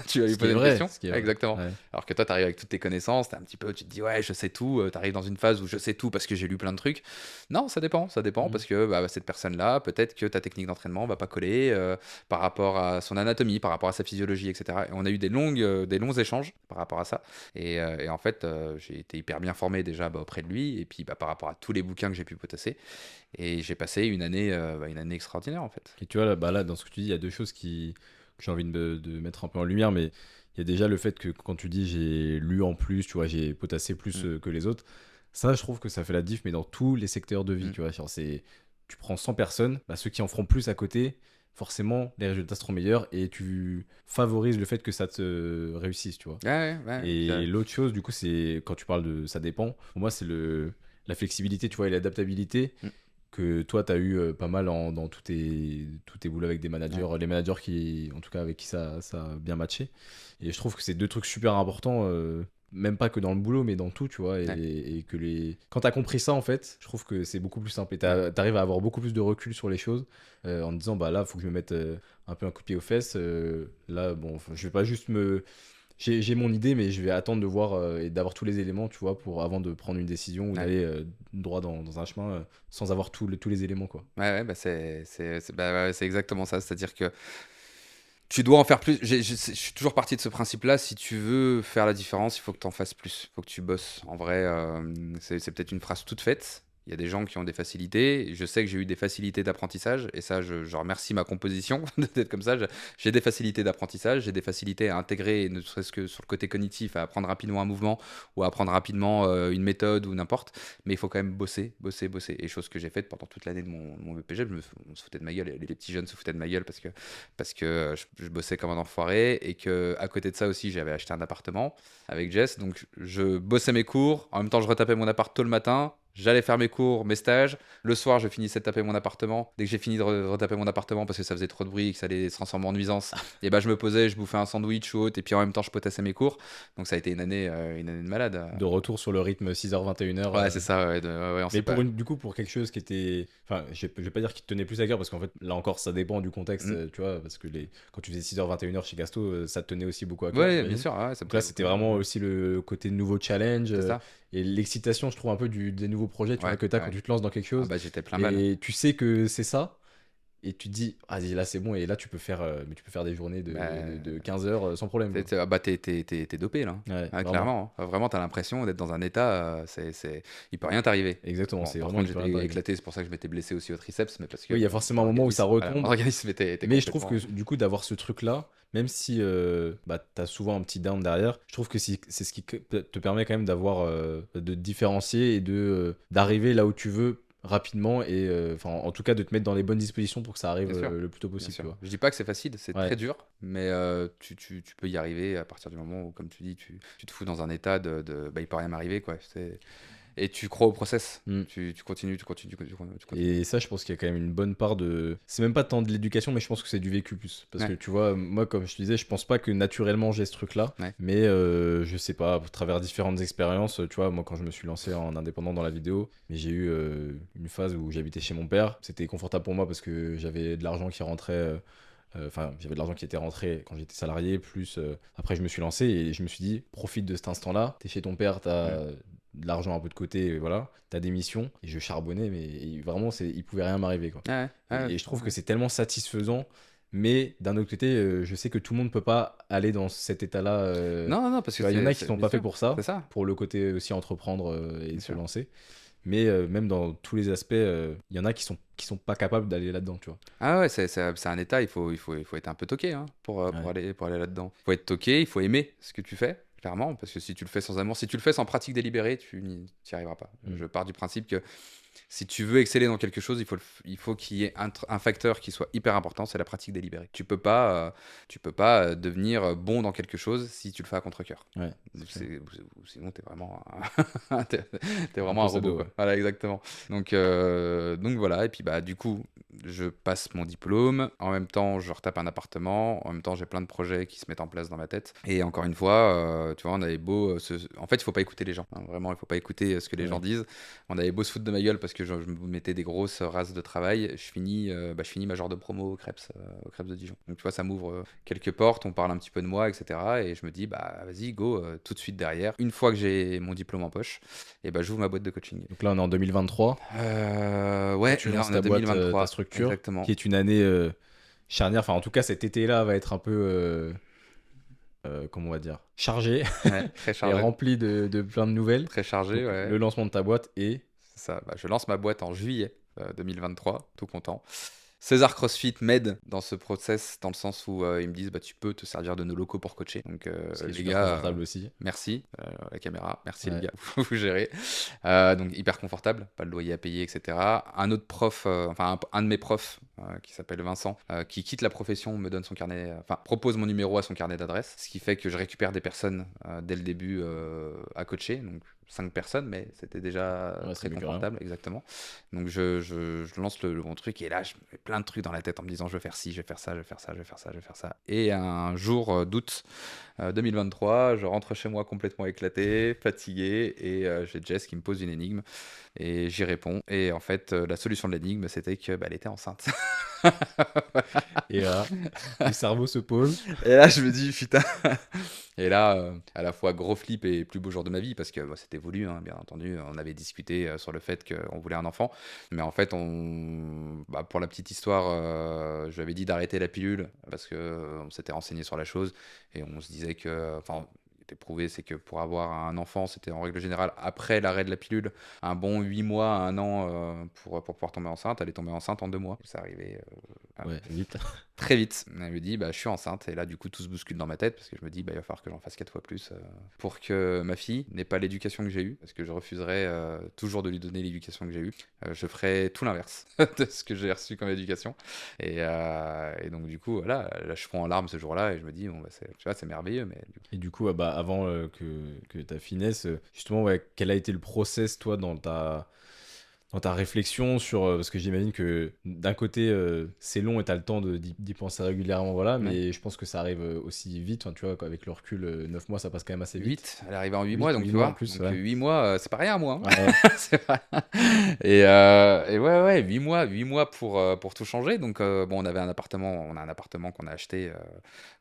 Tu vas lui Ce qui est poser une vrai. question. Ce qui est vrai. Exactement. Ouais. Alors que toi, tu arrives avec toutes tes connaissances, tu te dis ouais, je sais tout, tu arrives dans une phase où je sais tout parce que j'ai lu plein de trucs. Non, ça dépend Mhm. parce que bah, cette personne-là, peut-être que ta technique d'entraînement va pas coller par rapport à son anatomie, par rapport à sa physiologie, etc. Et on a eu des longs échanges par rapport à ça. Et en fait, j'ai été hyper bien formé déjà auprès de lui, et puis par rapport à tous les bouquins que j'ai pu potasser. Et j'ai passé une année extraordinaire en fait. Et tu vois, là, bah là, dans ce que tu dis, il y a deux choses que j'ai envie de mettre un peu en lumière, mais il y a déjà le fait que quand tu dis j'ai lu en plus, tu vois, j'ai potassé plus Mm, que les autres, ça, je trouve que ça fait la diff, mais dans tous les secteurs de vie, mm. tu vois, genre, tu prends 100 personnes, bah, ceux qui en feront plus à côté, forcément, les résultats seront meilleurs et tu favorises le fait que ça te réussisse, tu vois. Ouais, ouais, ouais. Et l'autre chose, du coup, c'est quand tu parles de ça dépend, pour moi, c'est la flexibilité, tu vois, et l'adaptabilité Mm, que toi, tu as eu pas mal dans tous tes boulots avec des managers, ouais. les managers qui, en tout cas, avec qui ça a bien matché. Et je trouve que c'est deux trucs super importants, même pas que dans le boulot, mais dans tout, tu vois. Ouais, Et que quand tu as compris ça, en fait, je trouve que c'est beaucoup plus simple. Et tu ouais. arrives à avoir beaucoup plus de recul sur les choses en te disant, bah là, il faut que je me mette un peu un coup de pied aux fesses. Là, bon, enfin, je vais pas juste me. J'ai mon idée, mais je vais attendre de voir et d'avoir tous les éléments, tu vois, avant de prendre une décision ou Ouais. d'aller droit dans un chemin sans avoir tous les éléments, quoi. Ouais, ouais, bah ouais, c'est exactement ça. C'est-à-dire que tu dois en faire plus. Je suis toujours parti de ce principe-là. Si tu veux faire la différence, il faut que tu en fasses plus. Il faut que tu bosses. En vrai, c'est peut-être une phrase toute faite. Il y a des gens qui ont des facilités. Je sais que j'ai eu des facilités d'apprentissage et ça, je remercie ma composition d'être comme ça. J'ai des facilités d'apprentissage, j'ai des facilités à intégrer, ne serait-ce que sur le côté cognitif, à apprendre rapidement un mouvement ou à apprendre rapidement une méthode ou n'importe. Mais il faut quand même bosser, bosser, bosser. Et chose que j'ai faite pendant toute l'année de mon BPG, on se foutait de ma gueule. Les petits jeunes se foutaient de ma gueule parce que je bossais comme un enfoiré et que à côté de ça aussi, j'avais acheté un appartement avec Jess. Donc je bossais mes cours, en même temps je retapais mon appart tôt le matin. J'allais faire mes cours, mes stages. Le soir, je finissais de taper mon appartement. Dès que j'ai fini de retaper mon appartement parce que ça faisait trop de bruit et que ça allait se transformer en nuisance, et ben je me posais, je bouffais un sandwich ou autre, et puis en même temps, je potassais mes cours. Donc ça a été une année de malade. De retour sur le rythme 6h 21h. Ouais, c'est ça. Ouais, on Mais sait pas. du coup, pour quelque chose qui était. Enfin, je vais pas dire qui te tenait plus à cœur, parce qu'en fait, là encore, ça dépend du contexte, Mm. tu vois, parce que quand tu faisais 6h 21h chez Gasto, ça te tenait aussi beaucoup à cœur, Ouais, bien j'imagine. sûr. Ouais, ça me Donc là, plaît c'était beaucoup. vraiment aussi le côté nouveau challenge C'est ça. et l'excitation, je trouve, un peu des nouveaux projets, tu vois, Ouais, que tu as quand ouais. tu te lances dans quelque Ah chose. bah j'étais plein balle. Et tu sais que c'est ça, et tu te dis, ah, là, c'est bon, et là, mais tu peux faire des journées Bah, de 15 heures sans problème, quoi. ah bah t'es dopé là. Ouais, Ah, vraiment. clairement. Vraiment, t'as l'impression d'être dans un état. Il peut rien t'arriver. Exactement, Bon, c'est par vraiment contre, une j'étais période. éclaté, c'est pour ça que je m'étais blessé aussi au triceps, mais parce que Oui, il y a bah, forcément un moment où ça mon retombe. organisme était Mais je trouve que complètement. du coup, d'avoir ce truc-là, même si bah, tu as souvent un petit down derrière, je trouve que c'est ce qui te permet quand même de te différencier et d'arriver là où tu veux rapidement et enfin en tout cas de te mettre dans les bonnes dispositions pour que ça arrive Bien sûr, le plus tôt bien possible, tu sûr. vois. Je dis pas que c'est facile, c'est Ouais, très dur, mais tu peux y arriver à partir du moment où, comme tu dis, tu te fous dans un état bah, il peut rien m'arriver, quoi. Et tu crois au process. Mm. Tu continues, tu continues, tu continues. Et ça, je pense qu'il y a quand même une bonne part de. C'est même pas tant de l'éducation, mais je pense que c'est du vécu plus. Parce que Ouais, tu vois, moi, comme je te disais, je pense pas que naturellement j'ai ce truc-là. ouais, Mais je sais pas, à travers différentes expériences, tu vois, moi, quand je me suis lancé en indépendant dans la vidéo, mais j'ai eu une phase où j'habitais chez mon père. C'était confortable pour moi parce que j'avais de l'argent qui rentrait. Enfin, j'avais de l'argent qui était rentré quand j'étais salarié, plus après je me suis lancé et je me suis dit, profite de cet instant-là. T'es chez ton père, mm, t'as de l'argent un peu de côté, et voilà, t'as des missions. Et je charbonnais, mais vraiment, il pouvait rien m'arriver, quoi. ouais, ouais, Et je trouve que ouais. c'est tellement satisfaisant, mais d'un autre côté, je sais que tout le monde peut pas aller dans cet état-là. Non, non, non, parce Tu que vois, il y en a qui sont bien pas faits sûr, pour c'est ça, ça, pour le côté aussi entreprendre et bien se sûr. lancer. Mais même dans tous les aspects, il y en a qui sont pas capables d'aller là-dedans, tu vois. Ah ouais, c'est un état, il faut être un peu toqué hein, Ouais. pour aller là-dedans. Il faut être toqué, il faut aimer ce que tu fais, clairement, parce que si tu le fais sans amour, si tu le fais sans pratique délibérée, tu n'y arriveras pas. Mm. Je pars du principe que si tu veux exceller dans quelque chose, il faut qu'il y ait un facteur qui soit hyper important, c'est la pratique délibérée. Tu peux pas devenir bon dans quelque chose si tu le fais à contre-cœur. Ouais, c'est clair. Sinon, t'es vraiment, t'es Un vraiment un possédo, robot, quoi. ouais. Voilà, exactement. Donc voilà. Et puis bah du coup, je passe mon diplôme. En même temps, je retape un appartement. En même temps, j'ai plein de projets qui se mettent en place dans ma tête. Et encore une fois, tu vois, on avait beau, en fait, il faut pas écouter les gens. Hein. Vraiment, il faut pas écouter ce que les gens Ouais. disent. On avait beau se foutre de ma gueule parce que je me mettais des grosses races de travail. Je finis ma genre de promo au Crêpes de Dijon. Donc tu vois, ça m'ouvre quelques portes. On parle un petit peu de moi, etc. Et je me dis, bah vas-y, go, tout de suite derrière. Une fois que j'ai mon diplôme en poche, et bah j'ouvre ma boîte de coaching. Donc là, on est en 2023. Toi, Ouais, tu là lances on est ta boîte, ta 2023, structure, exactement. qui est une année charnière. Enfin, en tout cas, cet été-là va être un peu, comment on va dire, chargé Ouais, très et chargé, rempli de plein de nouvelles. très chargé, Donc, ouais. le lancement de ta boîte et. C'est ça. Bah, je lance ma boîte en juillet 2023, tout content. César CrossFit m'aide dans ce process, dans le sens où ils me disent bah, tu peux te servir de nos locaux pour coacher. Donc Ce qui est les super gars, confortable aussi. merci, la caméra, merci les Ouais. gars, vous gérez. Donc hyper confortable, pas de loyer à payer, etc. Un autre prof, enfin un de mes profs, qui s'appelle Vincent, qui quitte la profession, me donne son carnet, enfin propose mon numéro à son carnet d'adresse, ce qui fait que je récupère des personnes dès le début à coacher. Donc 5 personnes, mais c'était déjà Ouais, c'est très mieux que rien. confortable, exactement. Donc je lance le bon truc et là je mets plein de trucs dans la tête en me disant je vais faire ci, je vais faire ça, je vais faire ça, je vais faire ça, je vais faire ça. Et un jour d'août 2023, je rentre chez moi complètement éclaté, fatigué et j'ai Jess qui me pose une énigme et j'y réponds. Et en fait la solution de l'énigme c'était que bah, elle était enceinte. Et là, le cerveau se pose. Et là, je me dis, putain. Et là, à la fois gros flip et plus beau jour de ma vie, parce que bah, c'était voulu, hein, bien entendu. On avait discuté sur le fait qu'on voulait un enfant. Mais en fait, bah, pour la petite histoire, je lui avais dit d'arrêter la pilule, parce qu'on s'était renseigné sur la chose. Et on se disait que. Enfin, est prouvé, c'est que pour avoir un enfant, c'était en règle générale, après l'arrêt de la pilule, un bon 8 mois à 1 an pour pouvoir tomber enceinte. Elle est tombée enceinte en 2 mois. C'est arrivé Ouais, vite. très vite. Elle me dit, bah, je suis enceinte. Et là, du coup, tout se bouscule dans ma tête parce que je me dis, bah, il va falloir que j'en fasse 4 fois plus pour que ma fille n'ait pas l'éducation que j'ai eue. Parce que je refuserais toujours de lui donner l'éducation que j'ai eue. Je ferais tout l'inverse de ce que j'ai reçu comme éducation. Et donc, du coup, voilà, là, je fonds en larmes ce jour-là et je me dis, bon, bah, tu vois, c'est merveilleux. Mais Et du coup, bah, avant que ta finesse, justement, ouais, quel a été le process, toi, dans ta réflexion sur. Parce que j'imagine que d'un côté, c'est long et tu as le temps d'y penser régulièrement, voilà, ouais. mais je pense que ça arrive aussi vite. Enfin, tu vois, avec le recul, 9 mois, ça passe quand même assez vite. 8, elle est arrivée en 8 8 mois, donc 8 tu mois en vois. plus, Donc ouais. 8 mois, c'est pas rien à moi. Ouais, C'est vrai. Et ouais, 8 mois pour tout changer. Donc, bon, on a un appartement qu'on a acheté,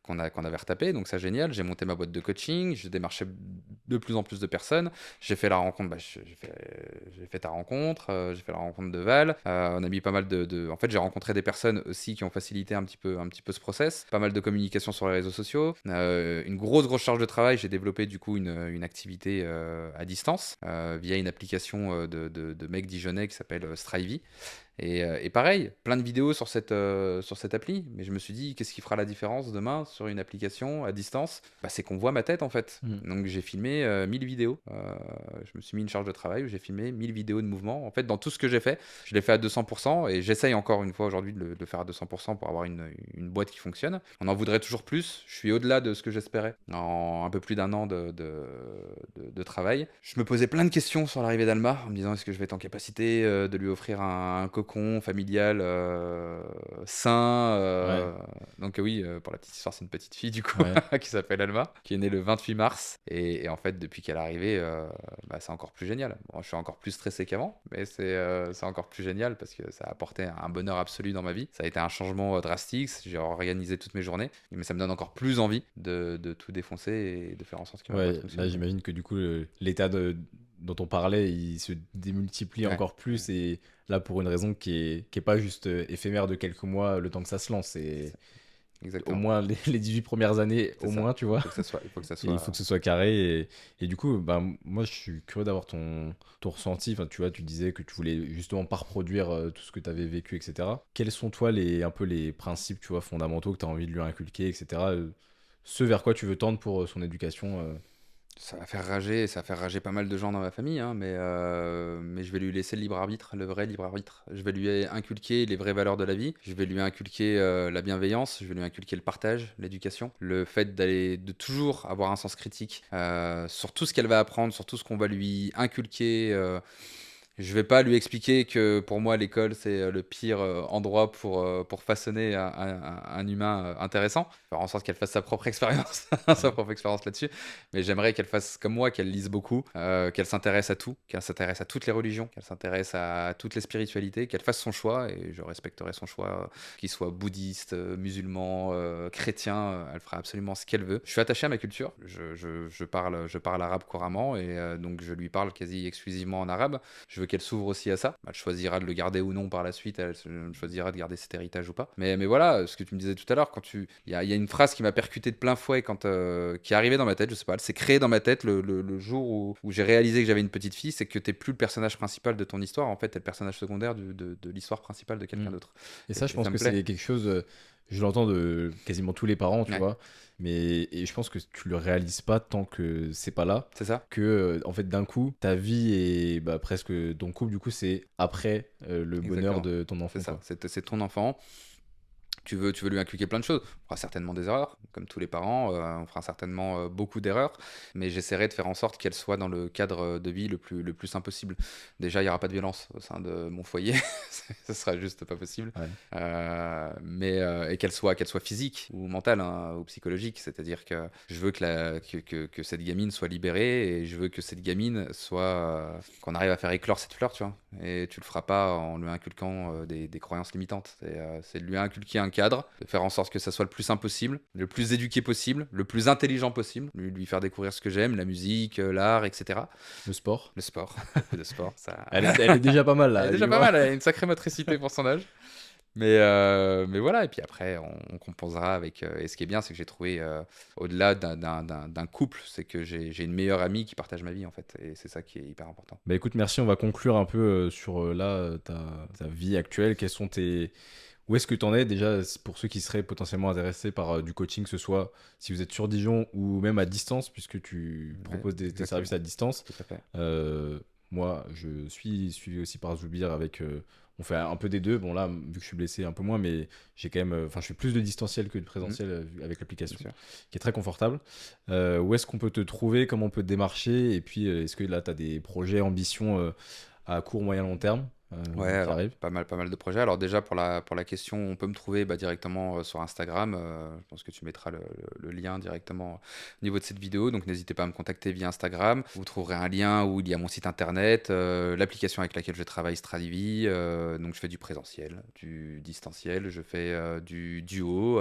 qu'on avait retapé. Donc, c'est génial. J'ai monté ma boîte de coaching. Je démarchais de plus en plus de personnes. J'ai fait la rencontre. Bah, j'ai fait ta rencontre. J'ai fait la rencontre de Val. On a mis pas mal En fait, j'ai rencontré des personnes aussi qui ont facilité un petit peu ce process. Pas mal de communication sur les réseaux sociaux. Une grosse charge de travail. J'ai développé du coup une activité à distance via une application de mecs dijonnais qui s'appelle Strivey. Et pareil, plein de vidéos sur cette appli, mais je me suis dit, qu'est-ce qui fera la différence demain sur une application à distance? Bah, c'est qu'on voit ma tête en fait. Donc j'ai filmé 1000 vidéos. Je me suis mis une charge de travail où j'ai filmé 1000 vidéos de mouvement. En fait, dans tout ce que j'ai fait, je l'ai fait à 200% et j'essaye encore une fois aujourd'hui de le faire à 200% pour avoir une boîte qui fonctionne. On en voudrait toujours plus. Je suis au-delà de ce que j'espérais en un peu plus d'un an de travail. Je me posais plein de questions sur l'arrivée d'Alma en me disant, est-ce que je vais être en capacité de lui offrir un cocon familial sain. ouais, Donc oui, pour la petite histoire, c'est une petite fille du coup ouais. qui s'appelle Alma, qui est née le 28 mars. Et en fait, depuis qu'elle est arrivée, bah, c'est encore plus génial. Bon, je suis encore plus stressé qu'avant, mais c'est encore plus génial parce que ça a apporté un bonheur absolu dans ma vie. Ça a été un changement drastique. J'ai organisé toutes mes journées, mais ça me donne encore plus envie de tout défoncer et de faire en sorte que ma boîte Ouais, là, fonctionne. j'imagine que du coup, l'état dont on parlait, il se démultiplie Ouais, encore plus et là, pour une raison qui est pas juste éphémère de quelques mois, le temps que ça se lance. C'est au exactement. moins les 18 premières années, C'est au ça. moins, tu vois. Il faut que ça Et il soit. faut que ce soit carré. Et du coup, bah, moi, je suis curieux d'avoir ton ressenti. Enfin, tu vois, tu disais que tu voulais justement pas reproduire tout ce que tu avais vécu, etc. Quels sont, toi, un peu les principes, tu vois, fondamentaux que tu as envie de lui inculquer, etc. Ce vers quoi tu veux tendre pour son éducation Ça va faire rager pas mal de gens dans ma famille, hein, mais je vais lui laisser le libre arbitre, le vrai libre arbitre. Je vais lui inculquer les vraies valeurs de la vie. Je vais lui inculquer la bienveillance. Je vais lui inculquer le partage, l'éducation, le fait de toujours avoir un sens critique sur tout ce qu'elle va apprendre, sur tout ce qu'on va lui inculquer. Je vais pas lui expliquer que pour moi l'école c'est le pire endroit pour façonner un humain intéressant, faire en sorte qu'elle fasse sa propre expérience, sa propre expérience là-dessus. Mais j'aimerais qu'elle fasse comme moi, qu'elle lise beaucoup, qu'elle s'intéresse à tout, qu'elle s'intéresse à toutes les religions, qu'elle s'intéresse à toutes les spiritualités, qu'elle fasse son choix et je respecterai son choix, qu'il soit bouddhiste, musulman, chrétien, elle fera absolument ce qu'elle veut. Je suis attaché à ma culture, je parle arabe couramment et donc je lui parle quasi exclusivement en arabe. Je veux qu'elle s'ouvre aussi à ça. Elle choisira de le garder ou non par la suite, elle choisira de garder cet héritage ou pas. Mais voilà, ce que tu me disais tout à l'heure, il y a une phrase qui m'a percuté de plein fouet qui est arrivée dans ma tête, je sais pas, elle s'est créée dans ma tête le jour où j'ai réalisé que j'avais une petite fille, c'est que t'es plus le personnage principal de ton histoire, en fait, t'es le personnage secondaire de l'histoire principale de quelqu'un d'autre. Et ça, je Et pense ça me que plaît. c'est quelque chose, je l'entends de quasiment tous les parents, tu Ouais, vois, et je pense que tu le réalises pas tant que c'est pas là, c'est ça. que en fait d'un coup, ta vie et bah, presque ton couple, du coup, c'est après le bonheur Exactement. de ton C'est enfant, ça. quoi. C'est ton enfant. Tu veux lui inculquer plein de choses. On fera certainement des erreurs, comme tous les parents. On fera certainement beaucoup d'erreurs, mais j'essaierai de faire en sorte qu'elle soit dans le cadre de vie le plus sain possible. Déjà, il n'y aura pas de violence au sein de mon foyer. Ce sera juste pas possible. Ouais. Et qu'elle soit physique ou mentale, hein, ou psychologique. C'est-à-dire que je veux que cette gamine soit libérée et je veux que cette gamine soit. Qu'on arrive à faire éclore cette fleur, tu vois. Et tu le feras pas en lui inculquant des croyances limitantes. C'est de lui inculquer un cadre, de faire en sorte que ça soit le plus simple possible, le plus éduqué possible, le plus intelligent possible, lui faire découvrir ce que j'aime, la musique, l'art, etc. Le sport, Le sport, beaucoup de sport, ça. elle est déjà pas mal Elle là, est tu déjà pas vois. mal, elle a une sacrée motricité pour son âge. Mais voilà, et puis après, on compensera avec. Et ce qui est bien, c'est que j'ai trouvé, au-delà d'un couple, c'est que j'ai une meilleure amie qui partage ma vie, en fait. Et c'est ça qui est hyper important. Bah écoute, merci. On va conclure un peu sur ta vie actuelle. Quels sont tes... Où est-ce que tu en es déjà pour ceux qui seraient potentiellement intéressés par du coaching, que ce soit si vous êtes sur Dijon ou même à distance, puisque tu Ouais, proposes tes services exactement. à distance. Tout à fait. Moi, je suis suivi aussi par Zoubir avec. On fait un peu des deux. Bon, là, vu que je suis blessé, un peu moins, mais j'ai quand même. Enfin, je fais plus de distanciel que de Mhm, présentiel avec bien l'application, sûr. qui est très confortable. Où est-ce qu'on peut te trouver? Comment on peut te démarcher? Et puis, est-ce que là, tu as des projets, ambitions à court, moyen, long terme Ouais, qui alors arrivent? pas mal de projets. Alors déjà pour la question, on peut me trouver directement sur Instagram. Je pense que tu mettras le lien directement au niveau de cette vidéo. Donc n'hésitez pas à me contacter via Instagram. Vous trouverez un lien où il y a mon site internet, l'application avec laquelle je travaille, Stradivi. Donc je fais du présentiel, du distanciel, je fais du duo,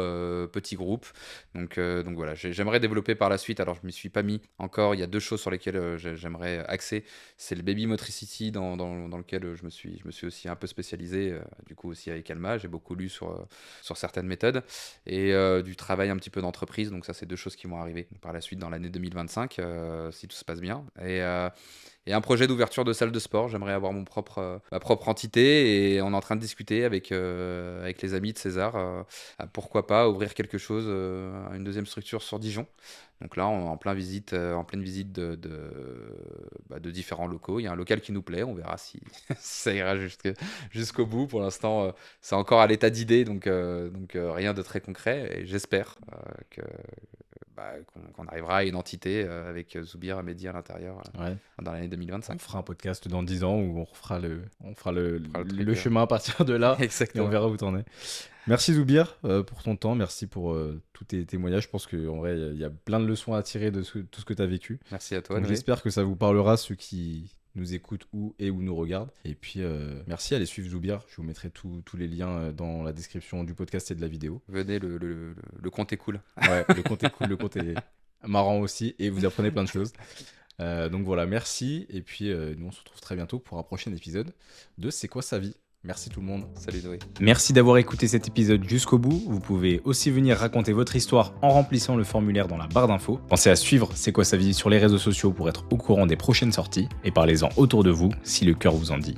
petit groupe. Donc voilà, j'aimerais développer par la suite. Alors je m'y suis pas mis encore. Il y a deux choses sur lesquelles j'aimerais axer. C'est le baby motricity dans lequel je me suis aussi un peu spécialisé, du coup aussi avec Alma. J'ai beaucoup lu sur certaines méthodes et du travail un petit peu d'entreprise. Donc ça, c'est deux choses qui vont arriver par la suite dans l'année 2025, si tout se passe bien. Et un projet d'ouverture de salle de sport. J'aimerais avoir ma propre entité et on est en train de discuter avec les amis de César. Pourquoi pas ouvrir quelque chose, une deuxième structure sur Dijon. Donc là, on est en pleine visite de différents locaux. Il y a un local qui nous plaît, on verra si, si ça ira jusqu'au bout. Pour l'instant, c'est encore à l'état d'idée, donc rien de très concret. Et j'espère qu'on arrivera à une entité avec Zoubir et Mehdi à l'intérieur Ouais. dans l'année On 2025. fera un podcast dans 10 ans où on fera On fera le le truc. chemin à partir de là et on Exactement. verra où t'en es. Merci Zoubir pour ton temps, merci pour tous tes témoignages. Je pense qu'en vrai, il y a plein de leçons à tirer de tout ce que tu as vécu. Merci à toi, Donc Noé. j'espère que ça vous parlera, ceux qui nous écoutent ou nous regardent. Et puis merci, allez suivre Zoubir. Je vous mettrai tous les liens dans la description du podcast et de la vidéo. Venez, le compte est cool. Ouais, le compte est cool, le compte est marrant aussi et vous apprenez plein de choses. Donc voilà, merci. Et puis nous on se retrouve très bientôt pour un prochain épisode de C'est quoi sa vie? Merci tout le monde. Salut Noé. Merci d'avoir écouté cet épisode jusqu'au bout. Vous pouvez aussi venir raconter votre histoire en remplissant le formulaire dans la barre d'infos. Pensez à suivre C'est quoi sa vie sur les réseaux sociaux pour être au courant des prochaines sorties et parlez-en autour de vous si le cœur vous en dit.